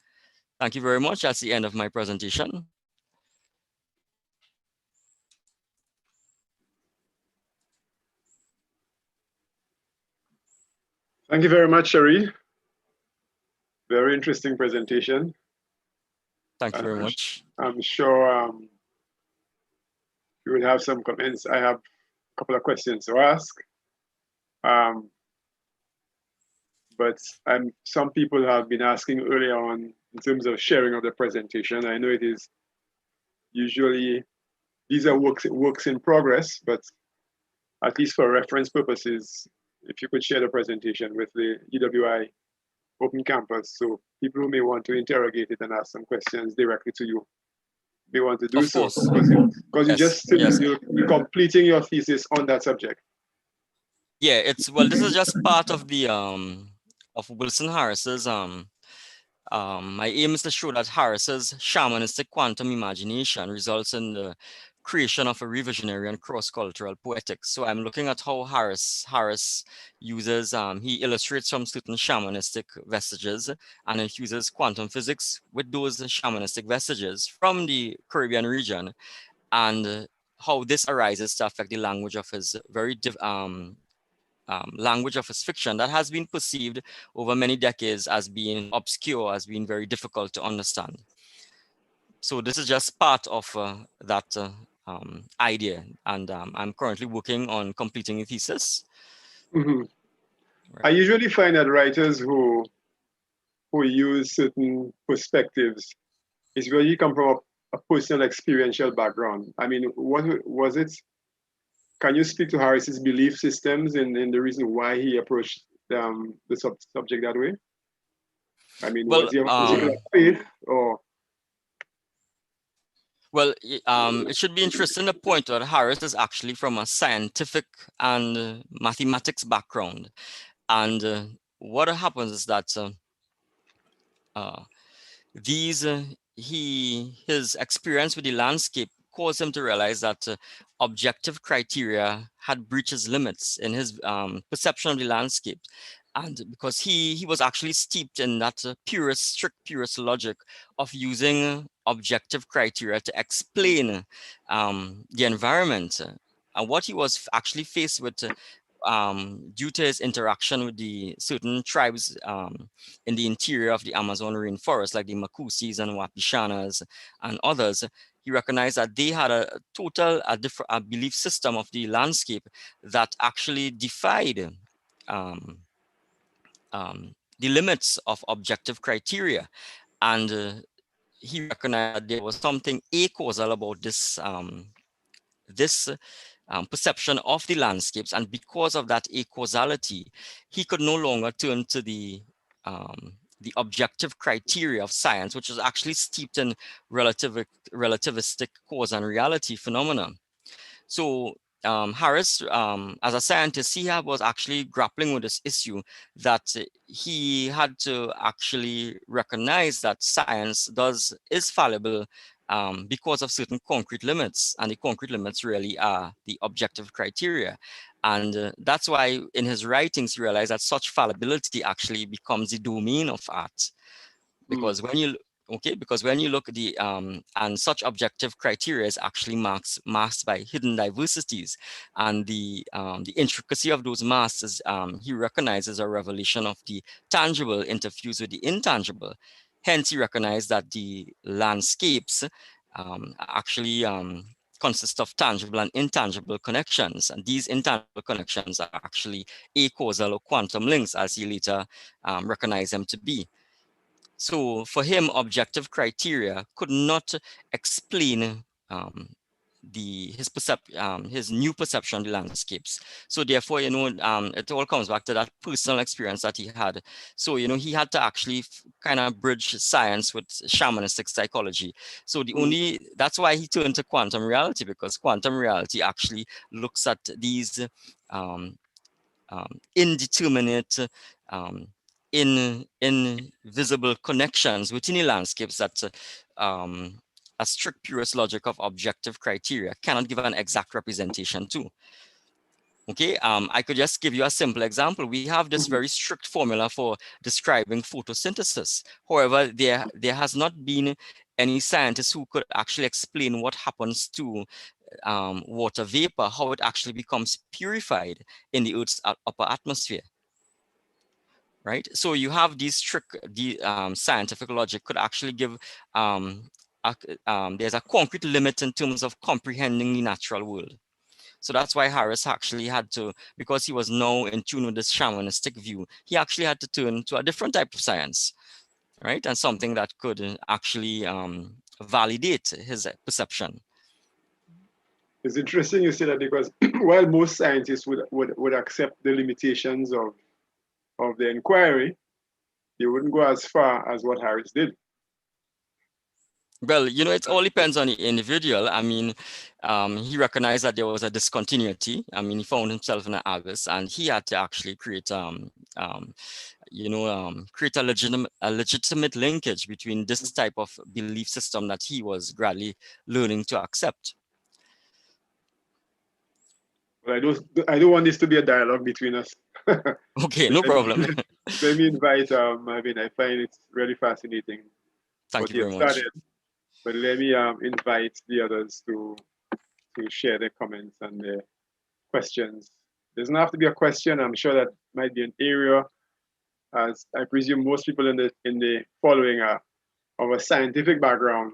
Thank you very much. That's the end of my presentation. Thank you very much, Sherry. Very interesting presentation. Thank you very much. I'm sure you will have some comments. I have a couple of questions to ask. But some people have been asking earlier on in terms of sharing of the presentation. I know it is usually, these are works in progress, but at least for reference purposes, if you could share the presentation with the UWI Open Campus, so people who may want to interrogate it and ask some questions directly to you may want to do Of so. course. Because Yes, yes. you're completing your thesis on that subject. Yeah, this is just part of the of Wilson Harris's my aim is to show that Harris's shamanistic quantum imagination results in the creation of a revisionary and cross-cultural poetics. So I'm looking at how Harris uses he illustrates some certain shamanistic vestiges and infuses quantum physics with those shamanistic vestiges from the Caribbean region, and how this arises to affect the language of his language of his fiction that has been perceived over many decades as being obscure, as being very difficult to understand. So this is just part of that idea, and I'm currently working on completing a thesis. Mm-hmm. Right. I usually find that writers who use certain perspectives is where you come from a personal experiential background. I mean, what was it? Can you speak to Harris's belief systems and the reason why he approached the subject that way? I mean, Well, was he a faith or? Well, it should be interesting to point out that Harris is actually from a scientific and mathematics background. And what happens is that his experience with the landscape caused him to realize that objective criteria had breached his limits in his perception of the landscape. And because he was actually steeped in that strict purist logic of using objective criteria to explain the environment. And what he was actually faced with due to his interaction with the certain tribes in the interior of the Amazon rainforest, like the Macusis and Wapishanas and others, he recognized that they had a different belief system of the landscape that actually defied the limits of objective criteria. And he recognized that there was something acausal about this perception of the landscapes, and because of that acausality, he could no longer turn to the objective criteria of science, which is actually steeped in relativistic cause and reality phenomena. So Harris, as a scientist, he was actually grappling with this issue that he had to actually recognize that science is fallible because of certain concrete limits, and the concrete limits really are the objective criteria. And that's why in his writings he realized that such fallibility actually becomes the domain of art, because when you look at the and such objective criteria is actually masked by hidden diversities, and the intricacy of those masks is he recognizes a revelation of the tangible interfused with the intangible. Hence, he recognized that the landscapes actually consist of tangible and intangible connections, and these intangible connections are actually acausal or quantum links, as he later recognized them to be. So for him, objective criteria could not explain his new perception of the landscapes. So therefore, it all comes back to that personal experience that he had. So, he had to actually kind of bridge science with shamanistic psychology. So that's why he turned to quantum reality, because quantum reality actually looks at these indeterminate, invisible connections within the landscapes that a strict purist logic of objective criteria cannot give an exact representation to. Okay, I could just give you a simple example. We have this very strict formula for describing photosynthesis. However, there has not been any scientist who could actually explain what happens to water vapor, how it actually becomes purified in the Earth's upper atmosphere. Right, so you have these scientific logic could actually give there's a concrete limit in terms of comprehending the natural world. So that's why Harris actually had to, because he was now in tune with this shamanistic view, he actually had to turn to a different type of science, right? And something that could actually validate his perception. It's interesting you say that, because while most scientists would accept the limitations of the inquiry, they wouldn't go as far as what Harris did. Well, it all depends on the individual. I mean, he recognized that there was a discontinuity. I mean, he found himself in an abyss, and he had to actually create, create a legitimate linkage between this type of belief system that he was gradually learning to accept. Well, I don't want this to be a dialogue between us. Okay, no problem. Let me invite, I find it's really fascinating Thank what you you very have much. started. But let me invite the others to share their comments and their questions. Doesn't have to be a question. I'm sure that might be an area, as I presume most people in the following are of a scientific background.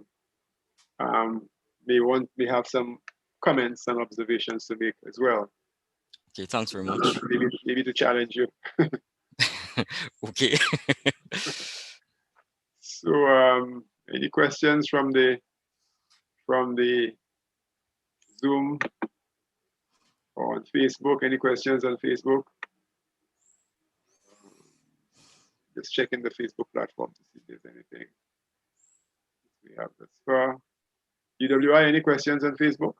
May have some comments and observations to make as well. Okay, thanks very much. Maybe to challenge you. Okay. So, any questions from the Zoom or on Facebook? Any questions on Facebook? Just checking the Facebook platform to see if there's anything we have thus far. UWI, any questions on Facebook?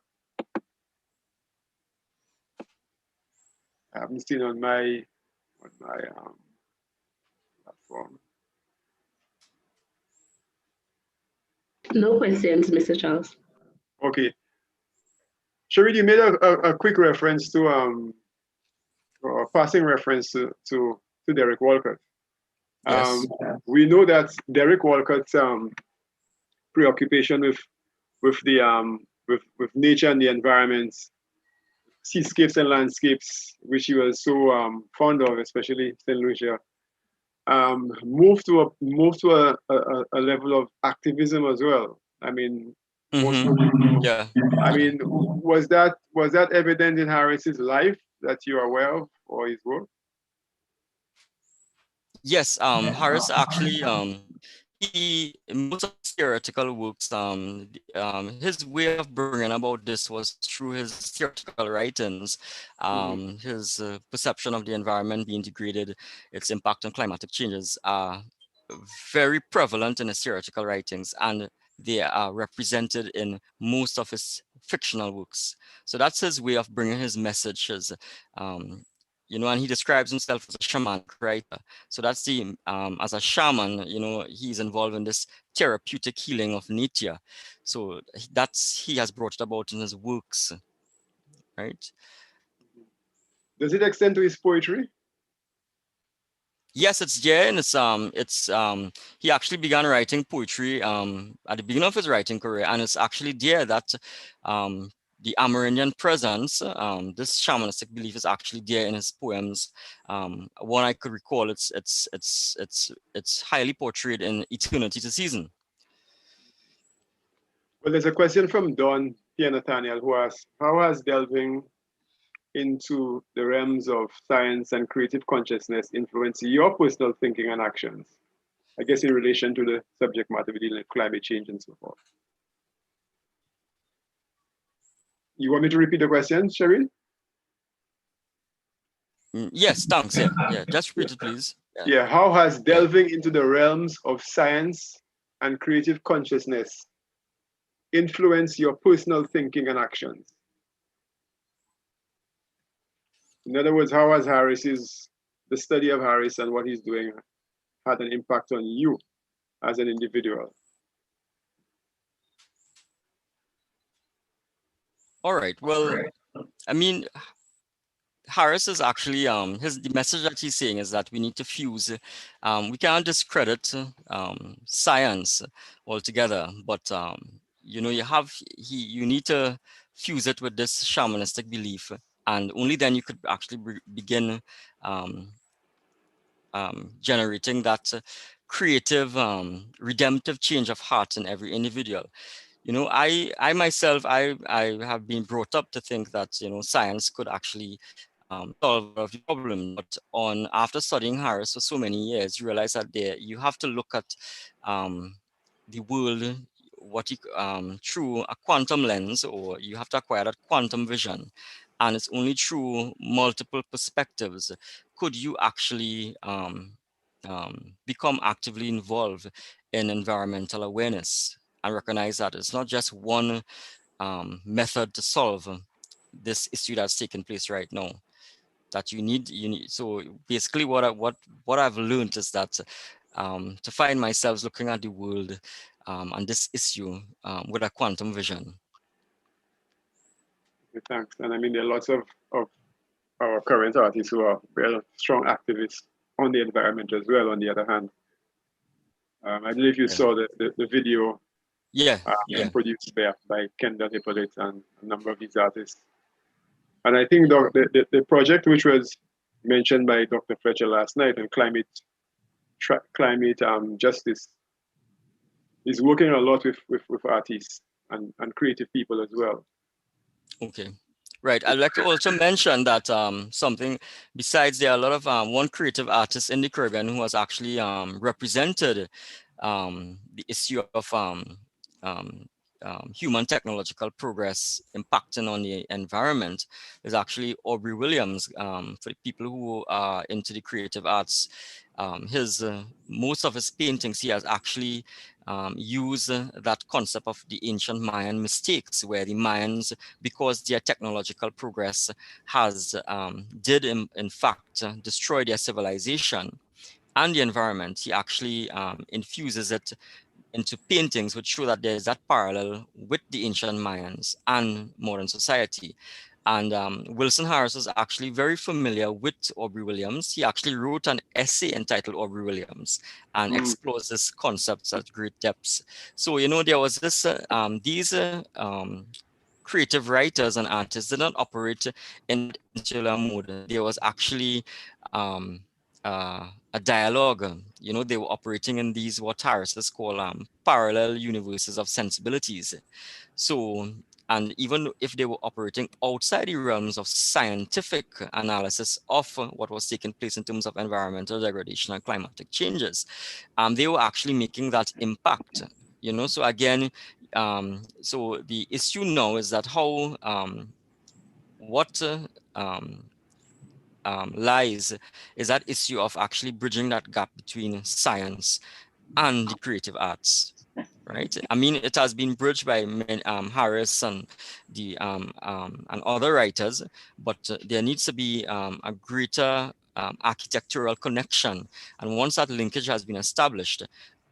I haven't seen on my platform. No questions, Mr. Charles. Okay. Sherry, you made a quick reference to or a passing reference to Derek Walcott. Yes. We know that Derek Walcott's preoccupation with nature and the environment, seascapes and landscapes, which he was so fond of, especially St. Lucia, moved to a level of activism as well. I mean, Yeah. I mean, was that evident in Harris's life that you're aware of, or his work? Yes, Harris actually, he most of his theoretical works, his way of bringing about this was through his theoretical writings, his perception of the environment being degraded, its impact on climatic changes are very prevalent in his theoretical writings, and they are represented in most of his fictional works. So that's his way of bringing his messages. And he describes himself as a shamanic writer. So that's as a shaman, he's involved in this therapeutic healing of nature. So he has brought it about in his works, right? Does it extend to his poetry? Yes, it's there, and he actually began writing poetry at the beginning of his writing career, and it's actually there that the Amerindian presence, this shamanistic belief is actually there in his poems. One I could recall, it's highly portrayed in Eternity to Season. Well, there's a question from Don Pierre Nathaniel who asks, how has delving into the realms of science and creative consciousness influenced your personal thinking and actions? I guess in relation to the subject matter dealing with climate change and so forth. You want me to repeat the question, Cheryl? Yes, thanks. Yeah. Just repeat it, please. Yeah. How has delving into the realms of science and creative consciousness influenced your personal thinking and actions? In other words, how has the study of Harris and what he's doing had an impact on you as an individual? All right. Well, I mean, Harris is actually the message that he's saying is that we need to fuse. We can't discredit science altogether, but you need to fuse it with this shamanistic belief, and only then you could actually begin generating that creative, redemptive change of heart in every individual. I myself, I have been brought up to think that science could actually solve a lot of the problem. But after studying Harris for so many years, you realize that you have to look at the world through a quantum lens, or you have to acquire that quantum vision. And it's only through multiple perspectives could you actually become actively involved in environmental awareness. and recognize that it's not just one method to solve this issue that's taking place right now. That you need. So basically, what I've learned is that to find myself looking at the world and this issue with a quantum vision. Okay, thanks. And I mean, there are lots of our current artists who are very strong activists on the environment as well, on the other hand. I believe you saw the video produced by Kendall Hippolyte and a number of these artists. And I think the project which was mentioned by Dr. Fletcher last night on climate justice is working a lot with artists and creative people as well. Okay. Right. I'd like to also mention that something besides there are a lot of one creative artist in the Caribbean who has actually represented the issue of human technological progress impacting on the environment is actually Aubrey Williams. For the people who are into the creative arts, most of his paintings he has actually used that concept of the ancient Mayan mistakes, where the Mayans, because their technological progress has did in fact destroy their civilization and the environment, he actually infuses it into paintings which show that there's that parallel with the ancient Mayans and modern society. And Wilson Harris is actually very familiar with Aubrey Williams. He actually wrote an essay entitled Aubrey Williams and explores this concepts at great depths. So, there was this, these creative writers and artists did not operate in that insular mode. There was actually a dialogue. They were operating in these what Harris call parallel universes of sensibilities. So, and even if they were operating outside the realms of scientific analysis of what was taking place in terms of environmental degradation and climatic changes, they were actually making that impact. So again, so the issue now is that how what lies is that issue of actually bridging that gap between science and the creative arts, right? I mean, it has been bridged by Harris and the and other writers, but there needs to be a greater architectural connection. And once that linkage has been established,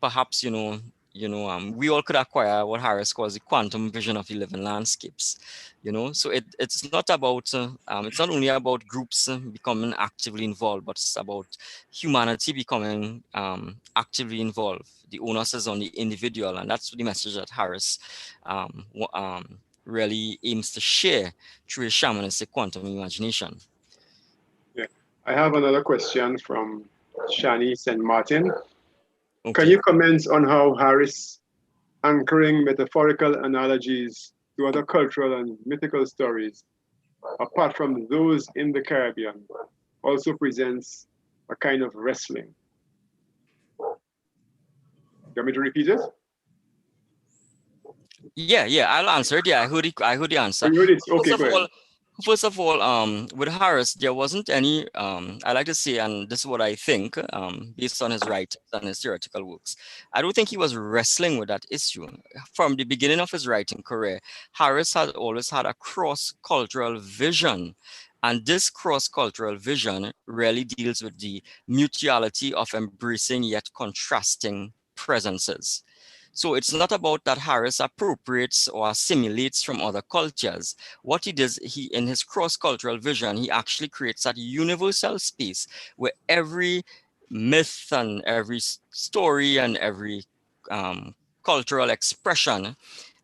perhaps we all could acquire what Harris calls the quantum vision of the living landscapes. So it's not about it's not only about groups becoming actively involved, but it's about humanity becoming actively involved. The onus is on the individual, and that's the message that Harris really aims to share through his shamanistic quantum imagination. Yeah, I have another question from Shani St. Martin. Okay. Can you comment on how Harris anchoring metaphorical analogies to other cultural and mythical stories, apart from those in the Caribbean, also presents a kind of wrestling? You want me to repeat it? Yeah, I'll answer it. Yeah, I heard the answer. You heard it? Okay, go ahead. First of all, with Harris, there wasn't any, I like to say, and this is what I think, based on his writings and his theoretical works, I don't think he was wrestling with that issue. From the beginning of his writing career, Harris had always had a cross-cultural vision. And this cross-cultural vision really deals with the mutuality of embracing yet contrasting presences. So it's not about that Harris appropriates or assimilates from other cultures. What he does, in his cross-cultural vision, he actually creates that universal space where every myth and every story and every cultural expression,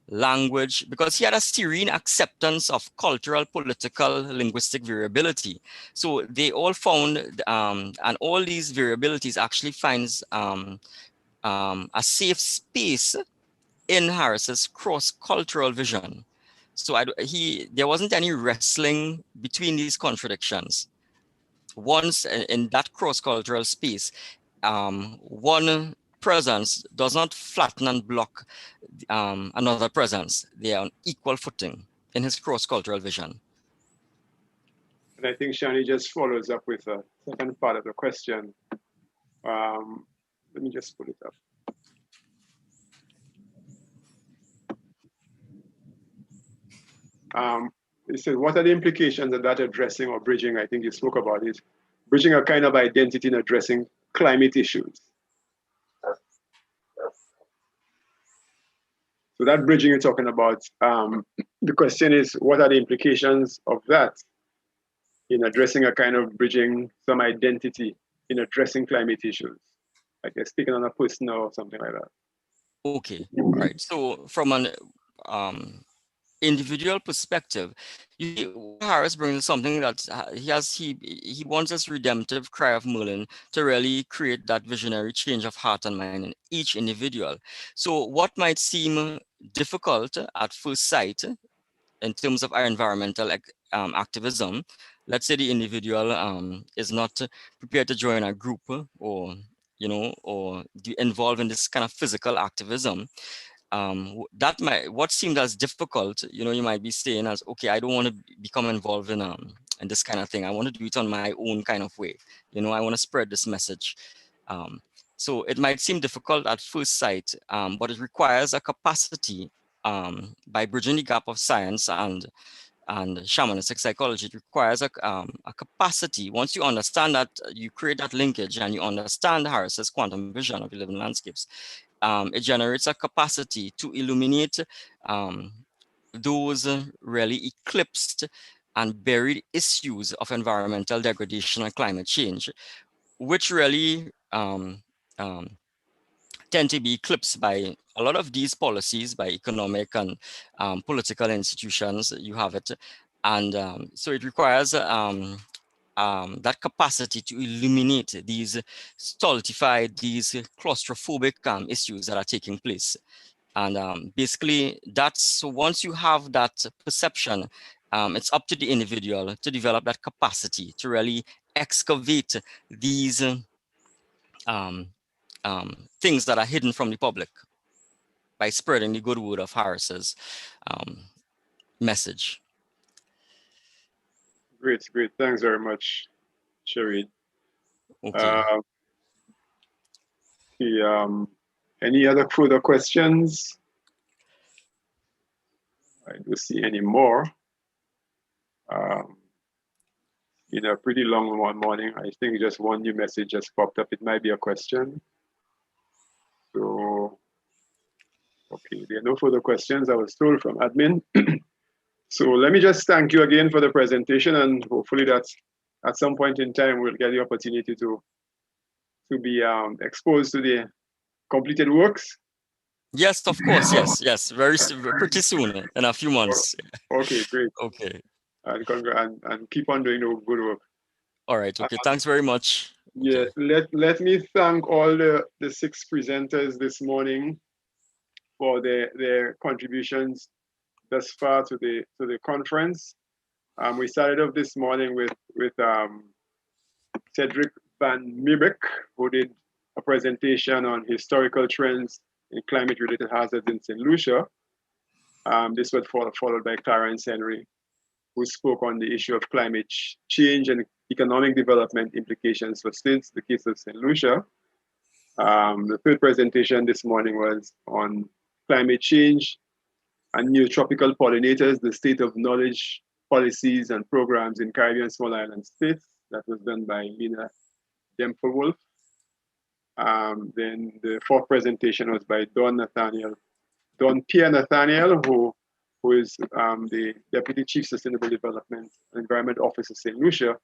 language, because he had a serene acceptance of cultural, political, linguistic variability. So they all found, and all these variabilities actually finds a safe space in Harris's cross-cultural vision. So there wasn't any wrestling between these contradictions. Once in that cross-cultural space, one presence does not flatten and block another presence. They are on equal footing in his cross-cultural vision. And I think Shani just follows up with a second part of the question. Let me just put it up. He said, what are the implications of that addressing or bridging? I think you spoke about it. Bridging a kind of identity in addressing climate issues. So that bridging you're talking about, the question is, what are the implications of that in addressing a kind of bridging some identity in addressing climate issues? Like speaking on a person or something like that. Okay, right. So from an individual perspective, Harris brings something that he wants this redemptive cry of Merlin to really create that visionary change of heart and mind in each individual. So what might seem difficult at first sight in terms of our environmental activism, let's say the individual is not prepared to join a group or or be involved in this kind of physical activism, that might what seemed as difficult, you might be saying as, okay, I don't want to become involved in this kind of thing. I want to do it on my own kind of way. I want to spread this message. So it might seem difficult at first sight, but it requires a capacity, by bridging the gap of science and shamanistic psychology. It requires a capacity. Once you understand that, you create that linkage and you understand Harris's quantum vision of living landscapes, it generates a capacity to illuminate those really eclipsed and buried issues of environmental degradation and climate change, which really tend to be eclipsed by a lot of these policies, by economic and political institutions. You have it. And so it requires that capacity to illuminate these stultified, these claustrophobic issues that are taking place. And basically, that's once you have that perception, it's up to the individual to develop that capacity to really excavate these things that are hidden from the public by spreading the good word of Harris's message. Great. Thanks very much, Shereen. Okay. Any other further questions? I don't see any more. In a pretty long one morning, I think just one new message just popped up. It might be a question. So, okay, there are no further questions. I was told from admin. So let me just thank you again for the presentation, and hopefully that at some point in time we'll get the opportunity to be exposed to the completed works. Yes, of course. Yes. Pretty soon, in a few months. Okay, great. Okay. And keep on doing the good work. All right. Okay. Thanks very much. Yeah. Let me thank all the 6 presenters this morning for their contributions thus far to the conference. We started off this morning with Cedric Van Mierbeek, who did a presentation on historical trends in climate-related hazards in St. Lucia. This was followed by Clarence Henry, who spoke on the issue of climate change and economic development implications for states, the case of St. Lucia. The third presentation this morning was on climate change and new tropical pollinators, the state of knowledge, policies and programs in Caribbean small island states. That was done by Lena Dempelwolf. Then the fourth presentation was by Don Pierre Nathaniel, who is the Deputy Chief Sustainable Development and Environment Officer of St. Lucia,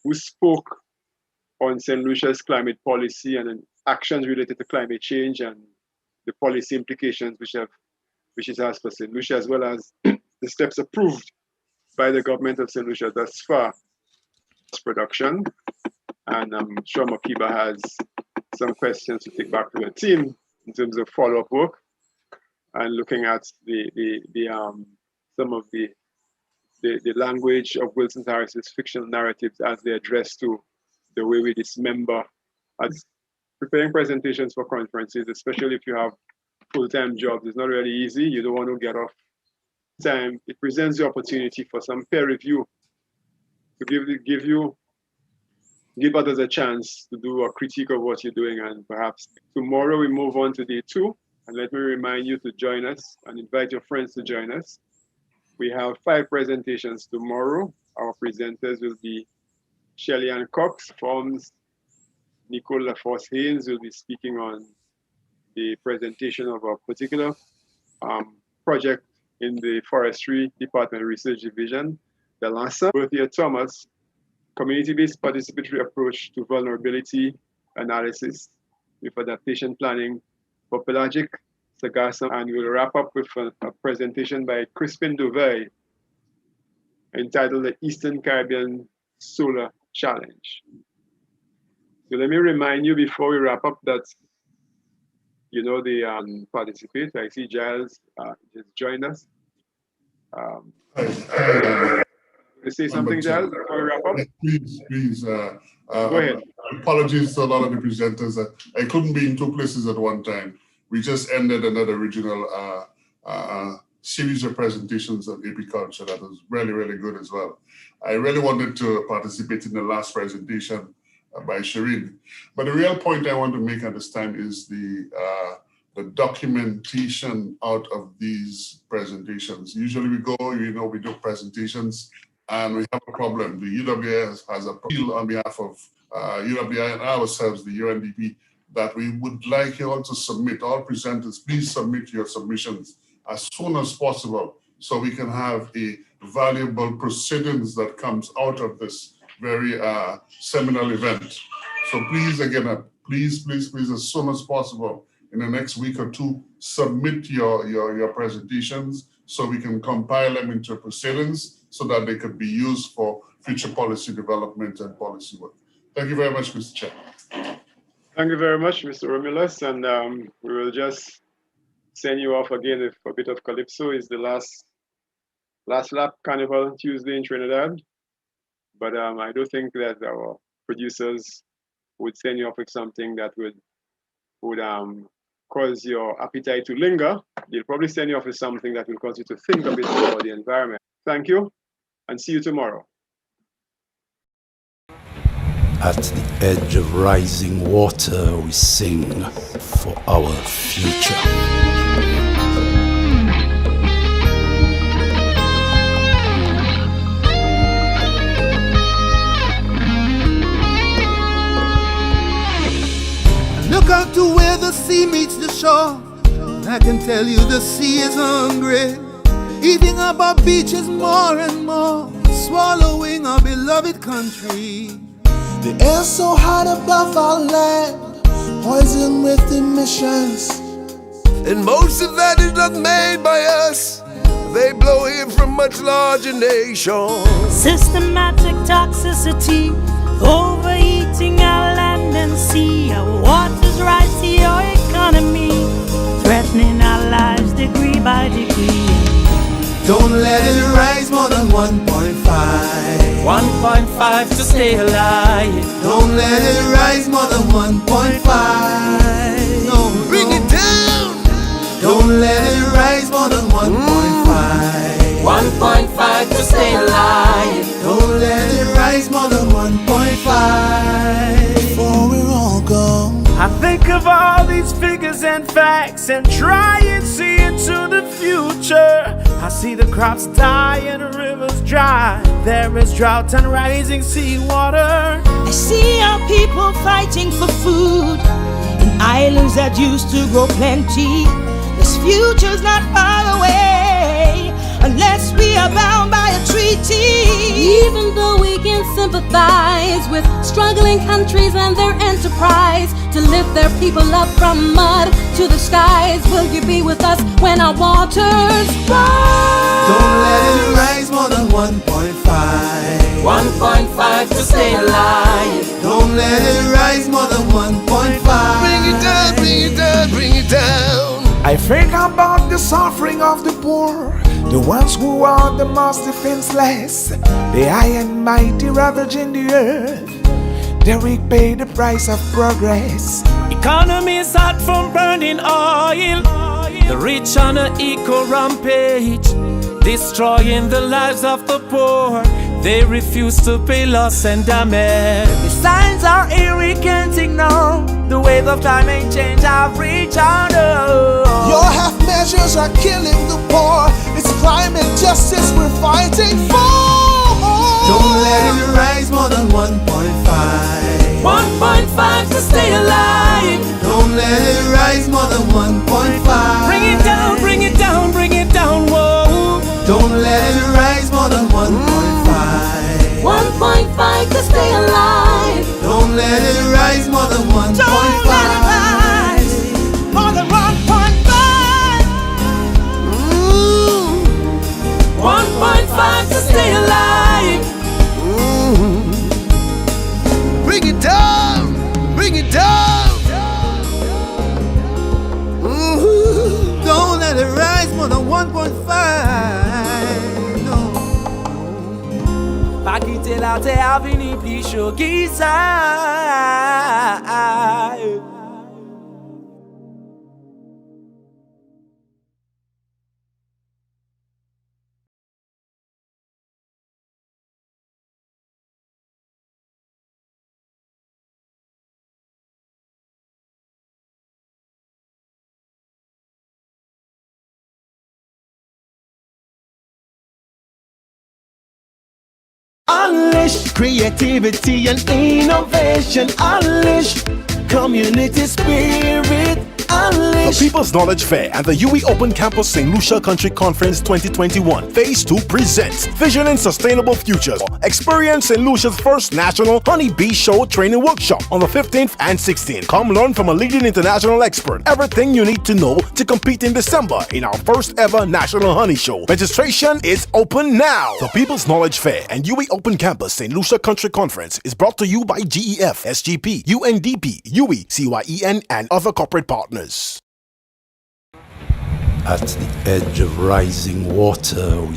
who spoke on St. Lucia's climate policy and actions related to climate change and the policy implications which it has for St. Lucia, as well as the steps approved by the government of St. Lucia thus far. Production. And I'm sure Mokiba has some questions to take back to the team in terms of follow-up work and looking at some of the language of Wilson Harris's fictional narratives as they address to the way we dismember. As preparing presentations for conferences, especially if you have full-time jobs, it's not really easy. You don't want to get off time. It presents the opportunity for some peer review to give others a chance to do a critique of what you're doing. And perhaps tomorrow we move on to day 2. And let me remind you to join us and invite your friends to join us. We have 5 presentations tomorrow. Our presenters will be Shelley Ann Cox, Forms. Nicole LaForce Haynes will be speaking on the presentation of a particular project in the Forestry Department Research Division. The LASA, Berthia Thomas, Community-Based Participatory Approach to Vulnerability Analysis with Adaptation Planning for Pelagic Sargassum, and we'll wrap up with a presentation by Crispin Duvey entitled The Eastern Caribbean Solar Challenge. So let me remind you before we wrap up that you know the participate. I see Giles just joined us. To say something, Giles, before we wrap up? Please. Go ahead. Apologies to a lot of the presenters. I couldn't be in 2 places at one time. We just ended another regional series of presentations on apiculture that was really, really good as well. I really wanted to participate in the last presentation by Shireen. But the real point I want to make at this time is the documentation out of these presentations. Usually we go, we do presentations and we have a problem. The UWI has a appeal on behalf of UWI and ourselves, the UNDP, that we would like you all to submit, all presenters, please submit your submissions as soon as possible so we can have a valuable proceedings that comes out of this very seminal event. So please, again, please, as soon as possible, in the next week or 2, submit your presentations so we can compile them into proceedings so that they could be used for future policy development and policy work. Thank you very much, Mr. Chair. Thank you very much, Mr. Romulus, and we will just send you off again with a bit of Calypso. Is the last lap Carnival Tuesday in Trinidad. But I do think that our producers would send you off with something that would cause your appetite to linger. They'll probably send you off with something that will cause you to think a bit about the environment. Thank you, and see you tomorrow. At the edge of rising water, we sing for our future. Look out to where the sea meets the shore. I can tell you the sea is hungry, eating up our beaches more and more, swallowing our beloved country. The air's so hot above our land, poisoned with emissions, and most of that is not made by us. They blow in from much larger nations. Systematic toxicity, overeating our land and sea. Our waters rise to your economy, threatening our lives degree by degree. Don't let it rise more than 1.5. 1.5 to stay alive. Don't let it rise more than 1.5. No, bring it down. Don't let it rise more than 1.5. 1.5 to stay alive. Don't let it rise more than 1.5. Before we're all gone. I think of all these figures and facts and try and see into the future. I see the crops die and the rivers dry. There is drought and rising seawater. I see our people fighting for food in islands that used to grow plenty. This future's not far away unless we are bound by a treaty. Even though we can sympathize with struggling countries and their enterprise to lift their people up from mud to the skies, will you be with us when our waters rise? Don't let it rise more than 1.5. 1.5 to stay alive. Don't let it rise more than 1.5. Bring it down, bring it down, bring it down. I think about the suffering of the poor, the ones who are the most defenseless, the high and mighty ravaging the earth. They repay the price of progress. Economy is hot from burning oil. The rich on an eco rampage, destroying the lives of the poor. They refuse to pay loss and damage. The signs are here, we can't ignore. The wave of climate change have reached out. Your half measures are killing the poor. It's climate justice we're fighting for. Don't let it rise more than 1.5. 1.5 to stay alive. Don't let it rise more than 1.5. Bring it down, bring it down, bring it down, whoa. Don't let it rise more than 1.5. 1.5 to stay alive. Don't let it rise more than 1.5. Don't let it rise more than 1.5. 1.5 to stay alive. Bring it down, bring it down. Don't let it rise more than 1.5. No. Pa kite la te avini pli chokisa. Unleash creativity and innovation. Unleash community spirit. Unleash. The People's Knowledge Fair and the UWI Open Campus St. Lucia Country Conference 2021 Phase 2 presents Vision and Sustainable Futures. Experience St. Lucia's first national Honey Bee Show training workshop on the 15th and 16th. Come learn from a leading international expert everything you need to know to compete in December in our first ever National Honey Show. Registration is open now. The People's Knowledge Fair and UWI Open Campus St. Lucia Country Conference is brought to you by GEF, SGP, UNDP, UWI, CYEN, and other corporate partners. At the edge of rising water, we